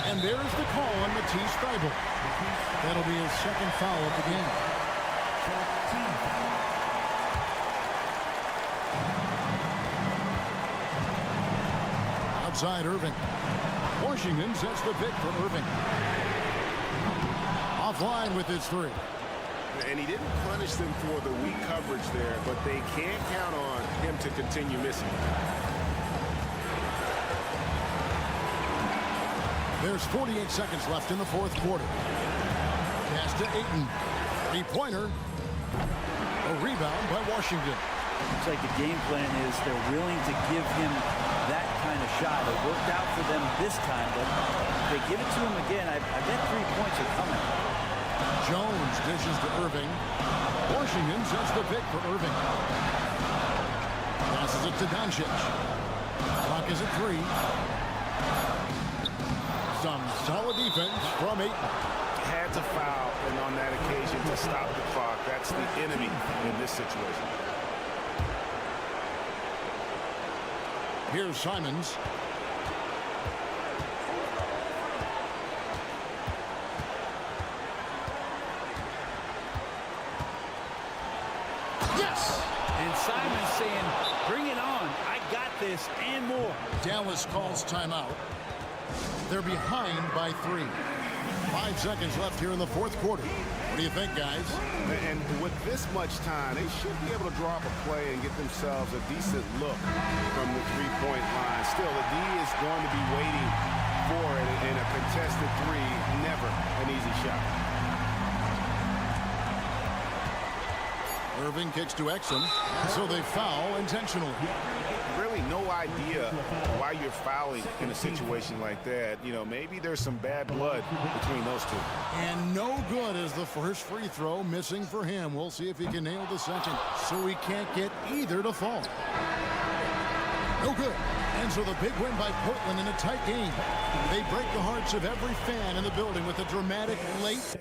And there's the call on Matisse Thybulle. That'll be his second foul of the game. Outside Irving. Washington sets the pick for Irving. Offline with his 3. And he didn't punish them for the weak coverage there, but they can't count on him to continue missing. There's 48 seconds left in the fourth quarter. Pass to Ayton. 3-pointer. A rebound by Washington. Looks like the game plan is they're willing to give him that kind of shot. It worked out for them this time, but if they give it to him again, I bet 3 points are coming. Jones dishes to Irving. Washington sets the pick for Irving. Passes it to Doncic. Clock is at 3. Some solid defense from Ayton. Had to foul, and on that occasion to stop the clock. That's the enemy in this situation. Here's Simons. Yes! And Simons saying, bring it on. I got this and more. Dallas calls timeout. They're behind by 3. 5 seconds left here in the fourth quarter. What do you think, guys? And with this much time, they should be able to draw up a play and get themselves a decent look from the three-point line. Still, the D is going to be waiting for it, and a contested three, never an easy shot. Irving kicks to Exum, so they foul intentionally. Really no idea why you're fouling in a situation like that. You know, maybe there's some bad blood between those two. And no good is the first free throw, missing for him. We'll see if he can nail the second, so he can't get either to fall. No good. And so the big win by Portland in a tight game. They break the hearts of every fan in the building with a dramatic late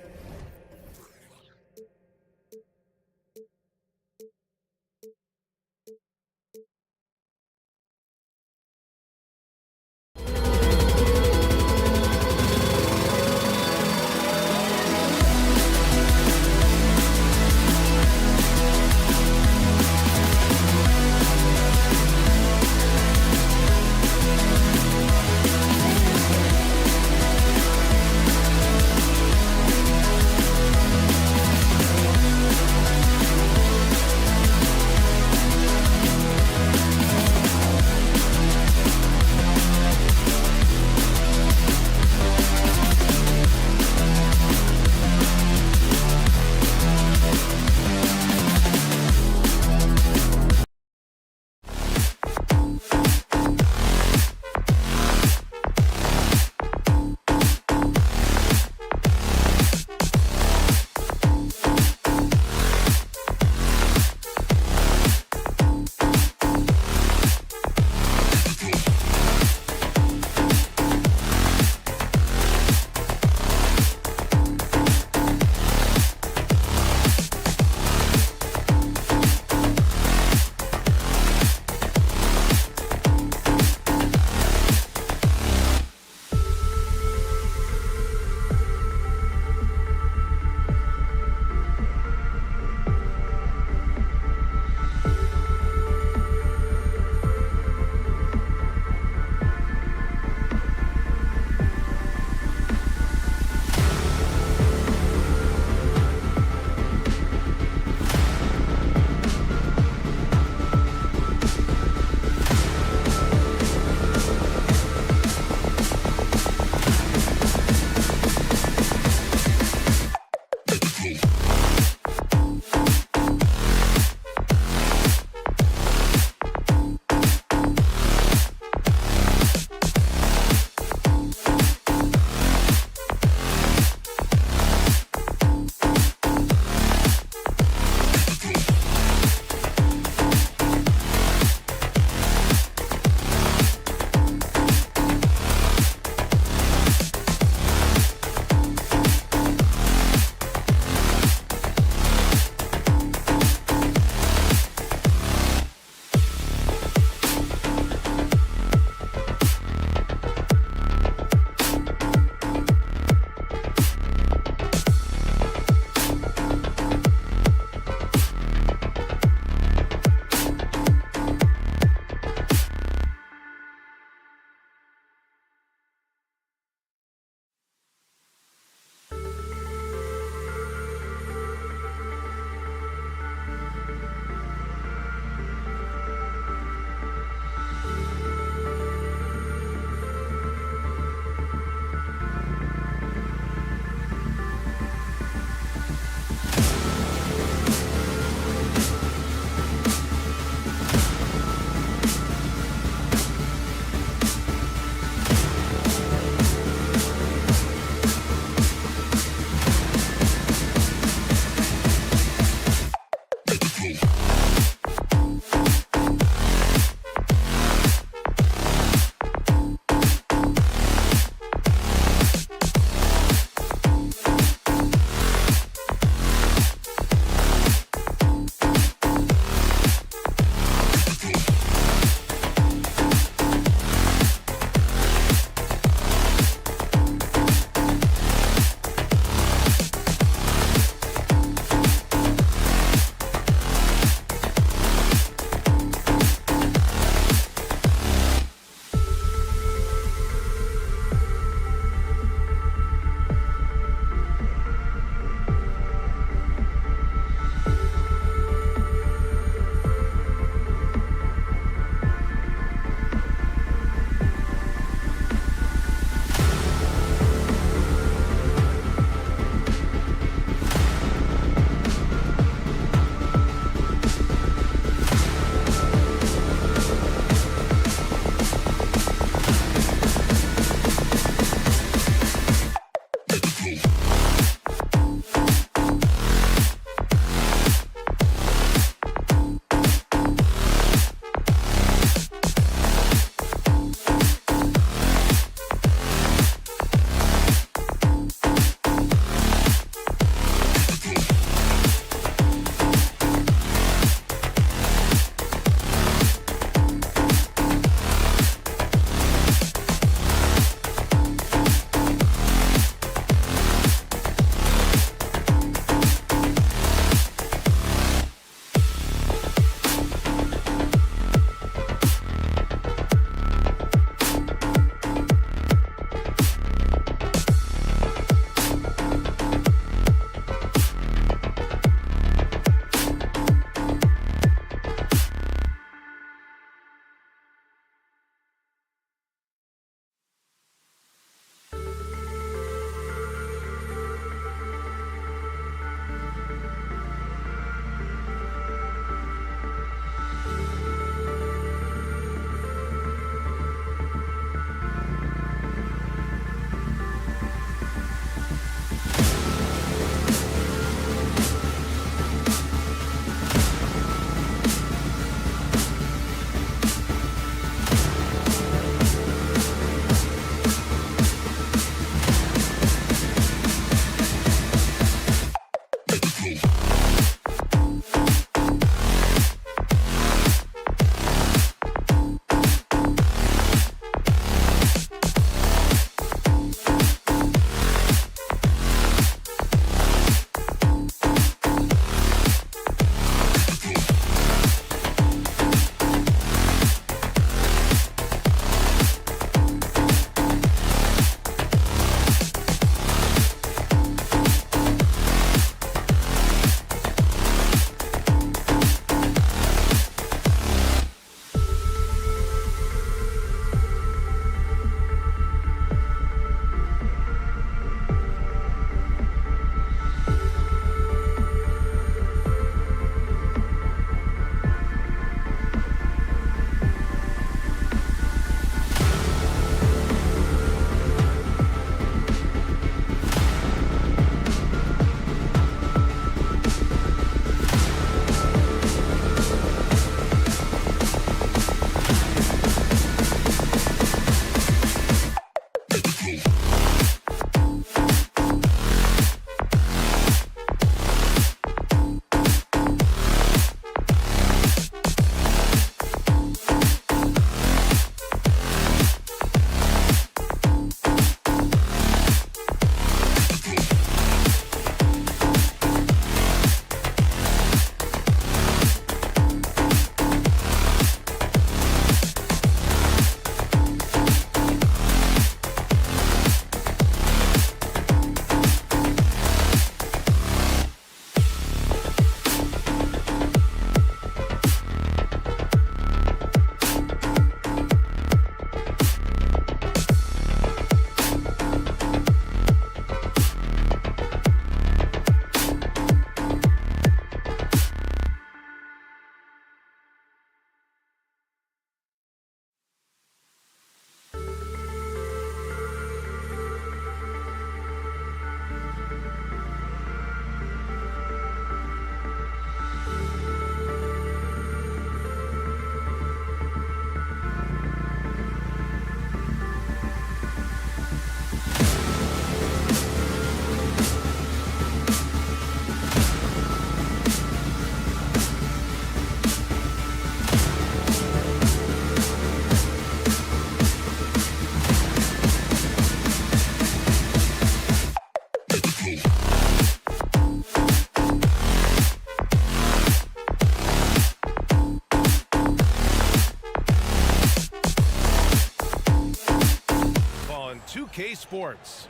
UK Sports.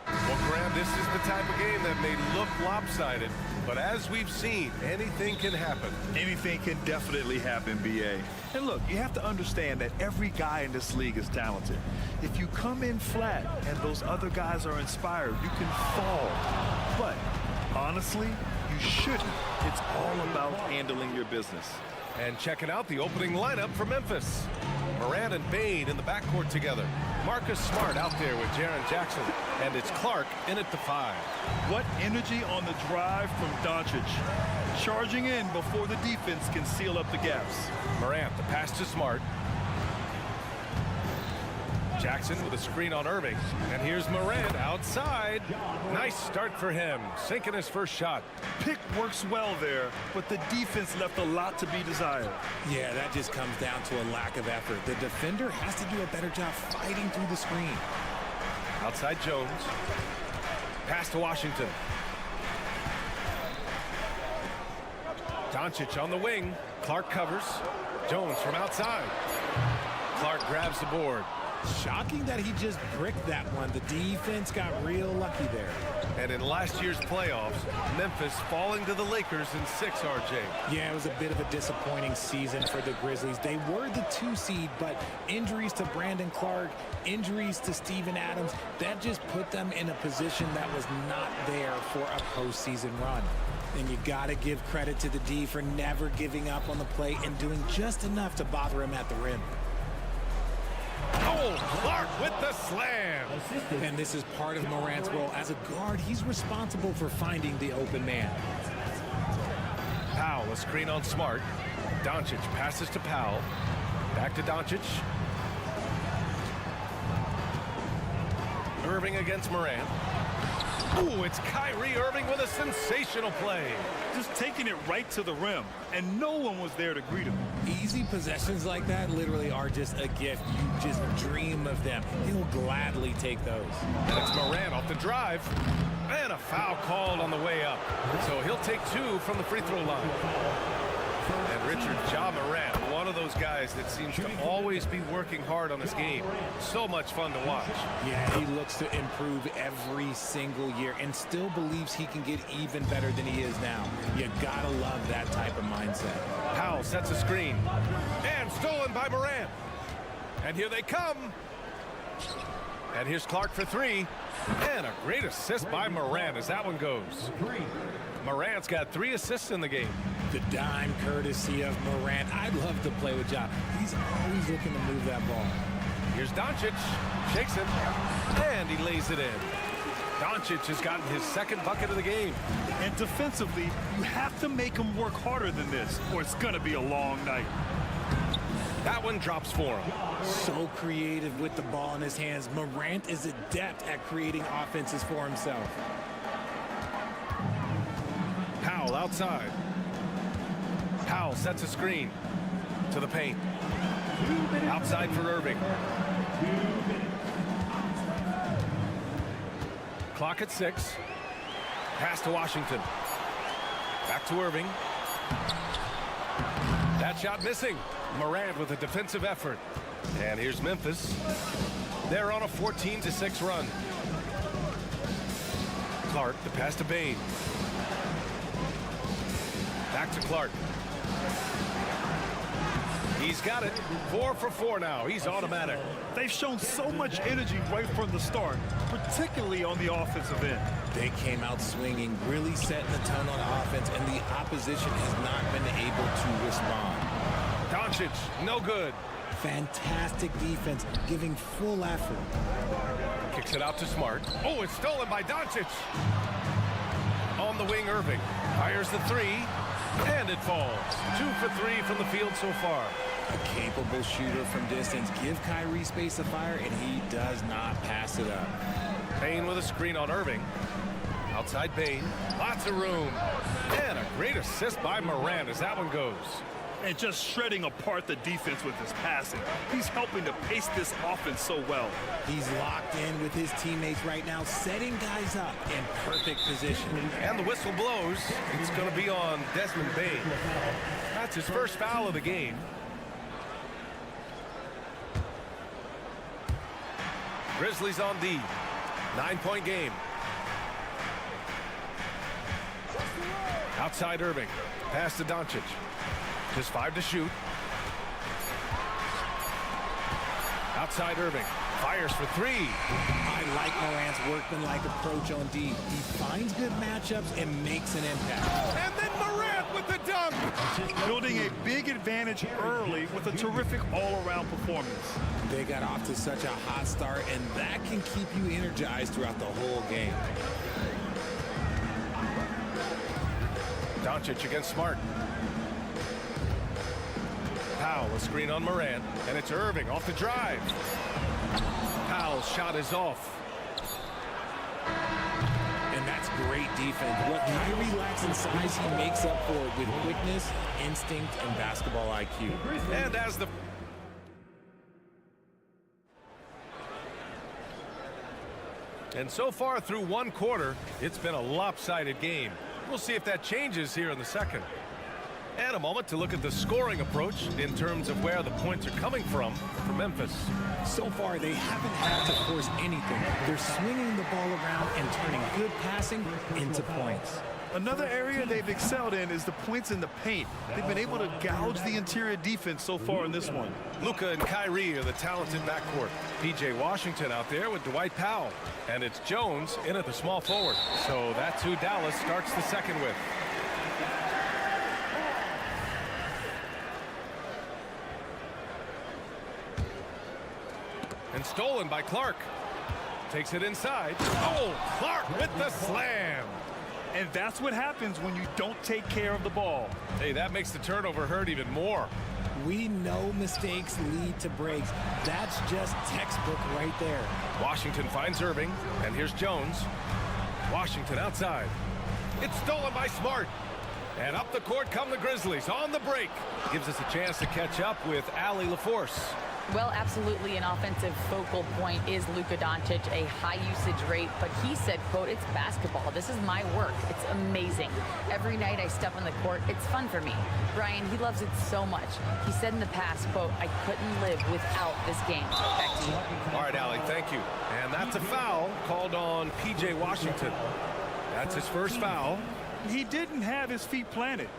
Well, Graham, this is the type of game that may look lopsided, but as we've seen, anything can happen. Anything can definitely happen, BA. And look, you have to understand that every guy in this league is talented. If you come in flat and those other guys are inspired, you can fall. But honestly, you shouldn't. It's all about handling your business. And checking out the opening lineup for Memphis. Morant and Bane in the backcourt together. Marcus Smart out there with Jaren Jackson. And it's Clark in at the 5. What energy on the drive from Doncic. Charging in before the defense can seal up the gaps. Morant, the pass to Smart. Jackson with a screen on Irving. And here's Morant outside. Nice start for him. Sinking his first shot. Pick works well there, but the defense left a lot to be desired. Yeah, that just comes down to a lack of effort. The defender has to do a better job fighting through the screen. Outside Jones. Pass to Washington. Doncic on the wing. Clark covers. Jones from outside. Clark grabs the board. Shocking that he just bricked that one. The defense got real lucky there. And in last year's playoffs, Memphis falling to the Lakers in 6, RJ. Yeah, it was a bit of a disappointing season for the Grizzlies. They were the 2 seed, but injuries to Brandon Clark, injuries to Steven Adams, that just put them in a position that was not there for a postseason run. And you got to give credit to the D for never giving up on the play and doing just enough to bother him at the rim. Oh, Clark with the slam. And this is part of Morant's role. As a guard, he's responsible for finding the open man. Powell, a screen on Smart. Doncic passes to Powell. Back to Doncic. Irving against Morant. Ooh, it's Kyrie Irving with a sensational play. Just taking it right to the rim, and no one was there to greet him. Easy possessions like that literally are just a gift. You just dream of them. He'll gladly take those. And it's Morant off the drive. And a foul called on the way up. So he'll take 2 from the free throw line. And Richard Ja Morant, one of those guys that seems to always be working hard on his game. So much fun to watch. Yeah, he looks to improve every single year and still believes he can get even better than he is now. You gotta love that type of mindset. Powell sets a screen. And stolen by Morant. And here they come. And here's Clark for 3. And a great assist by Morant as that one goes. Morant's got 3 assists in the game. The dime courtesy of Morant. I'd love to play with Ja. He's always looking to move that ball. Here's Doncic. Shakes him. And he lays it in. Doncic has gotten his 2nd bucket of the game. And defensively, you have to make him work harder than this, or it's going to be a long night. That one drops for him. So creative with the ball in his hands. Morant is adept at creating offenses for himself. Powell outside. Powell sets a screen to the paint. Outside for Irving. Clock at 6. Pass to Washington. Back to Irving. That shot missing. Morant with a defensive effort. And here's Memphis. They're on a 14-6 run. Clark, the pass to Bane. Back to Clark. He's got it. 4 for 4 now. He's automatic. They've shown so much energy right from the start, particularly on the offensive end. They came out swinging, really setting the tone on offense, and the opposition has not been able to respond. Doncic, no good. Fantastic defense, giving full effort. Kicks it out to Smart. Oh, it's stolen by Doncic. On the wing, Irving. Fires the 3, and it falls. 2 for 3 from the field so far. A capable shooter from distance. Give Kyrie space to fire, and he does not pass it up. Bane with a screen on Irving. Outside Bane. Lots of room. And a great assist by Morant as that one goes. And just shredding apart the defense with his passing. He's helping to pace this offense so well. He's locked in with his teammates right now, setting guys up in perfect position. And the whistle blows. It's going to be on Desmond Bane. That's his first foul of the game. Grizzlies on D. 9-point game. Outside Irving. Pass to Doncic. Just 5 to shoot. Outside Irving. Fires for 3. I like Morant's workmanlike approach on D. He finds good matchups and makes an impact. And then Morant with the dunk. Building a big advantage early with a terrific all-around performance. They got off to such a hot start, and that can keep you energized throughout the whole game. Doncic against Smart. Powell, a screen on Morant, and it's Irving off the drive. Powell's shot is off. And that's great defense. What Kyrie lacks in size, he makes up for it with quickness, instinct, and basketball IQ. And as the so far through one quarter, it's been a lopsided game. We'll see if that changes here in the second. And a moment to look at the scoring approach in terms of where the points are coming from for Memphis. So far, they haven't had to force anything. They're swinging the ball around and turning good passing into points. Another area they've excelled in is the points in the paint. They've been able to gouge the interior defense so far in this one. Luka and Kyrie are the talented backcourt. PJ Washington out there with Dwight Powell. And it's Jones in at the small forward. So that's who Dallas starts the second with. And stolen by Clark. Takes it inside. Oh, Clark with the slam. And that's what happens when you don't take care of the ball. Hey, that makes the turnover hurt even more. We know mistakes lead to breaks. That's just textbook right there. Washington finds Irving, and here's Jones. Washington outside. It's stolen by Smart. And up the court come the Grizzlies on the break. Gives us a chance to catch up with Allie LaForce. Well, absolutely, an offensive focal point is Luka Doncic, a high usage rate, but he said, quote, it's basketball. This is my work. It's amazing. Every night I step on the court, it's fun for me. Brian, he loves it so much. He said in the past, quote, I couldn't live without this game. Back to you. All right, Allie, thank you. And that's a foul called on P.J. Washington. That's his first foul. He didn't have his feet planted.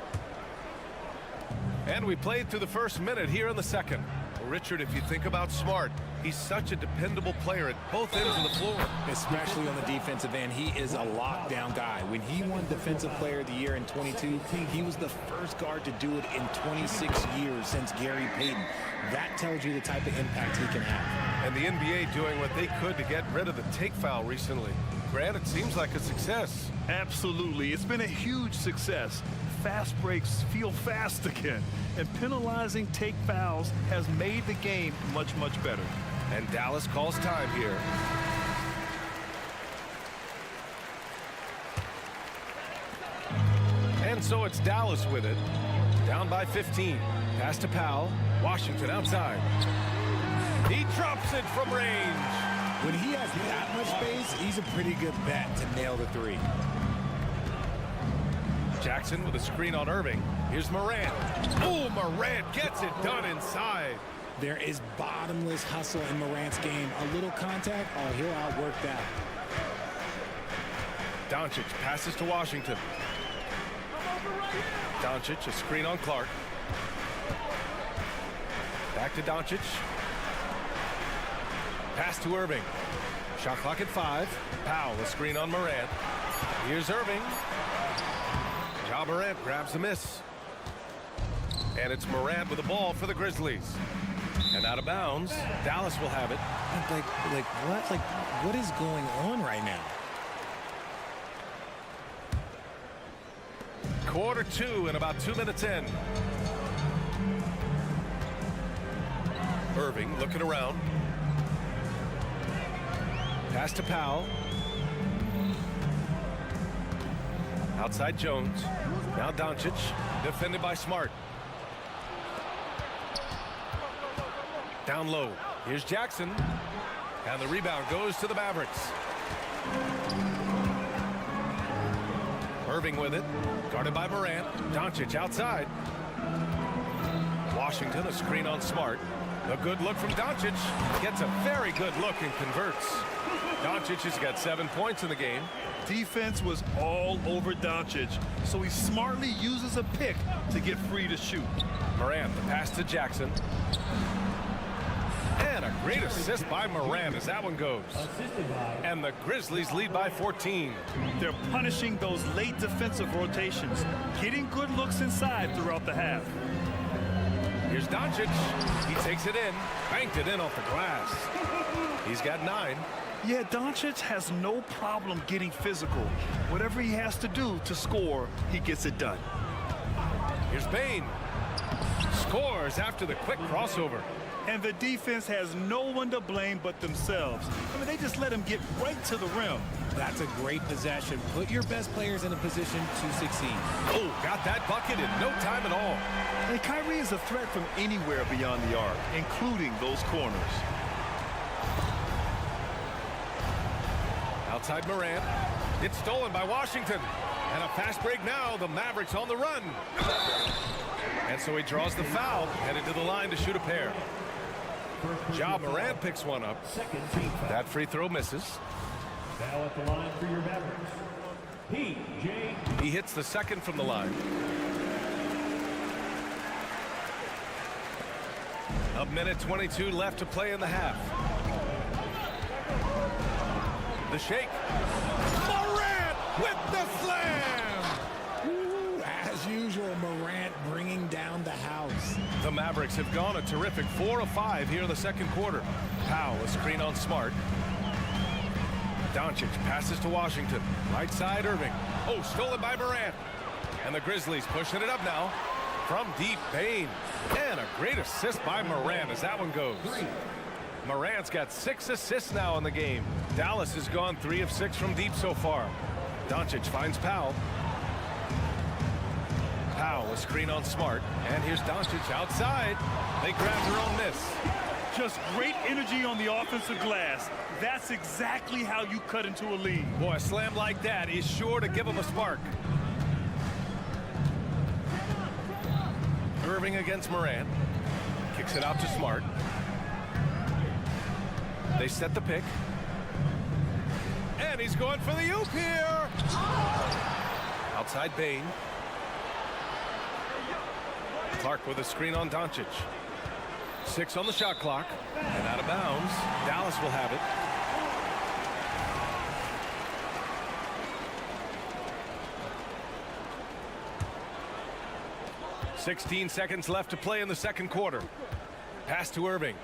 And we played through the first minute here in the second. Richard, if you think about Smart, he's such a dependable player at both ends of the floor. Especially on the defensive end, he is a lockdown guy. When he won Defensive Player of the Year in 22, he was the first guard to do it in 26 years since Gary Payton. That tells you the type of impact he can have. And the NBA doing what they could to get rid of the take foul recently. Grant, it seems like a success. Absolutely. It's been a huge success. Fast breaks feel fast again. And penalizing take fouls has made the game much, much better. And Dallas calls time here. And so it's Dallas with it. Down by 15. Pass to Powell. Washington outside. He drops it from range. When he has that much space, he's a pretty good bet to nail the three. Jackson with a screen on Irving. Here's Morant. Oh, Morant gets it done inside. There is bottomless hustle in Morant's game. A little contact, oh, he'll outwork that. Doncic passes to Washington. Doncic, a screen on Clark. Back to Doncic. Pass to Irving. Shot clock at 5. Powell, a screen on Morant. Here's Irving. Ja Morant grabs the miss. And it's Morant with the ball for the Grizzlies. And out of bounds, Dallas will have it. What is going on right now? Quarter 2 and about 2 minutes in. Irving looking around. Pass to Powell. Outside Jones. Now Doncic. Defended by Smart. Down low. Here's Jackson. And the rebound goes to the Mavericks. Irving with it. Guarded by Morant. Doncic outside. Washington, a screen on Smart. A good look from Doncic. Gets a very good look and converts. Doncic has got 7 points in the game. Defense was all over Doncic, so he smartly uses a pick to get free to shoot. Morant, the pass to Jackson. And a great assist by Morant as that one goes. And the Grizzlies lead by 14. They're punishing those late defensive rotations, getting good looks inside throughout the half. Here's Doncic. He takes it in, banked it in off the glass. He's got 9. Yeah, Doncic has no problem getting physical. Whatever he has to do to score, he gets it done. Here's Bane. Scores after the quick crossover. And the defense has no one to blame but themselves. I mean, they just let him get right to the rim. That's a great possession. Put your best players in a position to succeed. Oh, got that bucket in no time at all. And Kyrie is a threat from anywhere beyond the arc, including those corners. Outside Morant. It's stolen by Washington. And a fast break now. The Mavericks on the run. And so he draws the foul, headed to the line to shoot a pair. Ja Morant picks one up. That free throw misses. Now at the line for your Mavericks, P.J. He hits the second from the line. A minute 22 left to play in the half. The shake. Morant with the slam! Ooh, as usual, Morant bringing down the house. The Mavericks have gone a terrific 4 of 5 here in the second quarter. Powell, a screen on Smart. Doncic passes to Washington. Right side, Irving. Oh, stolen by Morant. And the Grizzlies pushing it up now. From deep, Bane. And a great assist by Morant as that one goes. Morant's got 6 assists now in the game. Dallas has gone 3 of 6 from deep so far. Doncic finds Powell. Powell, a screen on Smart. And here's Doncic outside. They grab their own miss. Just great energy on the offensive glass. That's exactly how you cut into a lead. Boy, a slam like that is sure to give them a spark. Irving against Morant. Kicks it out to Smart. They set the pick. And he's going for the oop here. Outside Bane. Clark with a screen on Doncic. 6 on the shot clock. And out of bounds. Dallas will have it. .16 seconds left to play in the second quarter. Pass to Irving.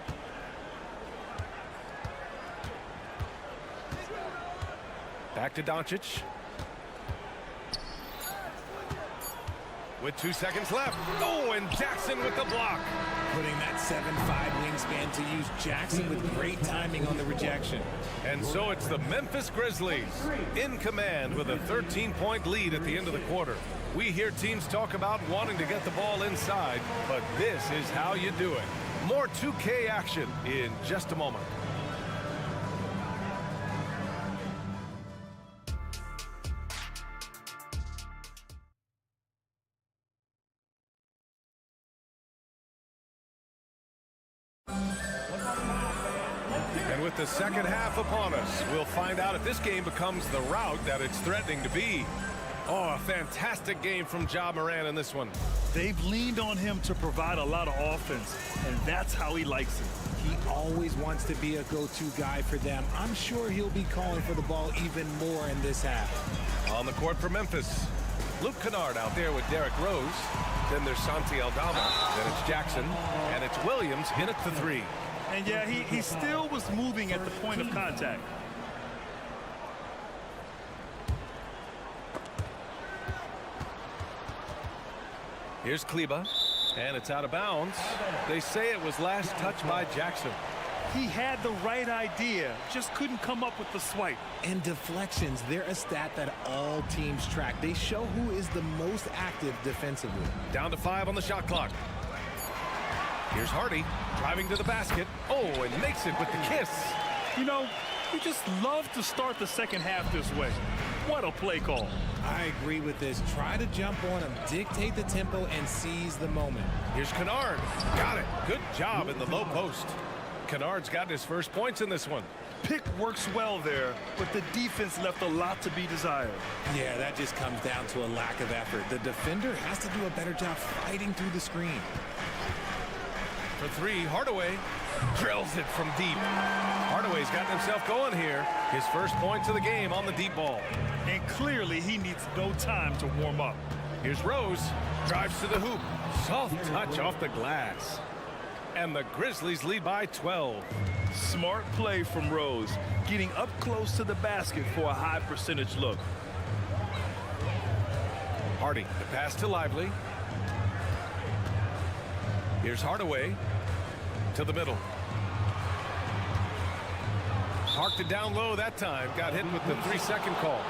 Back to Doncic. With 2 seconds left. Oh, and Jackson with the block. Putting that 7'5" wingspan to use. Jackson with great timing on the rejection. And so it's the Memphis Grizzlies in command with a 13-point lead at the end of the quarter. We hear teams talk about wanting to get the ball inside, but this is how you do it. More 2K action in just a moment. And with the second half upon us, we'll find out if this game becomes the rout that it's threatening to be. Oh, a fantastic game from Ja Morant in this one. They've leaned on him to provide a lot of offense, and that's how he likes it. He always wants to be a go-to guy for them. I'm sure he'll be calling for the ball even more in this half. On the court for Memphis, Luke Kennard out there with Derrick Rose. Then there's Santi Aldama. Then it's Jackson. And it's Williams in at the 3. And yeah, he still was moving at the point of contact. Here's Kleba, and it's out of bounds. They say it was last touched by Jackson. He had the right idea, just couldn't come up with the swipe. And deflections, they're a stat that all teams track. They show who is the most active defensively. Down to 5 on the shot clock. Here's Hardy, driving to the basket. Oh, and makes it with the kiss. You know, we just love to start the second half this way. What a play call. I agree with this. Try to jump on him, dictate the tempo, and seize the moment. Here's Kennard. Got it. Good job in the low post. Kennard's gotten his first points in this one. Pick works well there, but the defense left a lot to be desired. Yeah, that just comes down to a lack of effort. The defender has to do a better job fighting through the screen. For three, Hardaway drills it from deep. Hardaway's gotten himself going here. His first points of the game on the deep ball. And clearly he needs no time to warm up. Here's Rose. Drives to the hoop. Soft touch off the glass. And the Grizzlies lead by 12. Smart play from Rose, getting up close to the basket for a high percentage look. Hardy, the pass to Lively. Here's Hardaway to the middle. Parked it down low that time. Got hit with the 3-second call.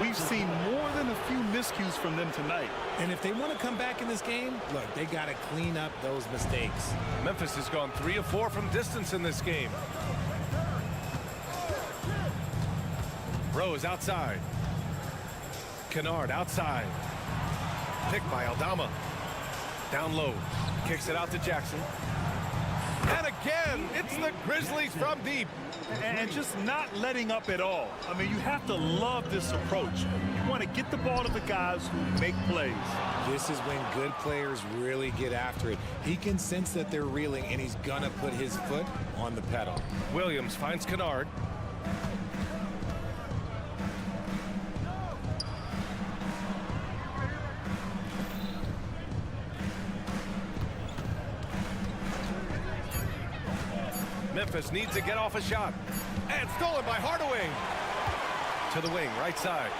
We've seen more than a few miscues from them tonight. And if they want to come back in this game, look, they got to clean up those mistakes. Memphis has gone 3 of 4 from distance in this game. Rose outside. Kennard outside. Picked by Aldama. Down low. Kicks it out to Jackson. And again, it's the Grizzlies from deep. And just not letting up at all. I mean, you have to love this approach. You want to get the ball to the guys who make plays. This is when good players really get after it. He can sense that they're reeling, and he's going to put his foot on the pedal. Williams finds Kennard. Memphis needs to get off a shot. And stolen by Hardaway. To the wing, right side.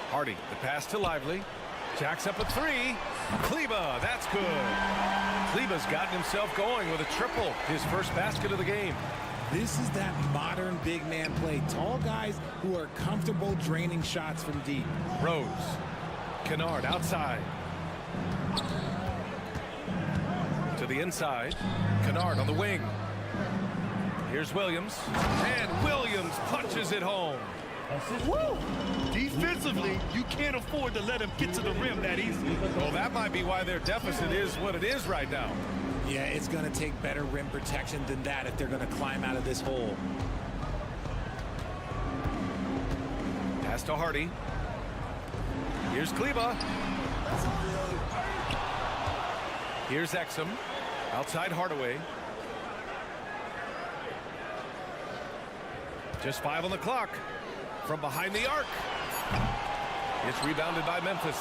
Hardy, the pass to Lively. Jacks up a three. Kleber, that's good. Kleber's gotten himself going with a triple. His first basket of the game. This is that modern big man play. Tall guys who are comfortable draining shots from deep. Rose. Kennard outside. To the inside. Kennard on the wing. Here's Williams. And Williams punches it home. Woo! Defensively, you can't afford to let him get to the rim that easily. Well, that might be why their deficit is what it is right now. Yeah, it's going to take better rim protection than that if they're going to climb out of this hole. Pass to Hardy. Here's Kleber. Here's Exum. Outside Hardaway. Just 5 on the clock. From behind the arc. It's rebounded by Memphis.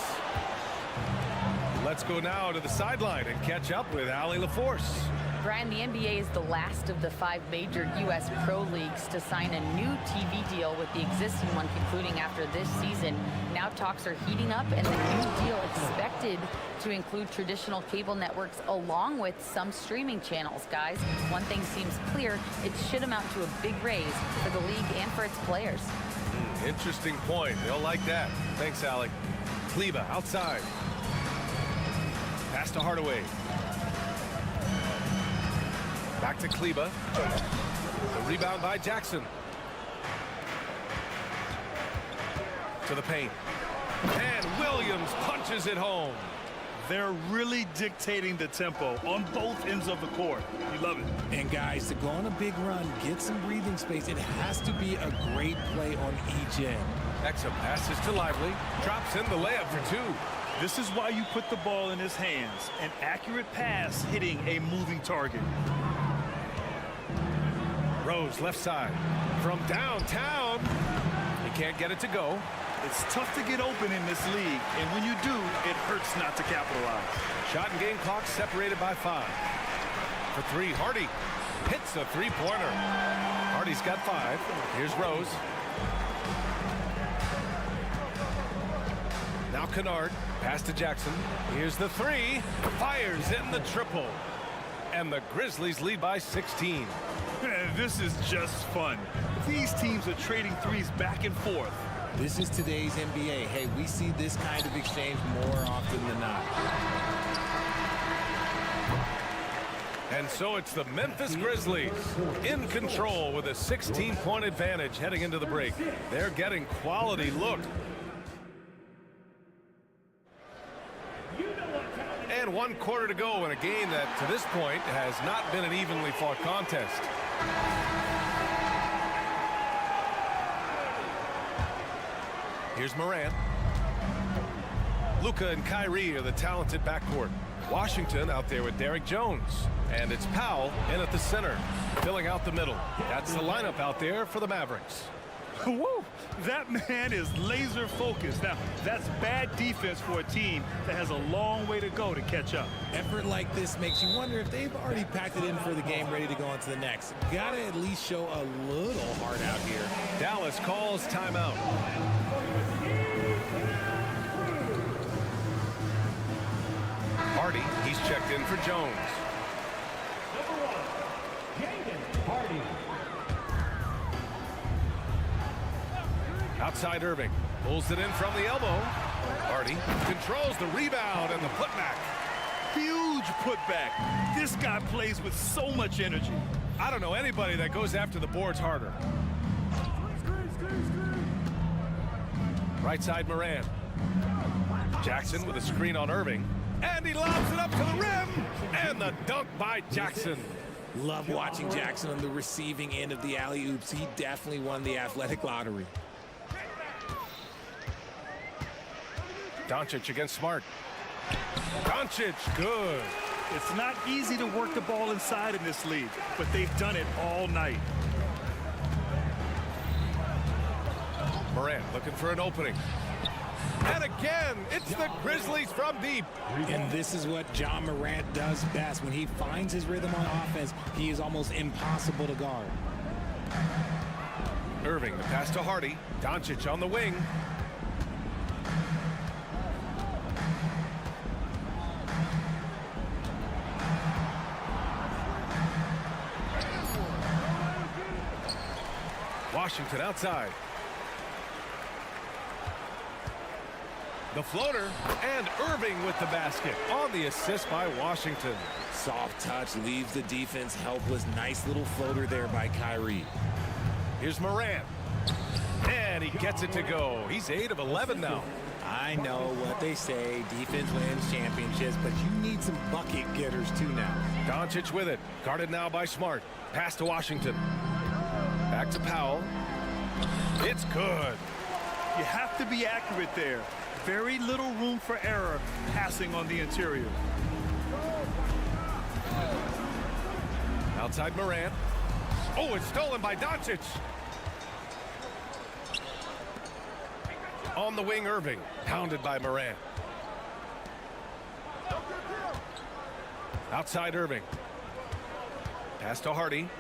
Let's go now to the sideline and catch up with Allie LaForce. Brian, the NBA is the last of the 5 major U.S. pro leagues to sign a new TV deal, with the existing one concluding after this season. Now talks are heating up, and the new deal expected to include traditional cable networks along with some streaming channels. Guys, one thing seems clear: it should amount to a big raise for the league and for its players. Interesting point. They'll like that. Thanks, Allie. Kleber outside. Pass to Hardaway. Back to Kleber. The rebound by Jackson. To the paint. And Williams punches it home. They're really dictating the tempo on both ends of the court. You love it. And guys, to go on a big run, get some breathing space, it has to be a great play on each end. Exum passes to Lively. Drops in the layup for 2. This is why you put the ball in his hands. An accurate pass hitting a moving target. Rose left side. From downtown. He can't get it to go. It's tough to get open in this league, and when you do, it hurts not to capitalize. Shot and game clock separated by 5. For 3, Hardy hits a three-pointer. Hardy's got 5. Here's Rose. Now Kennard, pass to Jackson. Here's the 3. Fires in the triple. And the Grizzlies lead by 16. This is just fun. These teams are trading threes back and forth. This is today's NBA. Hey, we see this kind of exchange more often than not. And so it's the Memphis Grizzlies in control with a 16-point advantage heading into the break. They're getting quality look. And 1 quarter to go in a game that, to this point, has not been an evenly fought contest. Here's Morant. Luka and Kyrie are the talented backcourt. Washington out there with Derrick Jones. And it's Powell in at the center, filling out the middle. That's the lineup out there for the Mavericks. Woo! That man is laser focused. Now, that's bad defense for a team that has a long way to go to catch up. Effort like this makes you wonder if they've already packed it in for the game, ready to go on to the next. Gotta at least show a little heart out here. Dallas calls timeout. Hardy, he's checked in for Jones. Number 1, Jaden Hardy. Outside Irving, pulls it in from the elbow. Hardy controls the rebound and the putback. Huge putback. This guy plays with so much energy. I don't know anybody that goes after the boards harder. Right side Morant. Jackson with a screen on Irving. And he lobs it up to the rim. And the dunk by Jackson. Love watching Jackson on the receiving end of the alley-oops. He definitely won the athletic lottery. Doncic against Smart. Doncic, good. It's not easy to work the ball inside in this league, but they've done it all night. Morant looking for an opening. And again, it's the Grizzlies from deep. And this is what John Morant does best. When he finds his rhythm on offense, he is almost impossible to guard. Irving, the pass to Hardy. Doncic on the wing. Washington outside. The floater, and Irving with the basket on the assist by Washington. Soft touch leaves the defense helpless. Nice little floater there by Kyrie. Here's Morant. And he gets it to go. He's 8 of 11 now. I know what they say, defense wins championships, but you need some bucket getters too now. Doncic with it, guarded now by Smart. Pass to Washington. Back to Powell. It's good. You have to be accurate there. Very little room for error passing on the interior. Outside Morant. Oh, it's stolen by Doncic. On the wing, Irving. Pounded by Morant. Outside Irving. Pass to Hardy.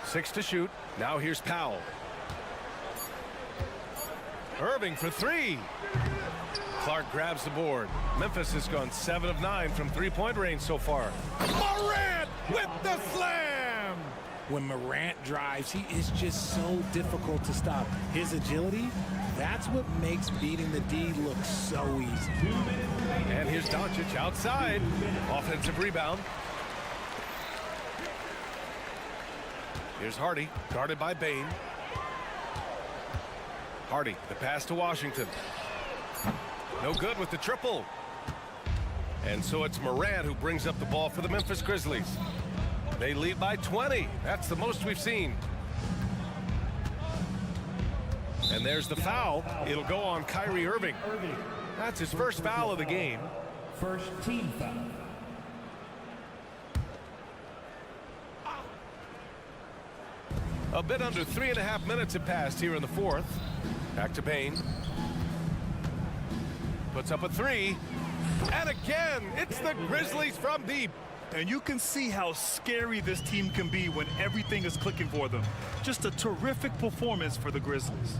6 to shoot. Now here's Powell. Irving for 3. Clark grabs the board. Memphis has gone 7 of 9 from three-point range so far. Morant with the slam! When Morant drives, he is just so difficult to stop. His agility, that's what makes beating the D look so easy. And here's Doncic outside. Offensive rebound. Here's Hardy, guarded by Bain. Hardy, the pass to Washington. No good with the triple. And so it's Morant who brings up the ball for the Memphis Grizzlies. They lead by 20. That's the most we've seen. And there's the foul. It'll go on Kyrie Irving. That's his first foul of the game. First team foul. A bit under 3.5 minutes have passed here in the fourth. Back to Bain. Puts up a 3. And again, it's the Grizzlies from deep. And you can see how scary this team can be when everything is clicking for them. Just a terrific performance for the Grizzlies.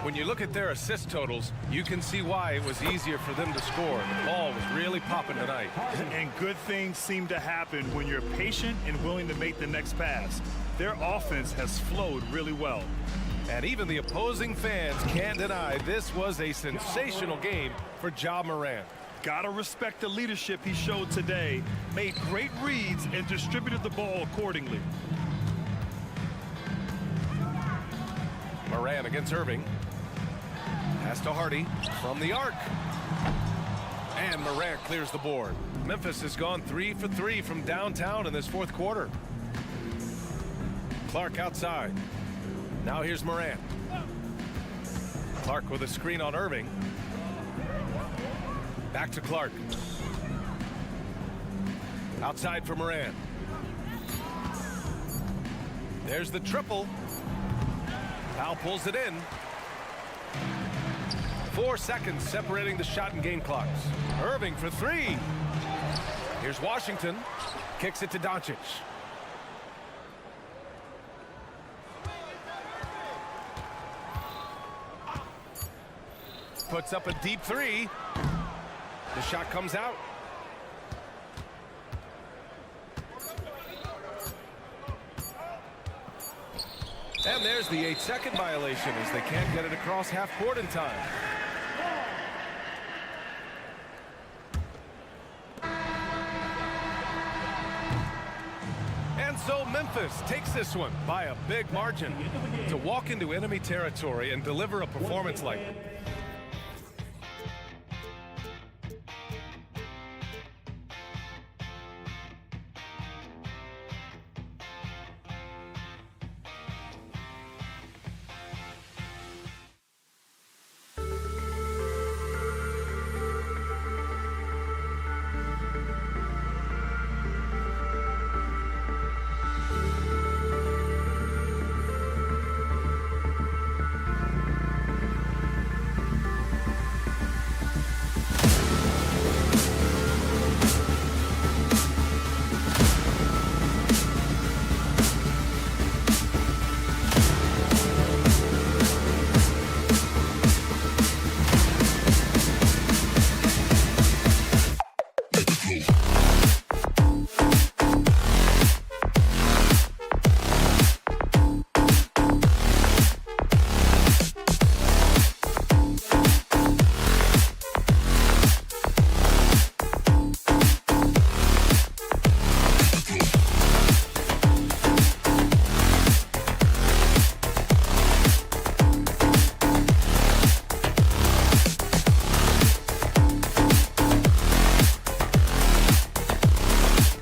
When you look at their assist totals, you can see why it was easier for them to score. The ball was really popping tonight. And good things seem to happen when you're patient and willing to make the next pass. Their offense has flowed really well. And even the opposing fans can't deny this was a sensational game for Ja Morant. Gotta respect the leadership he showed today. Made great reads and distributed the ball accordingly. Moran against Irving. Pass to Hardy from the arc. And Moran clears the board. Memphis has gone 3 for 3 from downtown in this fourth quarter. Clark outside. Now here's Moran. Clark with a screen on Irving. Back to Clark. Outside for Moran. There's the triple. Powell pulls it in. 4 seconds separating the shot and game clocks. Irving for 3. Here's Washington. Kicks it to Doncic. Puts up a deep 3. The shot comes out. And there's the 8-second violation as they can't get it across half court in time. And so Memphis takes this one by a big margin to walk into enemy territory and deliver a performance like